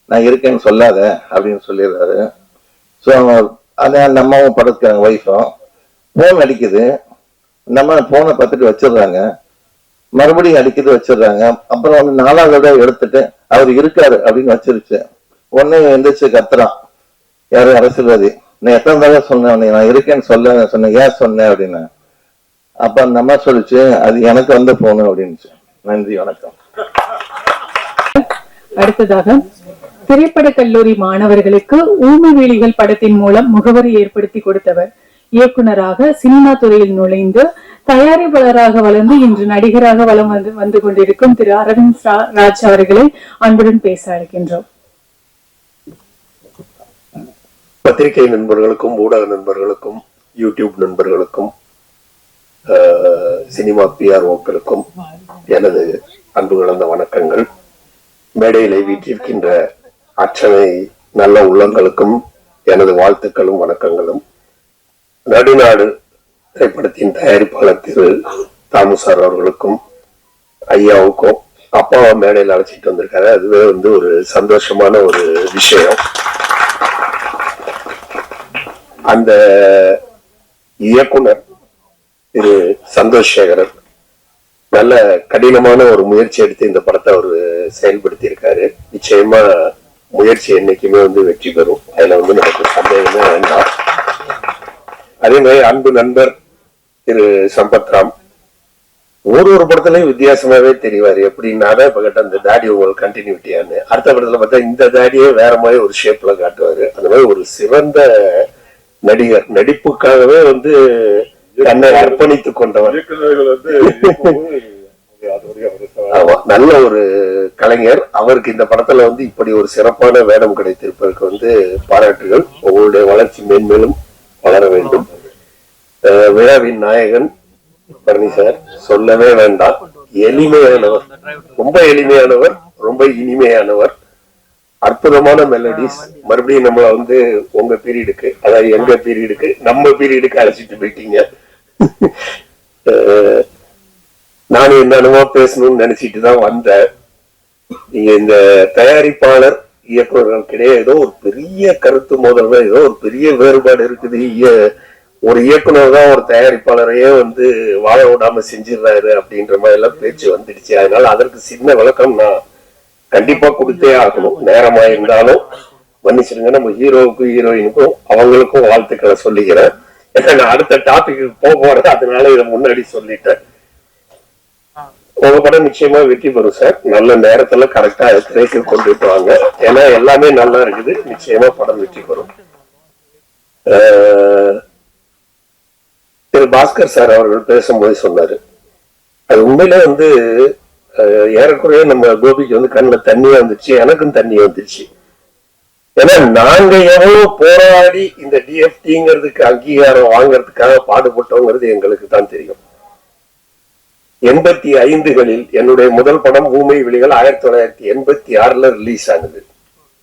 நான் இருக்கேன்னு சொல்லாத அப்படின்னு சொல்லிடுறாரு. ஸோ அதை அந்த அம்மாவும் படுக்கிறாங்க, ஒய்ஃபும். போன் அடிக்குது, நம்ம போனை பார்த்துட்டு வச்சிடுறாங்க, மறுபடியும் அடிக்கிறது வச்சிடுறாங்க. அப்புறம் வந்து 4வது தடவை எடுத்துட்டு அவர் இருக்காரு அப்படின்னு வச்சிருச்சு. உடனே எந்திரிச்சு கத்துறான், யாரு அரசியல்வாதி, நான் எத்தனை தடவை சொன்னேன் நான் இருக்கேன்னு சொன்னேன், ஏன் சொன்னேன் அப்படின்னு. அப்ப அந்த அம்மா சொல்லிச்சு, அது எனக்கு வந்து போன் அப்படின்னுச்சு. நன்றி, வணக்கம். அடுத்ததாக திரைப்பட கல்லூரி மாணவர்களுக்கு ஊமைவேலிகள் படத்தின் மூலம் முகவரி ஏற்படுத்தி கொடுத்தவர், இயக்குனராக சினிமா துறையில் நுழைந்து தயாரிப்பாளராக வளர்ந்து இன்று நடிகராக வலம் வந்து கொண்டிருக்கும் திரு அரவிந்த் ராஜ் அவர்களை அன்புடன் பேச அழைக்கின்றோம். பத்திரிகை நண்பர்களுக்கும், ஊடக நண்பர்களுக்கும், யூடியூப் நண்பர்களுக்கும், சினிமா பிஆர்ஓக்களுக்கும் எனது அன்பு கலந்த வணக்கங்கள். மேடையிலே வீற்றிருக்கின்ற அத்தனை நல்ல உள்ளங்களுக்கும் எனது வாழ்த்துக்களும் வணக்கங்களும். நடுநாடு திரைப்படத்தின் தயாரிப்பாளர் திரு தாமு சார் அவர்களுக்கும் ஐயாவுக்கும் அப்பாவை மேடையில் அழைச்சிட்டு வந்திருக்காரு. அதுவே வந்து ஒரு சந்தோஷமான ஒரு விஷயம். அந்த இயக்குனர் திரு சந்தோஷ் சேகரன் நல்ல கடினமான ஒரு முயற்சி எடுத்து இந்த படத்தை அவர் செயல்படுத்தி இருக்காரு. நிச்சயமா முயற்சி என்னைக்குமே வந்து வெற்றி பெறும், அதுல வந்து நமக்கு சந்தேகமே வேண்டாம். அதே மாதிரி அன்பு நண்பர் திரு சம்பத்ராம் ஒரு படத்துலயும் வித்தியாசமாவே தெரிவாரு. எப்படின்னாதான் இப்ப கேட்ட அந்த தாடி உங்களுக்கு கண்டினியூட்டியான்னு, அடுத்த படத்துல பார்த்தா இந்த தாடியே வேற மாதிரி ஒரு ஷேப்ல காட்டுவாரு. அந்த மாதிரி ஒரு சிறந்த நடிகர், நடிப்புக்காகவே வந்து தன்னை அர்ப்பணித்துக் கொண்டவர். ஆமா, நல்ல ஒரு கலைஞர். அவருக்கு இந்த படத்துல வந்து இப்படி ஒரு சிறப்பான வேடம் கிடைத்திருப்பதற்கு வந்து பாராட்டுகள். உங்களுடைய வளர்ச்சி மேன்மேலும் வளர வேண்டும். விழாவின் நாயகன் பரணி சார் சொல்லவே வேண்டாம், எளிமையானவர், ரொம்ப எளிமையானவர், ரொம்ப இனிமையானவர். அற்புதமான மெலடிஸ். மறுபடியும் நம்மள வந்து உங்க பீரியடுக்கு, அதாவது எங்க பீரியடுக்கு, நம்ம பீரியடுக்கு அழைச்சிட்டு போயிட்டீங்க. நானும் என்னென்னமோ பேசணும்னு நினைச்சிட்டு தான் வந்தேன். நீங்க இந்த தயாரிப்பாளர் இயக்குநர்களுக்கிடையே ஏதோ ஒரு பெரிய கருத்து மோதல், ஏதோ ஒரு பெரிய வேறுபாடு இருக்குது. ஒரு இயக்குனர் தான் ஒரு தயாரிப்பாளரையே வந்து வாழ விடாம செஞ்சிடறாரு அப்படின்ற மாதிரி எல்லாம் பேச்சு வந்துடுச்சு. அதனால அதற்கு சின்ன விளக்கம் நான் கண்டிப்பா கொடுத்தே ஆகணும். நேரமா இருந்தாலும் மன்னிச்சிருங்க. நம்ம ஹீரோவுக்கும் ஹீரோயினுக்கும் அவங்களுக்கும் வாழ்த்துக்களை சொல்லிக்கிறேன். ஏன்னா நான் அடுத்த டாபிக்கு போறேன், அதனால இதை முன்னாடி சொல்லிட்டேன். உங்க படம் நிச்சயமா வெற்றி பெறும் சார். நல்ல நேரத்துல கரெக்டா திரைக்கு கொண்டுட்டு வாங்க. ஏன்னா எல்லாமே நல்லா இருக்குது. நிச்சயமா படம் வெற்றி பெறும். திரு பாஸ்கர் சார் அவர்கள் பேசும்போது சொன்னாரு, அது உண்மையில வந்து ஏறக்குறைய நம்ம கோபிக்கு வந்து கண்ணுல தண்ணியா வந்துருச்சு, எனக்கும் தண்ணி வந்துருச்சு. ஏன்னா நாங்க எவ்வளவு போராடி இந்த டிஎஃப்டிங்கிறதுக்கு அங்கீகாரம் வாங்கறதுக்காக பாடுபட்டோங்கிறது எங்களுக்கு தான் தெரியும். 85களில் என்னுடைய முதல் படம் ஊமை விழிகள் 1986 ரிலீஸ் ஆனது.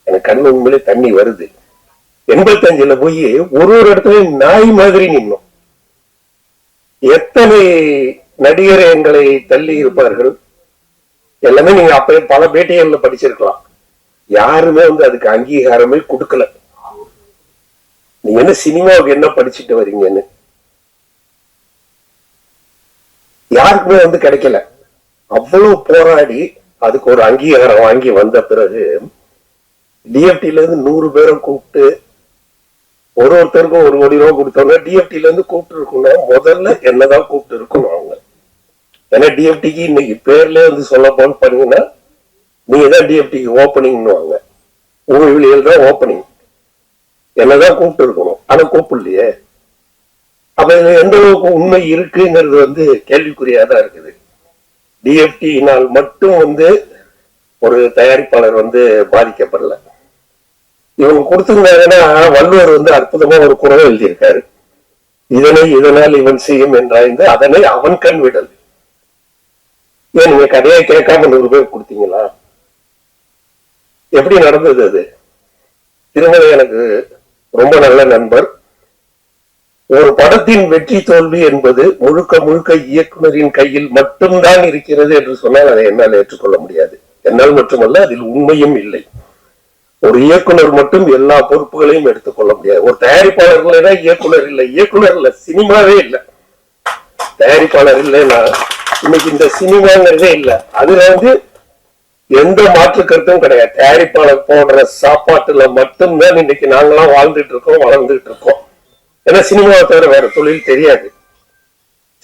எனக்கு கண்ணு உண்மையிலே தண்ணி வருது. 85ல போய் ஒரு இடத்துல நாய் மாதிரி நின்னோம். எத்தனை நடிகர் எங்களை தள்ளி இருப்பார்கள். எல்லாமே நீங்க அப்ப பல பேட்டிகள்ல படிச்சிருக்கலாம். யாருமே வந்து அதுக்கு அங்கீகாரமே கொடுக்கல. நீங்க என்ன சினிமாவுக்கு என்ன படிச்சுட்டு வரீங்கன்னு யாருக்குமே வந்து கிடைக்கல. அவ்வளவு போராடி அதுக்கு ஒரு அங்கீகாரம் வாங்கி வந்த பிறகு டிஎஃப்டில இருந்து 100 பேரை கூப்பிட்டு ஒருத்தருக்கும் 1 கோடி ரூபா கொடுத்தவங்க டிஎஃப்டில இருந்து கூப்பிட்டு இருக்கணும். முதல்ல என்னதான் கூப்பிட்டு இருக்கணும் அவங்க. ஏன்னா டிஎஃப்டிக்கு இன்னைக்கு பேர்ல வந்து சொல்ல போன்னு பாருங்கன்னா, நீங்க தான் டிஎஃப்டிக்கு ஓப்பனிங்னுவாங்க. உங்க விழிகள் தான் ஓப்பனிங். என்னதான் கூப்பிட்டு இருக்கணும். ஆனா கூப்பிடலையே. அப்ப இதுல எந்த அளவுக்கு உண்மை இருக்குங்கிறது வந்து கேள்விக்குறியாதான் இருக்குது. டிஎஃப்டினால் மட்டும் வந்து ஒரு தயாரிப்பாளர் வந்து பாதிக்கப்படல. இவங்க கொடுத்திருந்தாங்கன்னா வள்ளுவர் வந்து அற்புதமா ஒரு குறள் எழுதியிருக்காரு. இதனால் இவன் செய்யும் என்றாய்ந்து அதனை அவன் கண் விடல். ஏன் நீங்க கதையை கேட்காம 100 பேர் கொடுத்தீங்களா? எப்படி நடந்தது அது? திருமலை எனக்கு ரொம்ப நல்ல நண்பர். ஒரு படத்தின் வெற்றி தோல்வி என்பது முழுக்க முழுக்க இயக்குனரின் கையில் மட்டும்தான் இருக்கிறது என்று சொன்னால் அதை என்னால் ஏற்றுக்கொள்ள முடியாது. என்னால் மட்டுமல்ல, அதில் உண்மையும் இல்லை. ஒரு இயக்குனர் மட்டும் எல்லா பொறுப்புகளையும் எடுத்துக்கொள்ள முடியாது. ஒரு தயாரிப்பாளர்களே இயக்குனர் இல்லை, இயக்குனர் இல்ல, சினிமாவே இல்லை. தயாரிப்பாளர் இல்லைன்னா இன்னைக்கு இந்த சினிமாங்கிறதே இல்லை. அதுல வந்து எந்த மாற்று கருத்தும் கிடையாது. தயாரிப்பாளர் போடுற சாப்பாட்டுல மட்டும்தான் இன்னைக்கு நாங்களாம் வாழ்ந்துட்டு இருக்கோம், வளர்ந்துட்டு இருக்கோம். ஏன்னா சினிமாவை தவிர வேற தொழில் தெரியாது.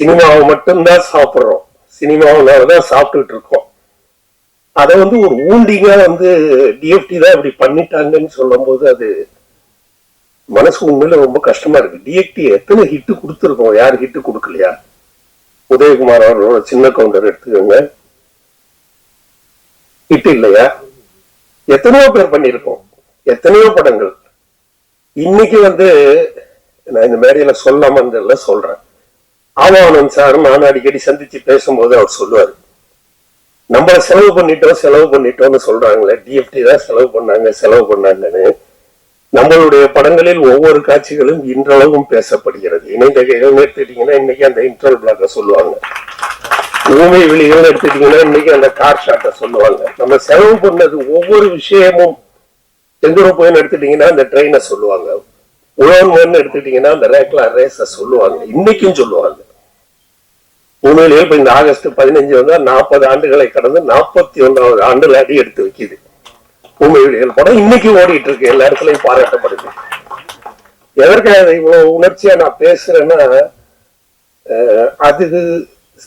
சினிமாவை மட்டும்தான் சாப்பிடுறோம், சினிமாவினாலதான் சாப்பிட்டுட்டு இருக்கோம். அதை வந்து ஒரு ஊண்டிங்கா வந்து டிஎஃப்டி தான் இப்படி பண்ணிட்டாங்கன்னு சொல்லும் போது அது மனசு உண்மையில ரொம்ப கஷ்டமா இருக்கு. டிஎஃப்டி எத்தனை ஹிட்டு கொடுத்துருக்கோம், யாரு ஹிட்டு கொடுக்கலையா? உதயகுமார் அவர்களோட சின்ன கவுண்டர் எடுத்துக்கோங்க, ஹிட் இல்லையா? எத்தனையோ பேர் பண்ணிருக்கோம், எத்தனையோ படங்கள். இன்னைக்கு வந்து நான் இந்த மேடையில சொல்லாம சொல்றேன். ஆவானந்த் சார் நான் அடிக்கடி சந்திச்சு பேசும்போது அவர் சொல்லுவாரு, நம்மள செலவு பண்ணிட்டோம்னு சொல்றாங்களே, டிஎஃப்டி தான் செலவு பண்ணாங்கன்னு. நம்மளுடைய படங்களில் ஒவ்வொரு காட்சிகளும் இன்றளவும் பேசப்படுகிறது. எடுத்துட்டீங்கன்னா இன்னைக்கு அந்த இன்டர்வல் பிளாக்க சொல்லுவாங்க. ஊமை விழிகள் எடுத்துட்டீங்கன்னா இன்னைக்கு அந்த கார் ஷாட்டை சொல்லுவாங்க. நம்ம செலவு பண்ணது ஒவ்வொரு விஷயமும். செந்தூரப்போயின் எடுத்துட்டீங்கன்னா அந்த ட்ரெயினை சொல்லுவாங்க. உழவன் எடுத்துட்டீங்கன்னா அந்த ரேக்லா ரேஸ சொல்லுவாங்க, இன்னைக்கும் சொல்லுவாங்க. உண்மையிலேயே இப்ப இந்த ஆகஸ்ட் 15 வந்தா 40 ஆண்டுகளை கடந்து 41வது ஆண்டுல அடி எடுத்து வைக்குது. ஊமை விழிகள் படம் இன்னைக்கு ஓடிட்டு இருக்கு, எல்லா இடத்துலயும் பாராட்டப்படுது. எதற்காக இவ்வளவு உணர்ச்சியா நான் பேசுறேன்னா, அது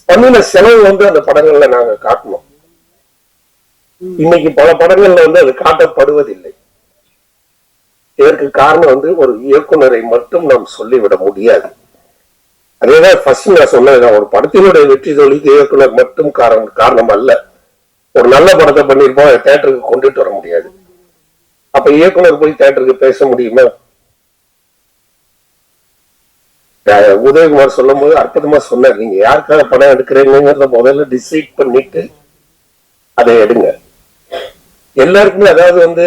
பண்ணின செலவு வந்து அந்த படங்கள்ல நாங்க காட்டணும். இன்னைக்கு பல படங்கள்ல வந்து அது காட்டப்படுவதில்லை. இதற்கு காரணம் வந்து ஒரு இயக்குனரை மட்டும் நாம் சொல்லிவிட முடியாது. அதேதான் ஃபர்ஸ்ட் நான் சொன்னதுதான், ஒரு படத்தினுடைய வெற்றி தோல்விக்கு இயக்குனர் மட்டும் காரணம் அல்ல. ஒரு நல்ல படத்தை பண்ணிருப்போம், தியேட்டருக்கு கொண்டுட்டு வர முடியாது. அப்ப இயக்குனர் போய் தியேட்டருக்கு பேச முடியுமா? உதயகுமார் சொல்லும் போது அற்புதமா சொன்னார், நீங்க யாருக்காக படம் எடுக்கிறீங்கிறத முதல்ல டிசைட் பண்ணிட்டு அதை எடுங்க. எல்லாருக்குமே அதாவது வந்து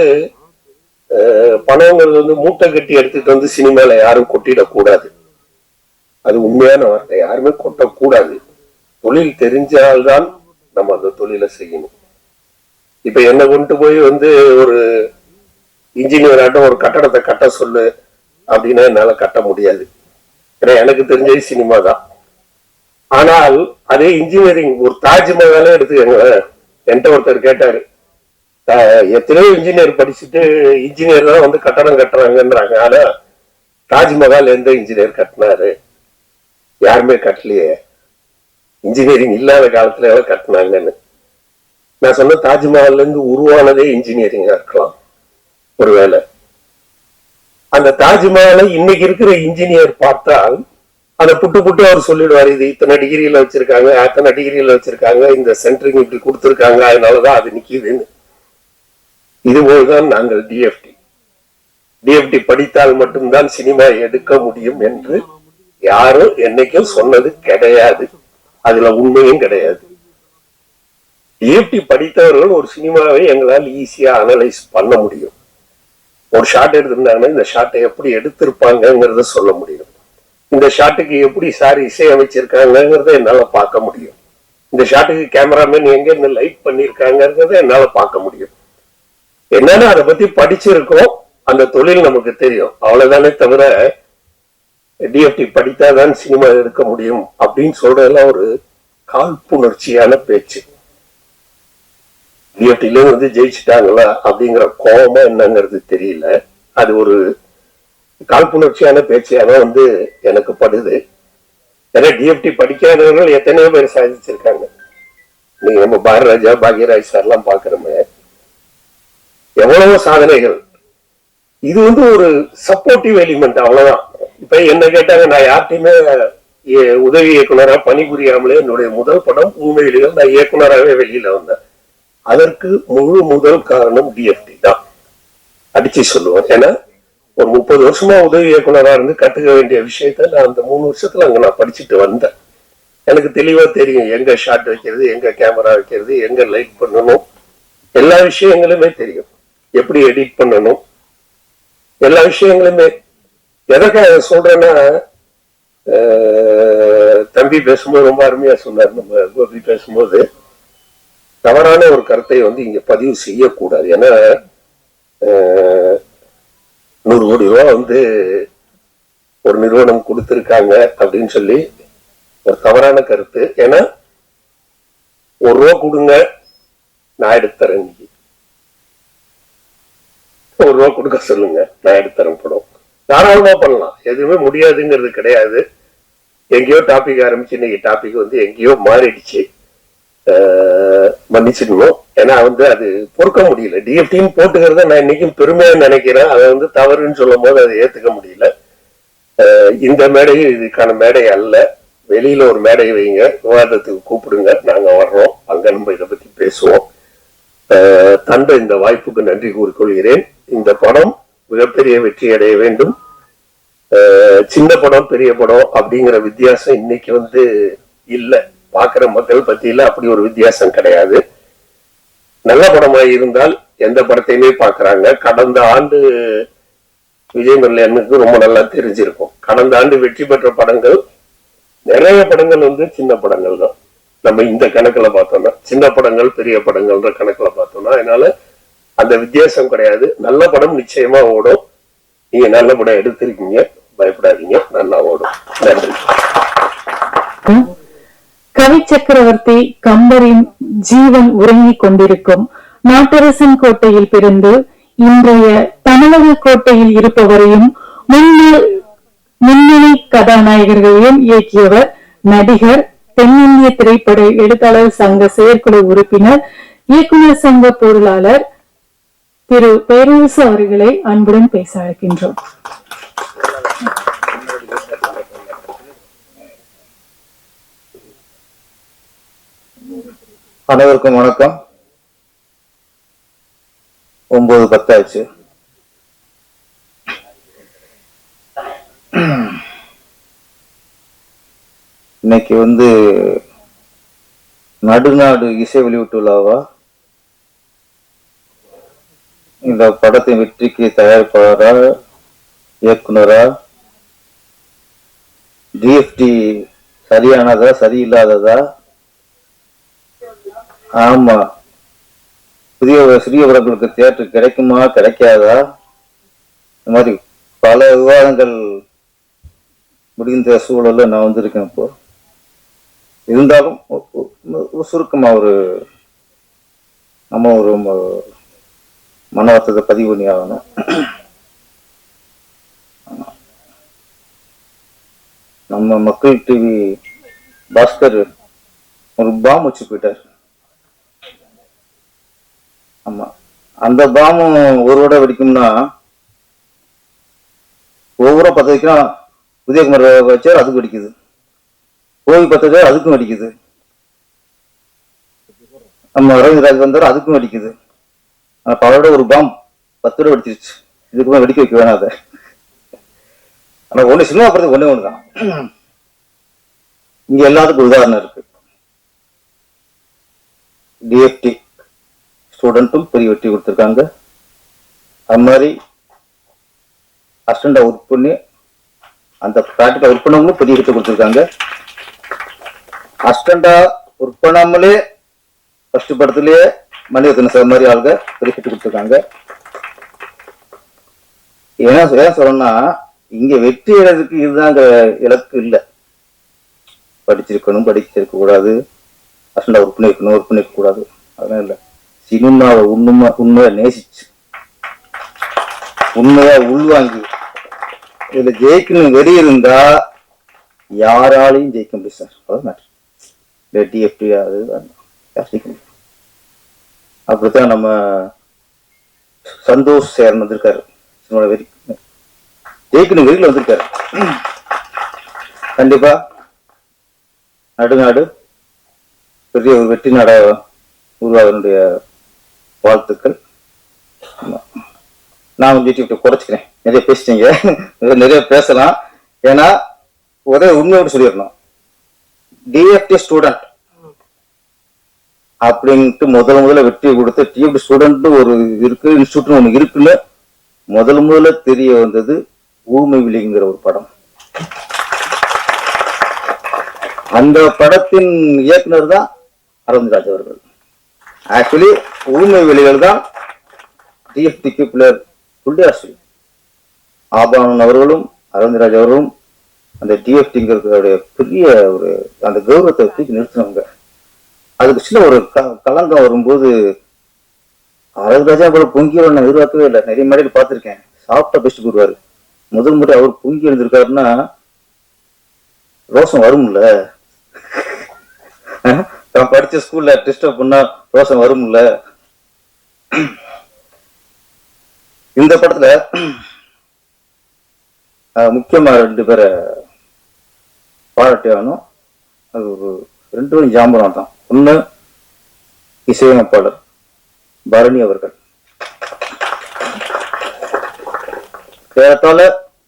பணங்கிறது வந்து மூட்டை கட்டி எடுத்துட்டு வந்து சினிமால யாரும் கொட்டிடக்கூடாது. அது உண்மையான வார்த்தை. யாருமே கொட்டக்கூடாது. தொழில் தெரிஞ்சால்தான் நம்ம அந்த தொழிலை செய்யணும். இப்ப என்ன கொண்டு போய் வந்து ஒரு இன்ஜினியர் ஆட்டம் ஒரு கட்டடத்தை கட்ட சொல்லு அப்படின்னா என்னால கட்ட முடியாது. ஏன்னா எனக்கு தெரிஞ்சது சினிமா தான். ஆனால் அதே இன்ஜினியரிங் ஒரு தாஜ்மஹாலே எடுத்துக்கங்க. என்கிட்ட ஒருத்தர் கேட்டாரு, எத்தனையோ இன்ஜினியர் படிச்சுட்டு இன்ஜினியர் தான் வந்து கட்டடம் கட்டுறாங்கன்றாங்க. ஆனா தாஜ்மஹால் எந்த இன்ஜினியர் கட்டினாரு? யாருமே கட்டலையே. இன்ஜினியரிங் இல்லாத காலத்துல கட்டினாங்கன்னு. நான் சொன்ன தாஜ்மஹால்ல இருந்து உருவானதே இன்ஜினியரிங்கா இருக்கலாம் ஒருவேளை. அந்த தாஜ்மஹாலை இன்னைக்கு இருக்கிற இன்ஜினியர் பார்த்தால் அதை புட்டு புட்டு அவர் சொல்லிடுவார், இது இத்தனை டிகிரியில வச்சிருக்காங்க, அத்தனை டிகிரியில வச்சிருக்காங்க, இந்த சென்டரிங் இப்படி கொடுத்துருக்காங்க, அதனாலதான் அது நிக்குதுன்னு. இதுபோல்தான் நாங்கள் டிஎஃப்டி படித்தால் மட்டும்தான் சினிமா எடுக்க முடியும் என்று யாரும் என்னைக்கும் சொன்னது கிடையாது. அதுல உண்மையும் கிடையாது. டிஎஃப்டி படித்தவர்கள் ஒரு சினிமாவை எங்களால் ஈஸியா அனலைஸ் பண்ண முடியும். ஒரு ஷாட் எடுத்திருந்தாங்கன்னா இந்த ஷாட்டை எப்படி எடுத்திருப்பாங்கிறத சொல்ல முடியும். இந்த ஷாட்டுக்கு எப்படி சார் இசையமைச்சிருக்காங்கிறத என்னால பார்க்க முடியும். இந்த ஷாட்டுக்கு கேமராமேன் எங்க என்ன லைட் பண்ணிருக்காங்கிறத என்னால பார்க்க முடியும். என்னன்னா அதை பத்தி படிச்சிருக்கோம், அந்த தொழில் நமக்கு தெரியும், அவ்வளவுதானே தவிர டிஎஃப்டி படித்தாதான் சினிமா எடுக்க முடியும் அப்படின்னு சொல்றதெல்லாம் ஒரு காழ்ப்புணர்ச்சியான பேச்சு. டிஎஃப்டில வந்து ஜெயிச்சுட்டாங்களா அப்படிங்கிற கோபமா என்னங்கிறது தெரியல. அது ஒரு காழ்ப்புணர்ச்சியான பேச்சியாக வந்து எனக்கு படுது. ஏன்னா டிஎஃப்டி படிக்காதவர்கள் எத்தனையோ பேர் சாதிச்சிருக்காங்க. நீங்க நம்ம பாரதிராஜா, பாக்யராஜ் சார் எல்லாம் பாக்குறோமே, எவ்வளவோ சாதனைகள். இது வந்து ஒரு சப்போர்ட்டிவ் எலிமெண்ட், அவ்வளவுதான். இப்ப என்ன கேட்டாங்க, நான் யார்ட்டையுமே உதவி இயக்குனரா பணிபுரியாமலே என்னுடைய முதல் படம் உண்மையிலேயே நான் இயக்குனராகவே வெளியில வந்தேன். அதற்கு முழு முதல் காரணம் டிஎஃப்டி தான், அடிச்சு சொல்லுவேன். ஏன்னா ஒரு 30 வருஷமா உதவி இயக்குனரா இருந்து கத்துக்க வேண்டிய விஷயத்த நான் அந்த 3 வருஷத்துல அங்க நான் படிச்சுட்டு வந்தேன். எனக்கு தெளிவா தெரியும் எங்க ஷாட் வைக்கிறது, எங்க கேமரா வைக்கிறது, எங்க லைட் பண்ணணும், எல்லா விஷயங்களுமே தெரியும். எப்படி எடிட் பண்ணணும், எல்லா விஷயங்களுமே. எதற்காக சொல்றேன்னா, தம்பி பேசும்போது ரொம்ப அருமையா சொன்னார். நம்ம கோபி பேசும்போது தவறான ஒரு கருத்தை வந்து இங்க பதிவு செய்யக்கூடாது. ஏன்னா 100 கோடி ரூபாய் வந்து ஒரு நிறுவனம் கொடுத்திருக்காங்க அப்படின்னு சொல்லி ஒரு தவறான கருத்து. ஏன்னா 1 ரூபா கொடுங்க, நான் எடுத்துறேன். இன்னைக்கு 1 ரூபா கொடுக்க சொல்லுங்க, நான் எடுத்துறேன் படம். தாராளமா பண்ணலாம், எதுவுமே முடியாதுங்கிறது கிடையாது. எங்கேயோ டாபிக் ஆரம்பிச்சு இன்னைக்கு டாபிக் வந்து எங்கேயோ மாறிடுச்சு. மன்னிச்சிடணும். ஏன்னா வந்து அது பொறுக்க முடியல. டிஎஃப்டின்னு போட்டுக்கிறத நான் இன்னைக்கும் பெருமையா நினைக்கிறேன். அதை வந்து தவறுன்னு சொல்லும் போது அதை ஏத்துக்க முடியல. இந்த மேடையில் இதுக்கான மேடை அல்ல. வெளியில ஒரு மேடை வைங்க, விவாதத்துக்கு கூப்பிடுங்க, நாங்க வர்றோம், அங்க நம்ம இதை பத்தி பேசுவோம். தந்த இந்த வாய்ப்புக்கு நன்றி கூறிக்கொள்கிறேன். இந்த படம் மிகப்பெரிய வெற்றி அடைய வேண்டும். சின்ன படம் பெரிய படம் அப்படிங்கிற வித்தியாசம் இன்னைக்கு வந்து இல்ல. பாக்குற மக்கள் பத்தியில அப்படி ஒரு வித்தியாசம் கிடையாது. நல்ல படமாய் இருந்தால் எந்த படத்தையுமே பாக்குறாங்க. கடந்த ஆண்டு விஜய் முரளியனுக்கு ரொம்ப நல்லா தெரிஞ்சிருக்கும். கடந்த ஆண்டு வெற்றி பெற்ற படங்கள் நிறைய படங்கள் வந்து சின்ன படங்கள் தான். நம்ம இந்த கணக்குல பார்த்தோம்னா சின்ன படங்கள் பெரிய படங்கள்ன்ற கணக்குல பார்த்தோம்னா, அதனால அந்த வித்தியாசம் கிடையாது. நல்ல படம் நிச்சயமா ஓடும். நீங்க நல்ல படம் எடுத்திருக்கீங்க, பயப்படாதீங்க, நல்லா ஓடும். நன்றி. கவி சக்கரவர்த்தி கம்பரின் ஜீவன் உறங்கிக் கொண்டிருக்கும் நாட்டரசன் கோட்டையில் பிறந்து இன்றைய தமிழக கோட்டையில் இருப்பவரையும் முன்னணி கதாநாயகர்களையும் இயக்கியவர், நடிகர், தென்னிந்திய திரைப்பட எழுத்தாளர் சங்க செயற்குழு உறுப்பினர், இயக்குநர் சங்க பொருளாளர் திரு பேரரசு அவர்களை அன்புடன் பேச அழைக்கின்றோம். அனைவருக்கும் வணக்கம். 9:10 ஆச்சு. இன்னைக்கு வந்து நடுநாடு இசை வெளியீட்டு விழாவா இந்த படத்தின் வெற்றிக்கு தயாரிப்பாளரா, இயக்குனரா, டிஎஃப்டி சரியானதா சரியில்லாததா, ஆமா சிறிய படங்களுக்கு தியேட்டர் கிடைக்குமா கிடைக்காதா, இந்த மாதிரி பல விவாதங்கள் முடிந்த சூழல்ல நான் வந்திருக்கேன். இப்போ இருந்தாலும் சுருக்கமா நம்ம ஒரு மன வருத்தத்தை பதிவு பண்ணி ஆகணும். நம்ம மக்கள் டிவி பாஸ்கர் ஒரு பாம் வச்சு போயிட்டார். ஆமா, அந்த பாமும் ஒரு விட வெடிக்கும்னா ஒவ்வொரு 10 வைக்கலாம். உதயகுமார் வச்சார், அதுக்கு வெடிக்குது. கோவி 10 வச்சார், அதுக்கும் வெடிக்குது. நம்ம அரவிந்த்ராஜ் வந்தார், அதுக்கும் வெடிக்குது. ஆனா பலரோட ஒரு பாம் 10 விட வெடிச்சிருச்சு. இதுக்குமே வெடிக்க வைக்க வேணாம் அதை. ஆனா ஒண்ணு சினிமா படத்துக்கு ஒண்ணுதான். இங்க எல்லாத்துக்கும் உதாரணம் இருக்கு. டிஎஃப்டி ஸ்டூடெண்ட்டும் பெரிய வெற்றி கொடுத்துருக்காங்க. அது மாதிரி அசிஸ்டண்டா ஒர்க் பண்ணி அந்த ப்ராக்டிக்கல் ஒர்க் பண்ணவங்களும் பெரிய வெற்றி கொடுத்துருக்காங்க. அசிஸ்டண்டா ஒர்க் பண்ணாமலே ஃபர்ஸ்ட் படத்துலயே மணிரத்ன சார் மாதிரி ஆளுங்க பெரிய வெற்றி கொடுத்துருக்காங்க. ஏன் சொல்லணும்னா இங்க வெற்றி அடைறதுக்கு இதுதாங்க இலக்கு இல்லை. படிச்சிருக்கணும், படிச்சிருக்க கூடாது, அசிஸ்டண்டா ஒர்க் பண்ணிருக்கணும், ஒர்க் பண்ணிருக்க கூடாது, அதெல்லாம் இல்லை. சினிமாவை உண்மையா நேசிச்சு உண்மையா உள்வாங்கி இதுல ஜெயிக்கணும் வெறி இருந்தா யாராலையும் ஜெயிக்க முடியும் சார். அதான் டிஎஃப்டி அது ஜெயிக்க முடியும். அப்படித்தான் நம்ம சந்தோஷ் சேரன் வந்திருக்காரு. சினிமாவோட வெறி ஜெயிக்கணும் வெறியில வந்திருக்காரு. கண்டிப்பா நடுநாடு பெரிய ஒரு வெற்றி நாட உருவாகனுடைய வாழ்த்துக்கள். நான் கொஞ்சம் குறைச்சிக்கிறேன், நிறைய பேசிட்டீங்க, நிறைய பேசலாம். ஏன்னா ஒரே உண்மையோடு சொல்லிடணும். டிஎஃப்டி ஸ்டூடெண்ட் அப்படின்ட்டு முதல்ல வெற்றி கொடுத்த டிஎஃப்டி ஸ்டூடெண்ட் ஒரு இருக்கு, இன்ஸ்டியூட் ஒண்ணு இருக்குன்னு முதல்ல தெரிய வந்தது ஊமை விழிங்கிற ஒரு படம். அந்த படத்தின் இயக்குனர் தான் அரவிந்த்ராஜ் அவர்கள். ஆக்சுவலி ஊமை வெளிகள் தான் டிஎஃப்டிக்கு பிள்ளையர் புள்ளியாசி ஆபானன் அவர்களும் அரவிந்த்ராஜ் அவர்களும் அந்த டிஎஃப்டிங்கிறதுடைய பெரிய ஒரு அந்த கௌரவத்தை தூக்கி நிறுத்தினவங்க. அதுக்கு சின்ன ஒரு கலங்கம் வரும்போது அரவிந்த்ராஜா போல பொங்கி நான் எதிர்பார்க்கவே இல்லை. நிறைய மேடையில் பார்த்திருக்கேன், சாப்பிட்டா பெஸ்ட் கூடுவாரு. முதல் முறை அவர் பொங்கி எழுந்திருக்காருன்னா ரோஷம் வரும்ல. நான் படிச்ச ஸ்கூல்ல டிஸ்டர்ப் பண்ணா ரோஷம் வரும்ல. இந்த படத்துல முக்கியமா 2 பேரை பாராட்டி ஆகணும். அது ஒரு 2 பேரும் ஜாம்பரம் தான். ஒண்ணு இசையமைப்பாளர் பரணி அவர்கள். ஏறத்தாழ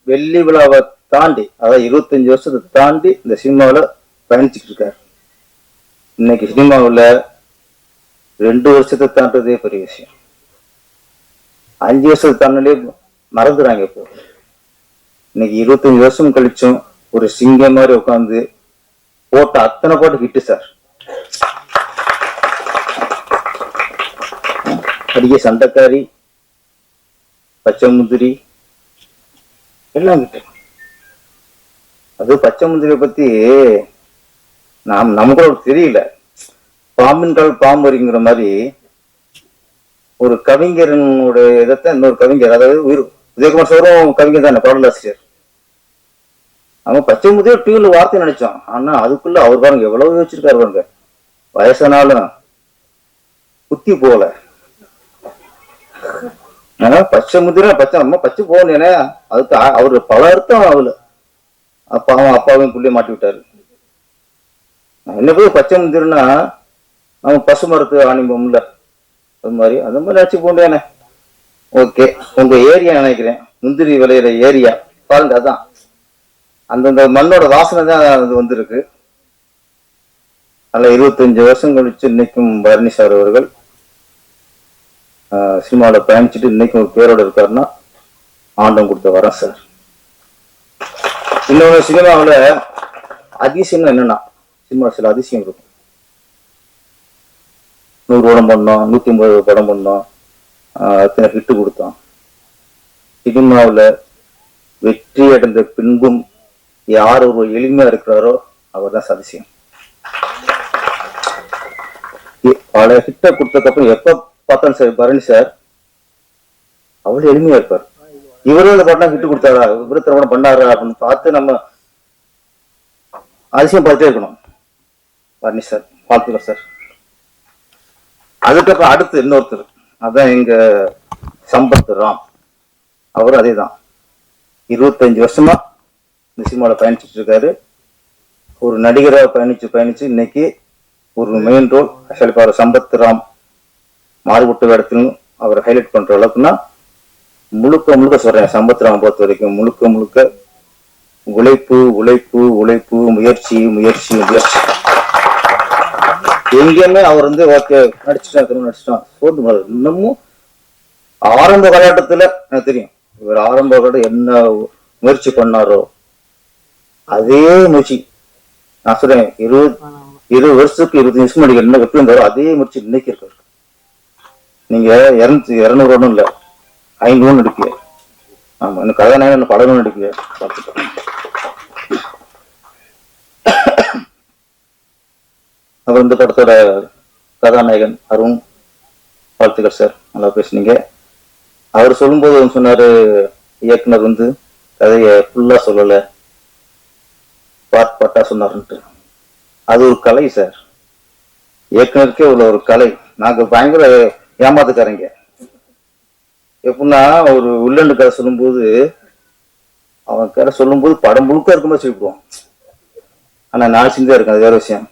வெள்ளி விழாவை தாண்டி, அதாவது 25 வருஷத்தை தாண்டி இந்த சினிமாவில பயணிச்சுட்டு இருக்காரு. இன்னைக்கு சினிமாவில் 2 வருஷத்தை தாண்டதே பெரிய விஷயம். 5 வருஷத்தை தாண்டிலே மறந்துறாங்க. இப்போ இன்னைக்கு 25 வருஷம் கழிச்சும் ஒரு சிங்கம் மாதிரி உட்காந்து போட்ட அத்தனை பாட்டு ஹிட்டு சார். அடிக்க சண்டைக்காரி, பச்சை முந்திரி எல்லாம் கிட்ட. அது பச்சை முந்திரியை பத்தி நமக்கு தெரியல. பாம்பின் கால் பாம்புங்கிற மாதிரி ஒரு கவிஞரனுடைய இதைத்தான் இன்னொரு கவிஞர், அதாவது உதயகுமார் சாரும் கவிஞர் தானே, பாடலாசிரியர். அவங்க பச்சை முதியோ டிவில வார்த்தை நினைச்சோம். ஆனா அதுக்குள்ள அவர் பாருங்க எவ்வளவு வச்சிருக்காரு பாருங்க. வயசானாலும் குத்தி போகல. பச்சை முதிர பச்சை நம்ம பச்சை போகணும். அதுக்கு அவரு பல அர்த்தம் ஆகல. அப்பாவையும் புள்ளிய மாட்டி விட்டாரு. என்ன போய் பச்சை முந்திரன்னா நம்ம பசு மரத்து ஆணிபம்ல அது மாதிரி அந்த மாதிரி நினைச்சு போண்டேனே. ஓகே, உங்க ஏரியா நினைக்கிறேன் முந்திரி விளையிற ஏரியா பாருங்க. அதான் அந்தந்த மண்ணோட வாசனை தான் அது வந்திருக்கு. அதில் 25 வருஷம் கழிச்சு இன்னைக்கும் பரணி சார் அவர்கள் சினிமாவில் பயணிச்சுட்டு இன்னைக்கும் ஒரு பேரோட இருக்காருன்னா ஆண்டம் கொடுத்த வரேன் சார். இன்னொன்று, சினிமாவில் அதிசயம் என்னன்னா, சினிமா சில அதிசயம் இருக்கும். 100 படம் பண்ணோம், 150 படம் பண்ணோம், அத்தனை ஹிட்டு கொடுத்தோம். சினிமாவில் வெற்றி அடைந்த பின்பும் யார் ஒரு எளிமையா இருக்கிறாரோ அவர் தான் அதிசயம். பல ஹிட்ட கொடுத்ததுக்கப்புறம் எப்ப பார்த்தாலும் சார் பரணி சார் அவ்வளவு எளிமையா இருப்பார். இவரும் இந்த படம் ஹிட்டு கொடுத்தாரா, இவரு திருமணம் பண்ணாரா அப்படின்னு பார்த்து நம்ம அதிசயம் பார்த்துட்டே இருக்கணும். பரணி சார், வாழ்த்துக்கள் சார். அதுக்கப்புறம் அடுத்து இன்னொருத்தர், அதான் எங்க சம்பத் ராம். அவரும் அதே தான். 25 வருஷமா இந்த சினிமாவில் பயணிச்சுட்டு இருக்காரு. ஒரு நடிகராக பயணிச்சு இன்னைக்கு ஒரு மெயின் ரோல். ஆக்சுவலி இப்போ சம்பத் ராம் மாறுபட்ட இடத்துலையும் அவர் ஹைலைட் பண்ற அளவுக்குன்னா முழுக்க சொல்றேன். சம்பத் ராம் பொறுத்த வரைக்கும் முழுக்க உழைப்பு உழைப்பு உழைப்பு, முயற்சி முயற்சி முயற்சி. எங்கேயுமே அவர் வந்து ஓகே நடிச்சுட்டான் சோர்ந்து இன்னமும் ஆரம்ப காலகட்டத்துல எனக்கு தெரியும் இவர் ஆரம்ப காலகட்டம் என்ன முயற்சி பண்ணாரோ அதே முயற்சி. நான் சொல்றேன் 20 வருஷத்துக்கு 25 நிமிஷம் நடிகர் என்ன எப்படி இருந்தாரோ அதே முயற்சி இன்னைக்கு இருக்காரு. நீங்க 200 ஒன்றும் இல்ல, 500 நடிக்கல. ஆமா, இந்த கதாநாயகன் படம் நடிக்கல. அவர் இந்த படத்தோட கதாநாயகன் அருண், வாழ்த்துக்கள் சார், நல்லா பேசுனீங்க. அவர் சொல்லும்போது சொன்னாரு, இயக்குனர் வந்து கதையை ஃபுல்லா சொல்லல, பாட்டா சொன்னாருன்ட்டு. அது ஒரு கலை சார், இயக்குனருக்கே உள்ள ஒரு கலை. நாங்க பயங்கர ஏமாத்துக்காரங்க. எப்படின்னா ஒரு உள்ளண்டு கதை சொல்லும்போது அவன் கதை சொல்லும்போது படம் முழுக்க இருக்கும்போது சொல்லிவிடுவான். ஆனா 4 சீன் தான் இருக்கும், அது வேற விஷயம்.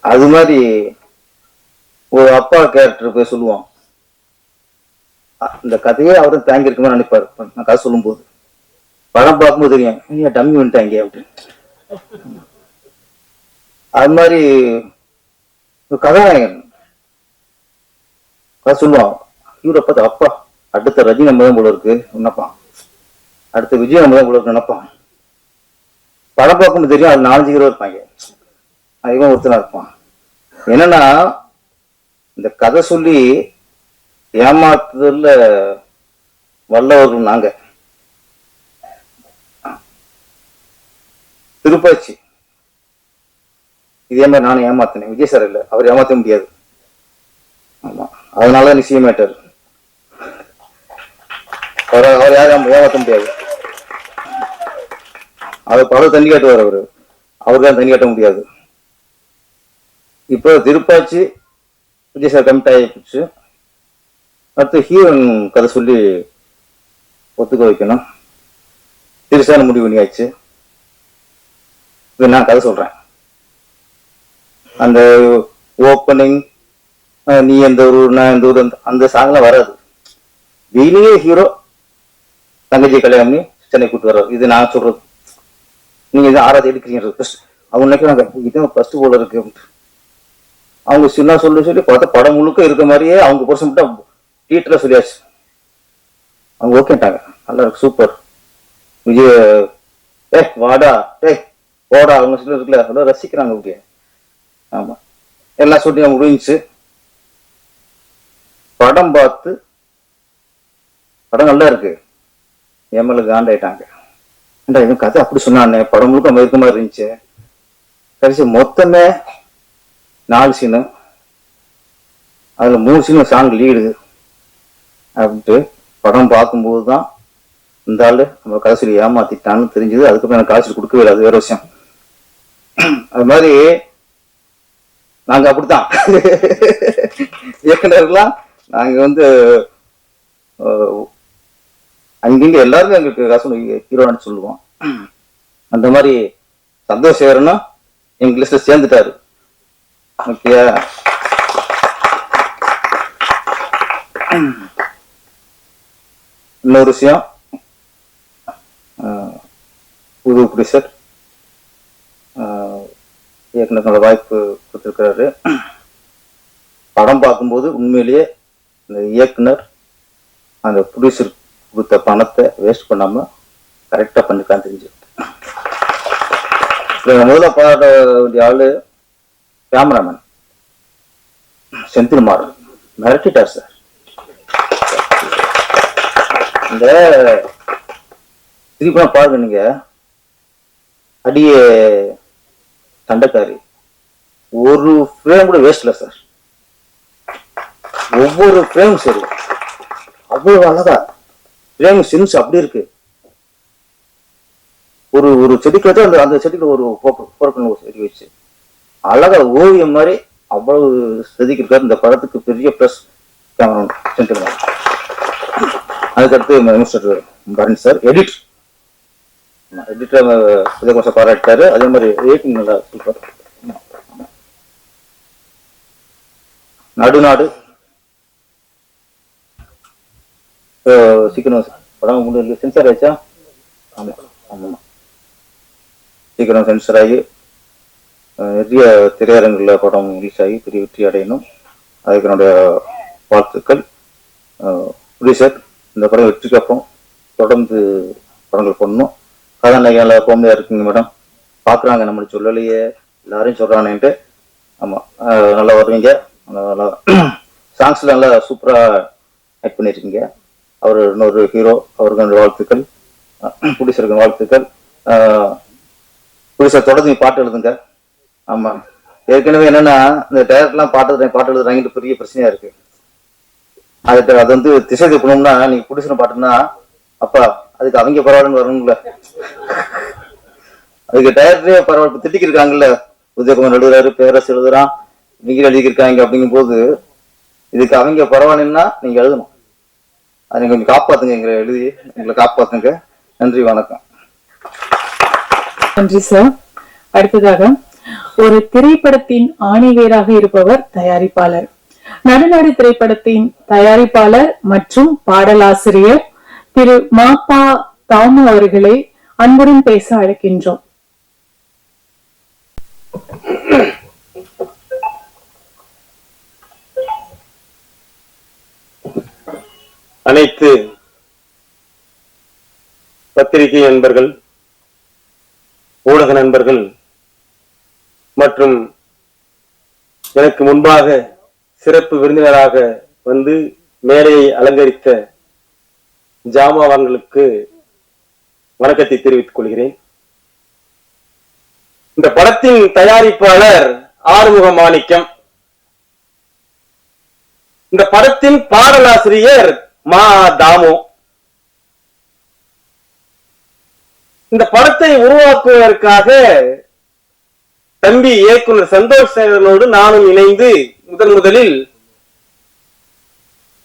அது மாதிரி ஒரு அப்பா கேரக்டர் போய் சொல்லுவான், இந்த கதையே அவரும் தாங்கி இருக்குமே நினைப்பாரு. நான் கதை சொல்லும் போது படம் பார்க்கும்போது தெரியும், நீங்க டம்மி வந்துட்டாங்க அப்படின்னு. அது மாதிரி கதாநாயகன் கதை சொல்லுவான், ஹீரோ பார்த்து அப்பா அடுத்த ரஜினி நம்ம தான் போல இருக்கு நினைப்பான், அடுத்த விஜய் நம்ம தான் போல இருக்கு நினைப்பான். படம் பார்க்கும்போது தெரியும் அது 4 ஹீரோ இருப்பாங்க, அதிகமாக ஒருத்தனா இருப்பான். என்னன்னா இந்த கதை சொல்லி ஏமாத்துதல்ல வல்லவர்கள் நாங்க. திருப்பாச்சி இதே மாதிரி நானும் ஏமாத்தினேன். விஜய் சார் இல்ல, அவர் ஏமாத்த முடியாது. ஆமா, அதனால நிச்சயமேட்டார். அவர் யாரும் ஏமாத்த முடியாது. அவர் பல தண்ணி காட்டுவார். அவர்தான் தண்ணி காட்ட முடியாது. இப்போ திருப்பாச்சி விஜய் சார் கமிட் ஆகிடுச்சு. அடுத்து ஹீரோயின் கதை சொல்லி ஒத்துக்க வைக்கணும். திருசான முடிவு பண்ணியாச்சு. இது நான் கதை சொல்றேன். அந்த ஓப்பனிங் நீ எந்த ஊர் நான் எந்த ஊர் அந்த சாங்லாம் வராது. டெய்லியே ஹீரோ தங்கச்சி கல்யாணம் பண்ணி சென்னை கூட்டு வர்றாரு. இது நான் சொல்றது. நீங்க இது 6வது எடுக்கிறீங்க. அவங்க நினைக்கிறாங்க இதுதான் ஃபர்ஸ்ட் போல இருக்கு. அவங்க சின்ன சொல்லி பார்த்தா படம் முழுக்க இருக்க மாதிரியே அவங்க புருஷன் மட்டும் டீட்டரா சொல்லியாச்சு. அவங்க ஓகேட்டாங்க, நல்லா இருக்கு, சூப்பர் விஜய், வாடா போடா அவங்க சொல்லி இருக்குல்ல, அவ்வளோ ரசிக்கிறாங்க. ஓகே, ஆமா, எல்லாம் சொல்லி முடிஞ்சிச்சு. படம் பார்த்து படம் நல்லா இருக்கு, எம்எல்ஏ காண்டாயிட்டாங்க. ஏண்டா இவன் கதை அப்படி சொன்னானே, படம் முழுக்க மறுக்க மாதிரி இருந்துச்சு. கடைசி மொத்தமே 4 சீனு, அதுல 3 சீனு சாங் லீடு அப்படின்ட்டு படம் பார்க்கும்போது தான் இந்த ஆளு நம்ம கதை சொல்லி ஏமாத்திட்டான்னு தெரிஞ்சது. அதுக்கப்புறம் எனக்கு காசு கொடுக்கவே இல்லை, அது வேற விஷயம். அது மாதிரி நாங்க அப்படித்தான் இயக்குனர்கள்லாம் நாங்க வந்து அங்கிங்க எல்லாருமே எங்களுக்கு காசு ஹீரோன்னு சொல்லுவோம். அந்த மாதிரி சந்தோஷ் சேகரன்னா எங்க லிஸ்ட்ல சேர்ந்துட்டாரு. ஓகே, இன்னொரு விஷயம், புது ப்ரொடியூசர் இயக்குனரோட வாய்ப்பு கொடுத்துருக்கிறாரு. படம் பார்க்கும்போது உண்மையிலேயே இந்த இயக்குனர் அந்த ப்ரொடியூசர் கொடுத்த பணத்தை வேஸ்ட் பண்ணாம கரெக்டா பண்ணிருக்கான்னு தெரிஞ்சு. முதல்ல பாராட்ட வேண்டிய ஆளு கேமராமேன் செந்தில்குமார், மிரட்டிட்டார் சார். இந்த திருப்பி பாருங்க, நீங்க அடிய தண்டக்காரி ஒரு ஃப்ரேம் கூட வேஸ்ட்ல சார். ஒவ்வொரு ஃப்ரேம் சரி அவ்வளவு அழகா ஃப்ரேம் சென்ஸ் அப்படி இருக்கு. ஒரு ஒரு செடிக்கு வச்சு அந்த செடிக்கு ஒரு செடி வச்சு அழகா ஓவியம் மாதிரி அவ்வளவு செதுக்கி இருக்காரு. இந்த படத்துக்கு பெரிய பிளஸ் கேமரா சென்றுருக்காங்க. அதுக்கடுத்து மினிஸ்டர் பரண் சார், எடிட்டர் இதை கொஞ்சம் பாராட்டாரு. அதே மாதிரி ரேட்டிங் நல்லா சூப்பர். நடுநாடு சீக்கிரம் படம் முடியல, சென்சார் ஆயிடுச்சா? ஆமா ஆமா, சீக்கிரம் சென்சர் ஆகி நிறைய திரையரங்குகளில் படம் ரிலீஸ் ஆகி பெரிய வெற்றி அடையணும். அதுக்கு என்னுடைய வாழ்த்துக்கள். ப்ரொடியூசர், இந்த படம் வெற்றிக்கு அப்புறம் தொடர்ந்து படங்கள் பண்ணணும். கதாநாயகியால கோமையா இருக்குங்க மேடம், பாக்குறாங்க, நம்மளுக்கு சொல்லலையே எல்லாரையும் சொல்றானேன்ட்டு. ஆமா, நல்லா வருவீங்க. நல்லா சாங்ஸ்ல நல்லா சூப்பரா ஆக்ட் பண்ணிருக்கீங்க. அவர் இன்னொரு ஹீரோ, அவருக்கு வாழ்த்துக்கள். ப்ரொடியூசருக்கு வாழ்த்துக்கள். ப்ரொடியூசர் தொடர்ந்து பாட்டு எழுதுங்க. ஆமா, ஏற்கனவே என்னன்னா இந்த டைரக்டர்லாம் பாட்டு எழுதுறாங்கன்னு பெரிய பிரச்சனையா இருக்கு. அது வந்து திசை திருப்பணும்னா நீங்க ப்ரொடியூசர் பாட்டுன்னா அப்பா அதுக்கு அவங்க பரவாயில்லன்னு வரணும்ல. அதுக்கு டைரக்டரே பரவாயில்ல திட்டிக்கு இருக்காங்கல்ல, உதயகுமார் எழுதுறாரு, பேரரசு எழுதுறான், நீங்க எழுதியிருக்காங்க. அப்படிங்கும் போது இதுக்கு அவங்க பரவாயில்லன்னா நீங்க எழுதணும். அதை நீங்க கொஞ்சம் காப்பாத்துங்க, எங்களை காப்பாத்துங்க. நன்றி, வணக்கம். நன்றி சார். அடுத்ததாக, ஒரு திரைப்படத்தின் ஆணிவேராக இருப்பவர் தயாரிப்பாளர். நடுநாடு திரைப்படத்தின் தயாரிப்பாளர் மற்றும் பாடலாசிரியர் திரு மாப்பா தாமு அவர்களை அன்புடன் பேச அழைக்கின்றோம். அனைத்து பத்திரிகை நண்பர்கள், ஊடக நண்பர்கள் மற்றும் எனக்கு முன்பாக சிறப்பு விருந்தினராக வந்து மேடையை அலங்கரித்த ஜாமாவான்களுக்கு வணக்கத்தை தெரிவித்துக் கொள்கிறேன். இந்த படத்தின் தயாரிப்பாளர் ஆறுமுக மாணிக்கம், இந்த படத்தின் பாடலாசிரியர் மா தாமு. இந்த படத்தை உருவாக்குவதற்காக தம்பி இயக்குனர் சந்தோஷ் சேகரனோடு நானும் இணைந்து முதலில்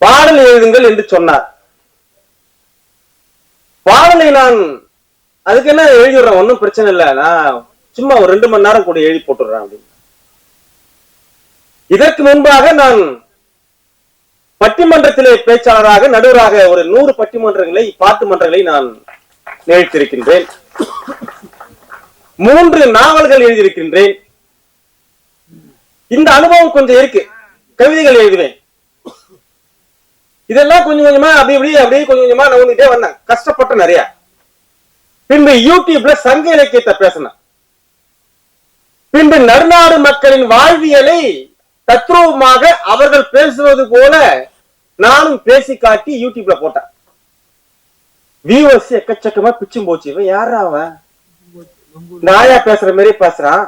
பாடல் எழுதுங்கள் என்று சொன்னார். பாடலை நான் அதுக்கு என்ன எழுதிடுறேன், ஒன்னும் பிரச்சனை இல்லை, நான் சும்மா ஒரு 2 மணி நேரம் கூட எழுதி போட்டுடுறேன் அப்படின்னு. இதற்கு முன்பாக நான் பட்டிமன்றத்திலே பேச்சாளராக நடுவராக ஒரு 100 பட்டிமன்றங்களை, பாட்டு மன்றங்களை நான் நிகழ்த்திருக்கின்றேன். 3 நாவல்கள் எழுதியிருக்கின்றேன். இந்த அனுபவம் கொஞ்சம் இருக்கு. கவிதைகள் எழுதுவேன். இதெல்லாம் கொஞ்சம் கொஞ்சமா அப்படியே கொஞ்சம் கொஞ்சமா நான் வந்துட்டே வந்தேன். கஷ்டப்பட்ட நிறைய. பின்பு யூடியூப்ல சங்க இலக்கியத்தை பேசினேன். பின்பு நடுநாடு மக்களின் வாழ்வியலை தத்ரூபமாக அவர்கள் பேசுவது போல நானும் பேசி காட்டி யூடியூப்ல போட்டேன். வியூவர்ஸ் எக்கச்சக்கமா பிச்சும் போச்சு. இவன் யாரா அவன்? இந்த ஆயா பேசுற மாதிரி பேசுறான்,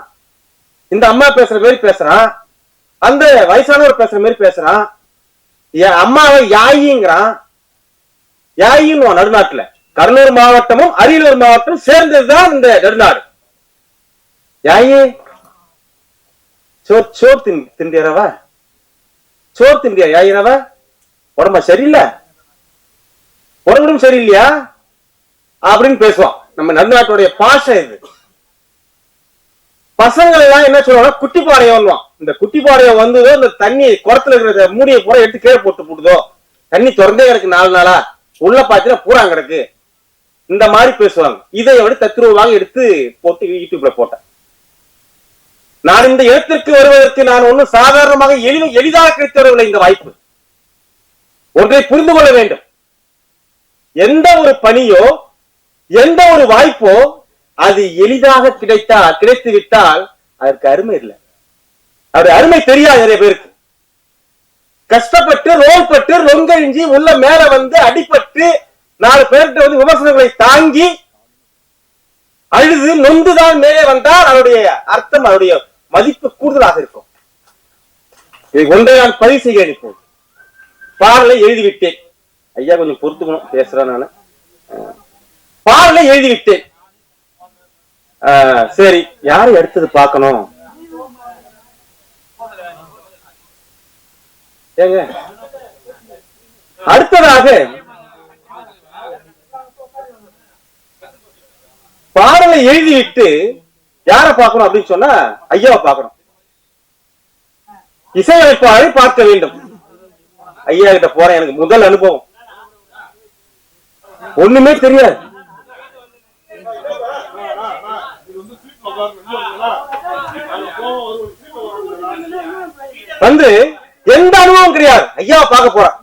இந்த அம்மா பேசுற மாதிரி பேசுறான், அந்த வயசானவர் பேசுற மாதிரி பேசுறான், என் அம்மாவை யாயிங்கிறான். யாயின்னு நடுநாட்டுல கடலூர் மாவட்டமும் அரியலூர் மாவட்டம் சேர்ந்ததுதான் இந்த நடுநாடு. யாயே சோர் திண்டியறவா, சோர் திண்டியா யாயிரவா, உடம்பா சரியில்லை, உடம்பும் சரியில்லையா அப்படின்னு பேசுவான். நம்ம நடுநாட்டுடைய பாஷை இது. பசங்கள் எல்லாம் என்ன சொல்லுவாங்க, குட்டி பாடையம். இந்த குட்டி பாடையம் வந்ததோ இந்த தண்ணி குளத்துல இருக்கிற மூடியை பூரா எடுத்து கீழே போட்டு போடுதோ, தண்ணி திறந்தே கிடக்கு 4 நாளா, உள்ள பாத்தீங்கன்னா பூரா கிடக்கு, இந்த மாதிரி பேசுவாங்க. இதை விட தத்ரூபமாக எடுத்து போட்டு யூடியூப்ல போட்டேன். நான் இந்த இடத்திற்கு வருவதற்கு நான் ஒன்னும் சாதாரணமாக எளிதாக கிடைத்து வரவில்லை. இந்த வாய்ப்பு ஒன்றை புரிந்து கொள்ள வேண்டும். எந்த ஒரு பணியோ எந்த ஒரு வாய்ப்போ அது எளிதாக கிடைத்து விட்டால் அதற்கு அருமை இல்லை. அவருடைய அருமை தெரியாது நிறைய பேருக்கு. கஷ்டப்பட்டு ரோல் பட்டு ரொங்கழிஞ்சி உள்ள மேல வந்து அடிபட்டு 4 பேர்கிட்ட வந்து விமர்சனங்களை தாங்கி அழுது நொந்துதான் மேலே வந்தால் அவருடைய அர்த்தம், அவருடைய மதிப்பு கூடுதலாக இருக்கும். இதை ஒன்றை நான் பதிவு செய்கிறேன். இப்போது பாடலை எழுதிவிட்டேன். ஐயா கொஞ்சம் பொறுத்துக்கணும், பேசுறேன் நானு. பாடலை எழுதிவிட்டேன். சரி, யாரை அடுத்தது பார்க்கணும்? ஏங்க அடுத்ததாக பாடலை எழுதிவிட்டு யாரை பார்க்கணும் அப்படின்னு சொன்னா ஐயாவை பார்க்கணும். இசையமைப்பாளரை பார்க்க வேண்டும். ஐயா கிட்ட போறேன். எனக்கு முதல் அனுபவம், ஒண்ணுமே தெரியாது. வந்து எந்த அனுபவம் கிடையாது. ஐயாவை பார்க்க போறேன்,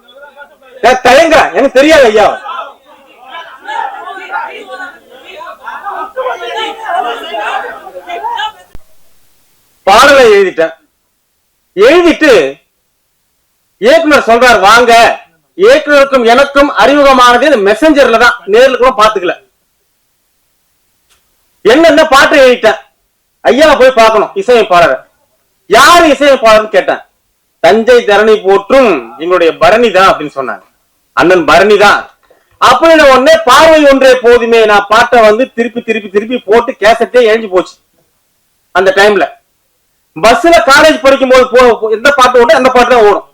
தயங்குறேன், எனக்கு தெரியாது ஐயா. பாடலை எழுதிட்டேன். எழுதிட்டு இயக்குனர் சொல்றார் வாங்க. இயக்குனருக்கும் எனக்கும் அறிமுகமானது இந்த மெசஞ்சர்ல தான், நேர்ல கூட பாத்துக்கல. என்னென்ன பாட்டு எழுதிட்டேன். ஐயாவை போய் பார்க்கணும் இசையமைப்பாளர். யாரு இசையமைப்பாளர்னு கேட்டேன். தஞ்சை தரணி போற்றும் எங்களுடைய பரணி தான் அப்படின்னு சொன்னாங்க. அண்ணன் பரணி தான் அப்படின்னு உடனே பார்வை ஒன்றே போதுமே நான் பாட்டை வந்து திருப்பி திருப்பி திருப்பி போட்டு கேசட்டே எழுந்து போச்சு. அந்த டைம்ல பஸ்ல காலேஜ் படிக்கும் போது எந்த பாட்டு ஓடும் அந்த பாட்டு தான் ஓடும்.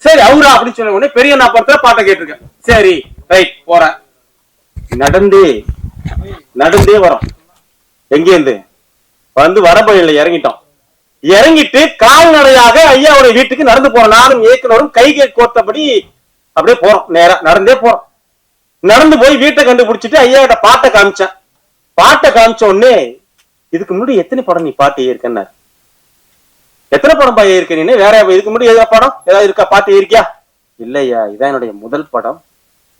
சரி அவரா அப்படின்னு சொன்ன உடனே பெரிய நான் படத்துல பாட்டை கேட்டிருக்கேன். சரி ரைட் போறேன். நடந்தே வரோம். எங்கேருந்து வந்து வரப்பயில இறங்கிட்டோம். இறங்கிட்டு கால்நடையாக ஐயாவுடைய வீட்டுக்கு நடந்து போறோம். நானும் இயக்குனரும் கைகை கோர்த்தபடி அப்படியே போறோம். நேரா நடந்தே போறோம். நடந்து போய் வீட்டை கண்டுபிடிச்சிட்டு ஐயா கிட்ட பாட்டை காமிச்சேன். பாட்டை காமிச்ச உடனே இதுக்கு முன்னாடி எத்தனை படம் நீ பாட்டு ஏற்கன்னு, எத்தனை படம் பா ஏற்க நீ, வேற இதுக்கு முன்னாடி ஏதாவது படம் ஏதாவது இருக்கா பாட்டு ஏற்கியா? இல்லையா, இதான் என்னுடைய முதல் படம்,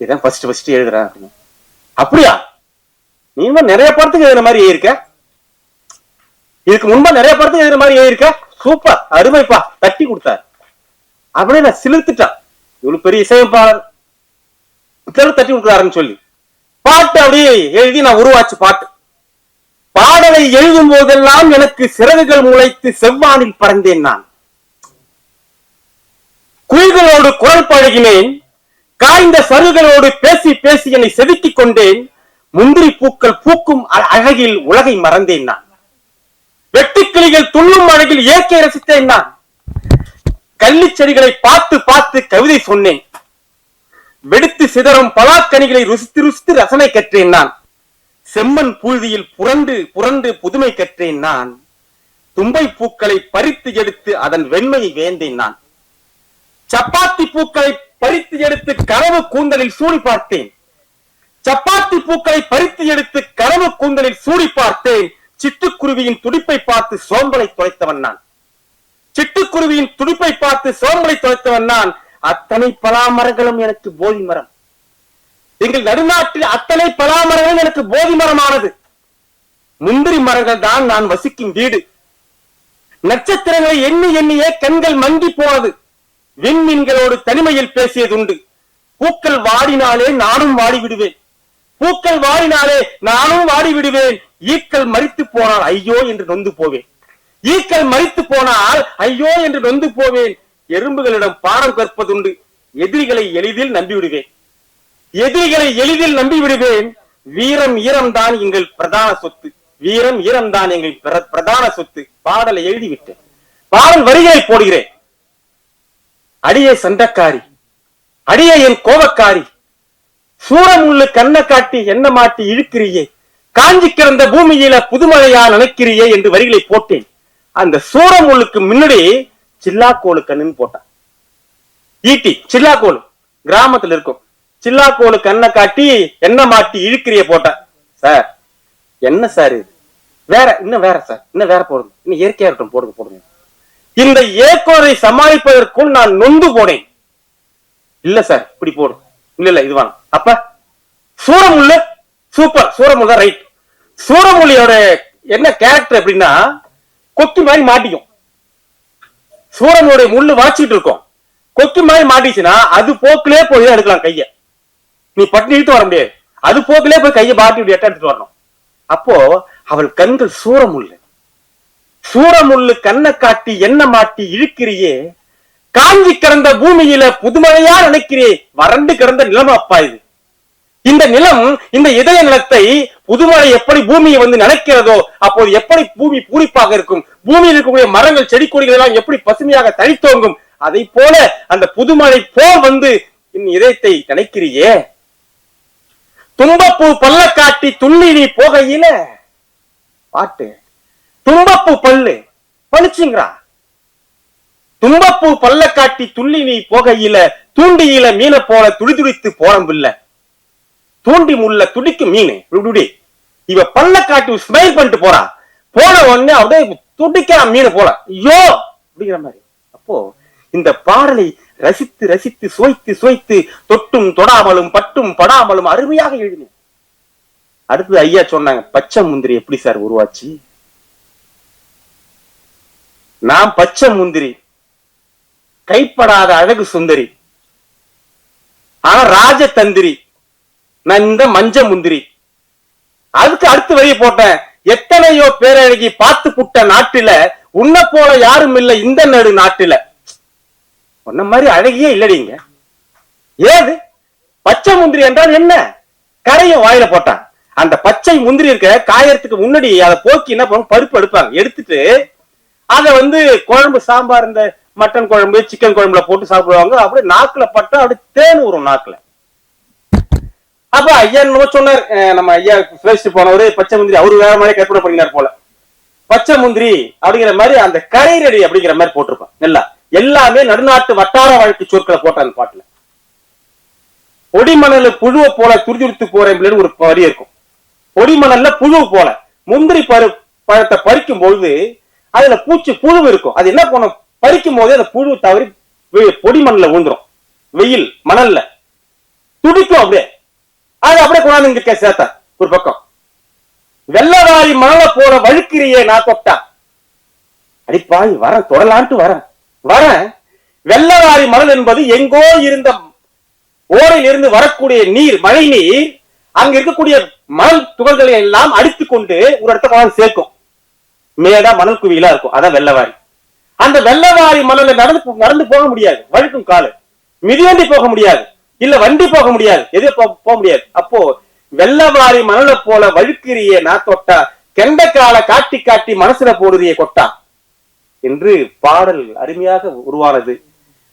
இதான் ஃபர்ஸ்ட் எழுதுறேன் அப்படின்னு. அப்படியா, நீ நிறைய படத்துக்கு எழுதுற மாதிரி ஏற்க, இதுக்கு முன்பா நிறைய படத்துக்கு எழுதுற மாதிரி ஏற்க, சூப்பர் அருமைப்பா, தட்டி கொடுத்தாரு. அப்படியே நான் சிலிர்த்துட்டான். இவ்வளவு பெரிய இசையமைப்பாளர் தட்டி கொடுக்குறாருன்னு சொல்லி பாட்டு அப்படியே எழுதி நான் உருவாச்சு பாட்டு. பாடலை எழுதும் போதெல்லாம் எனக்கு சிறகுகள் முளைத்து செவ்வானில் பறந்தேன். நான் குயில்களோடு குரல் பழகினேன். காய்ந்த சருகளோடு பேசி பேசி என்னை செதுக்கிக் கொண்டேன். முந்திரி பூக்கள் பூக்கும் அழகில் உலகை மறந்தேன். நான் வெட்டுக்கிளிகள் துள்ளும் அழகில் இயற்கை ரசித்தேன். நான் கள்ளிச் செடிகளை பார்த்து பார்த்து கவிதை சொன்னேன். வெடித்து சிதறும் பலாக்கனிகளை ருசித்து ருசித்து ரசனை கற்றேன். நான் செம்மண் புழுதியில் புரண்டு புரண்டு புதுமை கற்றேன். நான் தும்பை பூக்களை பறித்து எடுத்து அதன் வெண்மையை வேந்தேன். நான் சப்பாத்தி பூக்களை பறித்து எடுத்து கனவு கூந்தலில் சூடி பார்த்தேன். சப்பாத்தி பூக்களை பறித்து எடுத்து கனவு கூந்தலில் சூடி பார்த்தேன். சிட்டுக்குருவியின் துடிப்பை பார்த்து சோம்பலை தொலைத்தவன் நான். சிட்டுக்குருவியின் துடிப்பை பார்த்து சோம்பலை தொலைத்தவன் நான். அத்தனை பலாமரங்களும் எனக்கு போதி மரம். எங்கள் நடுநாட்டில் அத்தனை பலாமரங்களும் எனக்கு போதி மரமானது. முந்திரி மரங்கள் தான் நான் வசிக்கும் வீடு. நட்சத்திரங்களை எண்ணி எண்ணியே கண்கள் மங்கி போனது. விண்மீன்களோடு தனிமையில் பேசியதுண்டு. பூக்கள் வாடினாலே நானும் வாடி விடுவேன். பூக்கள் வாடினாலே நானும் வாடி விடுவேன். ஈக்கள் மரித்து போனால் ஐயோ என்று நொந்து போவேன். ஈக்கள் மரித்து போனால் ஐயோ என்று நொந்து போவேன். எறும்புகளிடம் பாடம் கற்பதுண்டு. எதிரிகளை எளிதில் நம்பிவிடுவேன். எதிரிகளை எளிதில் நம்பிவிடுவேன். வீரம் ஈரம் தான் எங்கள் பிரதான சொத்து. வீரம் ஈரம் தான் எங்கள் பிரதான சொத்து. பாடலை எழுதிவிட்டேன். பாடல் வரிகளை போடுகிறேன். அடியே சண்டைக்காரி, அடியே என் கோபக்காரி, சூரமுள்ளு கண்ண காட்டி என்ன மாட்டி இழுக்கிறியே, காஞ்சி கிடந்த பூமியில புதுமழையா நினைக்கிறியே என்று வரிகளை போட்டேன். அந்த சூரமுள்ளுக்கு முன்னாடி சில்லாக்கோளு கண்ணுன்னு போட்டான். ஈட்டி சில்லாக்கோளு கிராமத்துல இருக்கும். சில்லாக்கோளு கண்ணை காட்டி என்ன மாட்டி இழுக்கிறிய போட்டான். சார் என்ன சார் இது, வேற இன்னும் வேற சார், இன்னும் வேற போடுங்க, இன்னும் இயற்கையா இருக்கட்டும், போடுங்க போடுங்க. இந்த ஏக்கோரை சமாளிப்பதற்குள் நான் நொந்து போனேன். இல்ல சார் இப்படி போடு, இல்ல இது வேணும். அப்ப சூரமுள்ளு சூப்பர், சூரமுள்ளு தான் ரைட். சூரமுள்ளியோட என்ன கேரக்டர் அப்படின்னா கொக்கி மாதிரி மாட்டிக்கும். சூரமுடைய முள்ளு வாச்சிட்டு இருக்கும், கொக்கி மாதிரி மாட்டிச்சுன்னா அது போக்கிலே போய் எடுக்கலாம் கைய. நீ பட்டு இழுத்து வர முடியாது, அது போக்கிலே போய் கையை பாட்டி இப்படி எடுத்துட்டு வரணும். அப்போ அவள் கண்கள் சூரமுள்ளு. சூரமுள்ளு கண்ணை காட்டி என்ன மாட்டி இழுக்கிறியே, காஞ்சி கிடந்த பூமியில புதுமழையா நினைக்கிறே, வறண்டு கிடந்த நிலம் அப்பா இது. இந்த நிலம், இந்த இதய நிலத்தை புதுமழை எப்படி பூமியை வந்து நினைக்கிறதோ அப்போது எப்படி பூமி பூரிப்பாக இருக்கும், பூமியில் இருக்கக்கூடிய மரங்கள் செடி கொடிகள் எல்லாம் எப்படி பசுமையாக தழைத்தோங்கும், அதை போல அந்த புதுமழை போல் வந்து என் இதயத்தை நினைக்கிறியே. தும்பப்பூ பல்ல காட்டி துள்ளி நீ போகையில, பாட்டு தும்பப்பூ பல்லு பளிச்சுங்கிறா. தும்பப்பூ பல்ல காட்டி துள்ளி நீ போகையில, தூண்டியில மீனை போல துடிதுடித்து போறம்பில்ல. தூண்டி முள்ள துடிக்கும் மீன் இவ பல்ல காட்டி ஸ்மைல் பண்ணிட்டு போறா, போன உடனே அப்படியே துடிக்கிறா மீன் போல, ஐயோ அப்படிங்கிற மாதிரி. அப்போ இந்த பாடலை ரசித்து ரசித்து சுவைத்து சுவைத்து தொட்டும் தொடாமலும் பட்டும் படாமலும் அருமையாக எழுதினேன். அடுத்து ஐயா சொன்னாங்க, பச்சை முந்திரி எப்படி சார் உருவாச்சு? நான் பச்சை முந்திரி, கைப்படாத அழகு சுந்தரி, ஆனா ராஜதந்திரி, நான் இந்த மஞ்ச முந்திரி. அதுக்கு அடுத்து வரிய போட்டேன், எத்தனையோ பேரழகி பார்த்து புட்ட நாட்டில உன்ன போல யாரும் இல்ல இந்த நடு நாட்டில. உன்ன மாதிரி அழகியே இல்லடிங்க. ஏது பச்சை முந்திரி என்றால் என்ன? கரைய வாயில போட்டான். அந்த பச்சை முந்திரி இருக்க காயறதுக்கு முன்னாடி அதை போக்கி என்ன பண்ணுவாங்க, பருப்பு எடுப்பாங்க, எடுத்துட்டு அதை வந்து குழம்பு சாம்பார், இந்த மட்டன் குழம்பு சிக்கன் குழம்புல போட்டு சாப்பிடுவாங்க. அப்படியே நாக்குல பட்டா அப்படியே தேன் வரும் நாக்குல. அப்ப ஐயா என்னமோ சொன்னார், நம்ம ஐயா பேசிட்டு போனவரு பச்சை முந்திரி அவரு வேற மாதிரி கற்பனை பண்ணினார் போல. பச்சை முந்திரி அப்படிங்கிற மாதிரி அந்த கரைரடி அப்படிங்கிற மாதிரி போட்டிருப்பான். நல்லா எல்லாமே நடுநாட்டு வட்டார வாழ்க்கை சொற்களை போட்ட அந்த பாட்டுல. பொடிமணல் புழுவை போல துரிதுடித்து போறேன் ஒரு வரி இருக்கும். பொடிமணல்ல புழு போல முந்திரி பழத்தை பறிக்கும் பொழுது அதுல பூச்சி புழு இருக்கும். அது என்ன பண்ணும், பறிக்கும் போதே அந்த புழு தவறி பொடிமணல்ல விழுந்துரும். வெயில் மணல்ல துடிக்கும், அப்படியே அது அப்படியே கொண்டாந்து இங்க சேர்த்தா ஒரு பக்கம். வெள்ளவாரி மணலை போல வழுக்கிறியே நான் தொட்டா, அடிப்பாய் வர தொடலான்ட்டு வரேன். வெள்ளவாரி மணல் என்பது எங்கோ இருந்த ஓரையில் இருந்து வரக்கூடிய நீர், மழை நீர், அங்க இருக்கக்கூடிய மணல் துகள்களை எல்லாம் அடித்துக் கொண்டு ஒரு இடத்த கொண்டாந்து சேர்க்கும். மேடா மணல் குவியலா இருக்கும், அதான் வெள்ளவாரி. அந்த வெள்ளவாரி மணல நடந்து போக முடியாது, வழுக்கும் காலு. மிதிவண்டி போக முடியாது, இல்ல வண்டி போக முடியாது, எது போக முடியாது. அப்போ வெள்ளவாரி மணலை போல வழுக்கிறியே நான் தொட்டா, கெண்ட கால காட்டி காட்டி மனசுல போடுறியே கொட்டா என்று பாடல் அருமையாக உருவானது.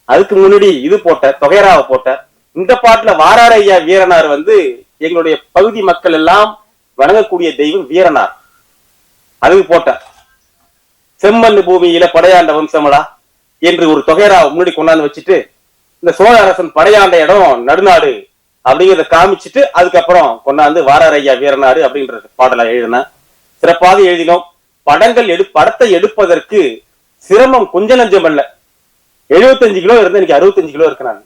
அதுக்கு முன்னாடி இது போட்ட தொகைராவை போட்ட. இந்த பாட்டுல வாரார ஐயா வீரனார் வந்து எங்களுடைய பகுதி மக்கள் எல்லாம் வணங்கக்கூடிய தெய்வம் வீரனார். அதுக்கு போட்ட செம்மண்ணு பூமியில படையாண்ட வம்சமடா என்று ஒரு தொகைராவை முன்னாடி கொண்டாந்து வச்சுட்டு, இந்த சோழ அரசன் படையாண்ட இடம் நடுநாடு அப்படிங்கிறத காமிச்சிட்டு அதுக்கப்புறம் கொண்டாந்து வாராரையா வீரனாரு அப்படின்ற பாடலை எழுதின. சிறப்பாக எழுதினோம். படத்தை எடுப்பதற்கு சிரமம் கொஞ்ச நஞ்சம் அல்ல. 75 கிலோ இருந்து எனக்கு 65 கிலோ இருக்கு. நான்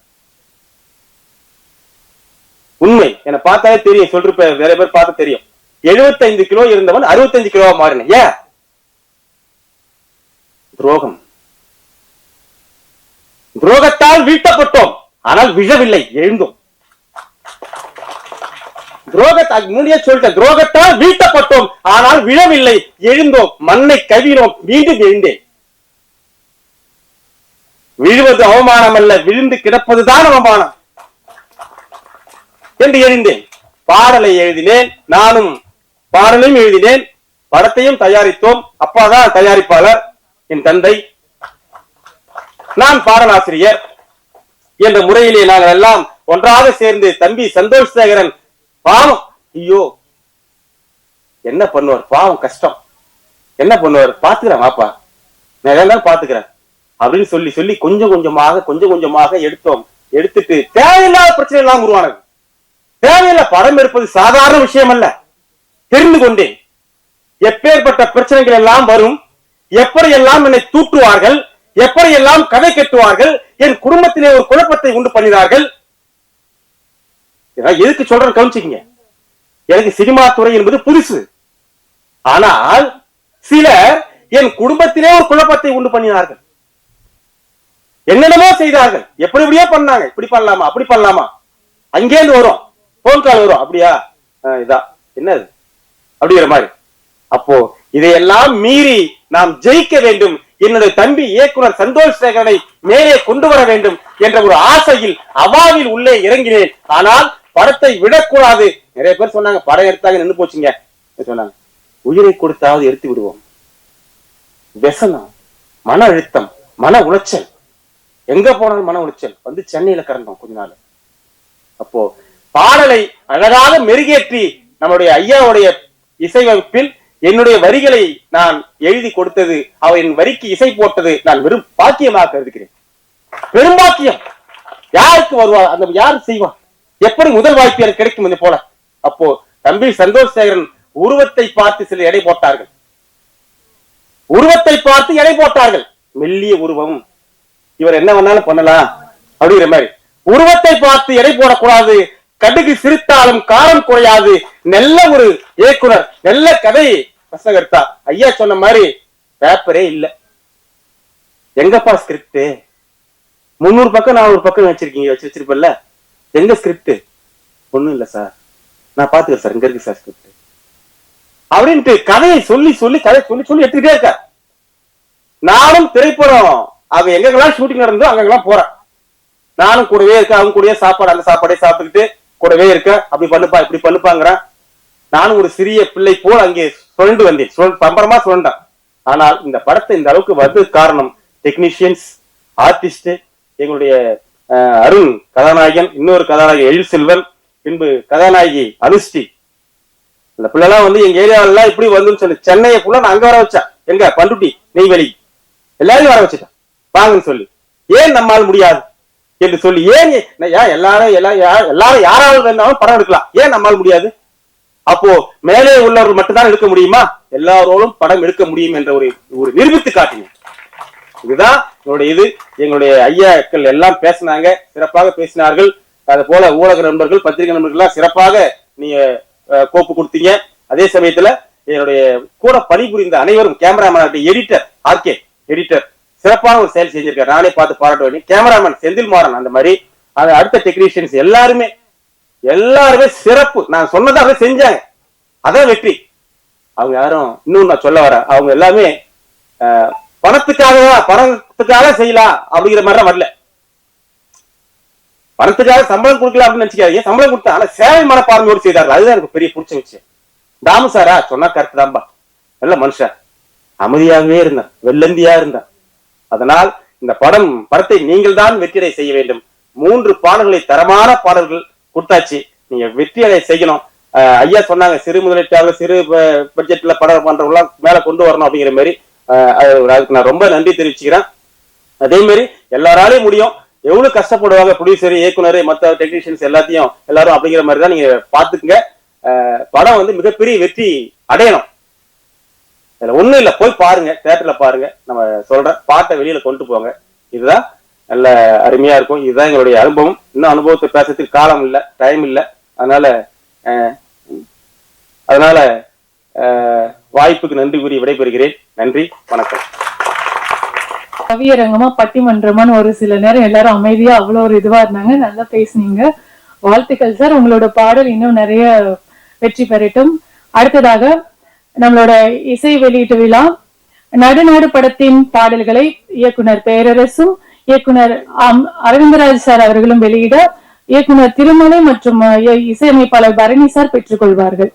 உண்மை என்னை பார்த்தாலே தெரியும், சொல்லிருப்ப வேற பேர் பார்த்து தெரியும். 75 கிலோ இருந்தவன் 65 கிலோவா மாறினேன். ஏன்? துரோகம். துரோகத்தால் வீழ்த்தப்பட்டோம், ஆனால் விழவில்லை, எழுந்தோம். முன்னே சொல்லிட்டேன், துரோகத்தால் வீழ்த்தப்பட்டோம் ஆனால் விழவில்லை, எழுந்தோம். மண்ணை கவினோம், மீண்டும் எழுந்தேன். விழுவது அவமானம் அல்ல, விழுந்து கிடப்பதுதான் அவமானம் என்று எழுந்தேன். பாடலை எழுதினேன், நானும் பாடலையும் எழுதினேன், படத்தையும் தயாரித்தோம். அப்பாதான் தயாரிப்பாளர், என் தந்தை, நான் பாடலாசிரியர் என்ற முறையிலே நாங்கள் எல்லாம் ஒன்றாக சேர்ந்து தம்பி சந்தோஷ் சேகரன் பாவம், ஐயோ என்ன பண்ணுவார், பாவம் கஷ்டம், என்ன பண்ணுவார், பாத்துக்கிறேன் வாப்பா, நான் எல்லாம் பாத்துக்கிறேன் அப்படின்னு சொல்லி சொல்லி கொஞ்சம் கொஞ்சமாக எடுத்தோம். எடுத்துட்டு தேவையில்லாத பிரச்சனை எல்லாம் உருவானது. தேவையில்ல படம் எடுப்பது சாதாரண விஷயம் அல்ல. தெரிந்து கொண்டேன் எப்பேற்பட்ட பிரச்சனைகள் எல்லாம் வரும், எப்படி எல்லாம் என்னை தூற்றுவார்கள், எப்படியெல்லாம் கதை கட்டுவார்கள், என் குடும்பத்திலே ஒரு குழப்பத்தை உண்டு பண்ணினார்கள். எதுக்கு சொல்றேன் கவனிச்சுக்கீங்க. எனக்கு சினிமா துறை என்பது புதுசு. ஆனால் சிலர் என் குடும்பத்திலே ஒரு குழப்பத்தை உண்டு பண்ணினார்கள். என்னென்னமோ செய்தார்கள். எப்படியோ பண்ணாங்க. இப்படி பண்ணலாமா, அப்படி பண்ணலாமா, அங்கேருந்து வரும் போன் கால் வரும். அப்படியா, இதா என்னது அப்படிங்கிற மாதிரி. அப்போ இதையெல்லாம் மீறி நாம் ஜெயிக்க வேண்டும், என்னுடைய தம்பி இயக்குனர் சந்தோஷ் சேகரனை மேலே கொண்டு வர வேண்டும் என்ற ஒரு ஆசையில் அவாவில் உள்ளே இறங்கினேன். ஆனால் படத்தை விடக்கூடாது. நிறைய பேர் சொன்னாங்க படம் எடுத்தாங்க நின்று போச்சுங்க சொன்னாங்க. உயிரை கொடுத்தாவது எடுத்து விடுவோம். व्यसனம், மன அழுத்தம், மன உளைச்சல், எங்க போனாலும் மன உளைச்சல் வந்து சென்னையில கறந்தோம் கொஞ்ச நாள். அப்போ பாடலை அழகாக மெருகேற்றி நம்முடைய ஐயாவுடைய இசை வகுப்பில் என்னுடைய வரிகளை நான் எழுதி கொடுத்தது, அவர் என் வரிக்கு இசை போட்டது நான் வெறும் பாக்கியமாக கருதுகிறேன். பெரும்பாக்கியம். யாருக்கு வருவா, அந்த யார் செய்வா, எப்படி முதல் வாய்ப்பு எனக்கு கிடைக்கும் என்று போல. அப்போ தம்பி சந்தோஷ் சேகரன் உருவத்தை பார்த்து சில எடை போட்டார்கள். உருவத்தை பார்த்து எடை போட்டார்கள். மெல்லிய உருவம், இவர் என்ன வேணாலும் பண்ணலாம் அப்படிங்கிற மாதிரி. உருவத்தை பார்த்து எடை போடக்கூடாது. கடுகு சிரித்தாலும் காரம் குறையாது. நல்ல ஒரு இயக்குனர், நல்ல கதை வசனகர்த்தா. ஐயா சொன்ன மாதிரி பேப்பரே இல்ல. எங்கப்பா ஸ்கிரிப்ட்? 300 பக்கம் 400 பக்கம் வச்சிருப்பல்ல, எங்க ஸ்கிரிப்ட்? ஒண்ணும் இல்ல சார், நான் பாத்துக்கிறேன் சார், இங்க இருக்கு சார் ஸ்கிரிப்ட் அப்படின்ட்டு கதையை சொல்லி சொல்லி கதை சொல்லி சொல்லி எடுத்துக்கிட்டே இருக்க. நானும் திரைப்படம் அவ எங்கெல்லாம் ஷூட்டிங் நடந்தோ அங்கெல்லாம் போறேன். நானும் கூடவே இருக்க, அவங்க கூடவே சாப்பாடு, அந்த சாப்பாடே சாப்பிட்டுக்கிட்டு கூடவே இருக்க. அப்படி பண்ணுப்பா இப்படி பண்ணுப்பாங்கிறேன். நானும் ஒரு சிறிய பிள்ளை போல் அங்கே சுழண்டு வந்தேன், பம்பரமா சுழண்டான். ஆனால் இந்த படத்தை இந்த அளவுக்கு வந்தது காரணம் டெக்னீஷியன்ஸ், ஆர்டிஸ்ட், எங்களுடைய அருண் கதாநாயகன், இன்னொரு கதாநாயகன் எழில் செல்வன், பின்பு கதாநாயகி அனுஷ்டி. இந்த பிள்ளைலாம் வந்து எங்க ஏரியாவெல்லாம் இப்படி வந்துன்னு சொல்லி சென்னையை ஃபுல்லா நான் அங்க வர வச்சேன். எங்க பண்ருட்டி, நெய்வேலி எல்லாரையும் வர வச்சுட்டேன் வாங்கன்னு சொல்லி. ஏன் நம்மால் முடியாது என்று சொல்லி, ஏன் எல்லாரும் யாராவது வேணாலும் படம் எடுக்கலாம், ஏன் நம்மால் முடியாது? அப்போ மேலே உள்ளவர்கள் மட்டும்தான் எடுக்க முடியுமா? எல்லாரோடும் படம் எடுக்க முடியும் என்ற ஒரு நிரூபித்து காட்டினேன். இதுதான் எங்களுடைய ஐயாக்கள் எல்லாம் பேசினாங்க, சிறப்பாக பேசினார்கள். அது போல ஊடக நண்பர்கள், பத்திரிகை நண்பர்கள் எல்லாம் சிறப்பாக நீங்க கோப்பு கொடுத்தீங்க. அதே சமயத்துல என்னுடைய கூட பணிபுரிந்த அனைவரும், கேமராமேன், எடிட்டர் ஆர்கே எடிட்டர் சிறப்பான ஒரு செயல் செஞ்சிருக்காரு. நானே பார்த்து பாராட்ட வேண்டிய கேமராமேன் செந்தில் மாறன், அந்த மாதிரி அடுத்த டெக்னீஷியன்ஸ் எல்லாருமே சிறப்பு. நான் சொன்னதாக செஞ்சாங்க, அதான் வெற்றி. அவங்க யாரும் இன்னும் நான் சொல்ல வர, அவங்க எல்லாமே பணத்துக்காக செய்யலாம் அப்படிங்கிற மாதிரி வரல. பணத்துக்காக சம்பளம் கொடுக்கலாம் அப்படின்னு நினைச்சுக்காதீங்க, சம்பளம் கொடுத்தா ஆனா சேவை மனப்பான்மையோடு செய்தார்கள். அதுதான் எனக்கு பெரிய பிடிச்ச விஷயம். தாமு சாரா சொன்னா கரெக்ட் தான்பா, நல்ல மனுஷன், அமைதியாகவே இருந்தான், வெள்ளந்தியா இருந்தான். அதனால் இந்த படத்தை நீங்கள் தான் வெற்றியடை செய்ய வேண்டும். 3 பாடல்களை, தரமான பாடல்கள் கொடுத்தாச்சு, நீங்க வெற்றியடை செய்யணும். ஐயா சொன்னாங்க சிறு முதலீட்டாளர், சிறு பட்ஜெட்ல படம் பண்றவங்க மேல கொண்டு வரணும் அப்படிங்கிற மாதிரி. அதுக்கு நான் ரொம்ப நன்றி தெரிவிச்சுக்கிறேன். அதே மாதிரி எல்லாராலையும் முடியும். எவ்வளவு கஷ்டப்படுவாங்க ப்ரொடியூசர், இயக்குனர், மற்ற டெக்னீஷியன்ஸ் எல்லாரும் அப்படிங்கிற மாதிரி தான் நீங்க பாத்துக்குங்க. படம் வந்து மிகப்பெரிய வெற்றி அடையணும். இதுல ஒண்ணும் இல்ல, போய் பாருங்க, தியேட்டர்ல பாருங்க. நம்ம சொல்ற பாட்டை வெளியில கொண்டு போங்க. இதுதான் நல்ல அருமையா இருக்கும். இதுதான் எங்களுடைய அனுபவம். இன்னும் அனுபவத்தை பேசுறதுக்கு காலம் இல்ல, டைம் இல்ல. அதனால வாய்ப்புக்கு நன்றி கூறி விடைபெறுகிறேன். நன்றி, வணக்கம். கவியரங்கமா பட்டிமன்றமான்னு ஒரு சில நேரம் எல்லாரும் அமைதியா அவ்வளவு ஒரு இதுவா இருந்தாங்க. நல்லா பேசுனீங்க, வாழ்த்துக்கள் சார். உங்களோட பாடல் இன்னும் நிறைய வெற்றி பெறட்டும். அடுத்ததாக நம்மளோட இசை வெளியீட்டு விழா, நடுநாடு படத்தின் பாடல்களை இயக்குனர் பேரரசும் இயக்குனர் அரவிந்தராஜ் சார் அவர்களும் வெளியிட, இயக்குனர் திருமலை மற்றும் இசையமைப்பாளர் பரணி சார் பெற்றுக் கொள்வார்கள்.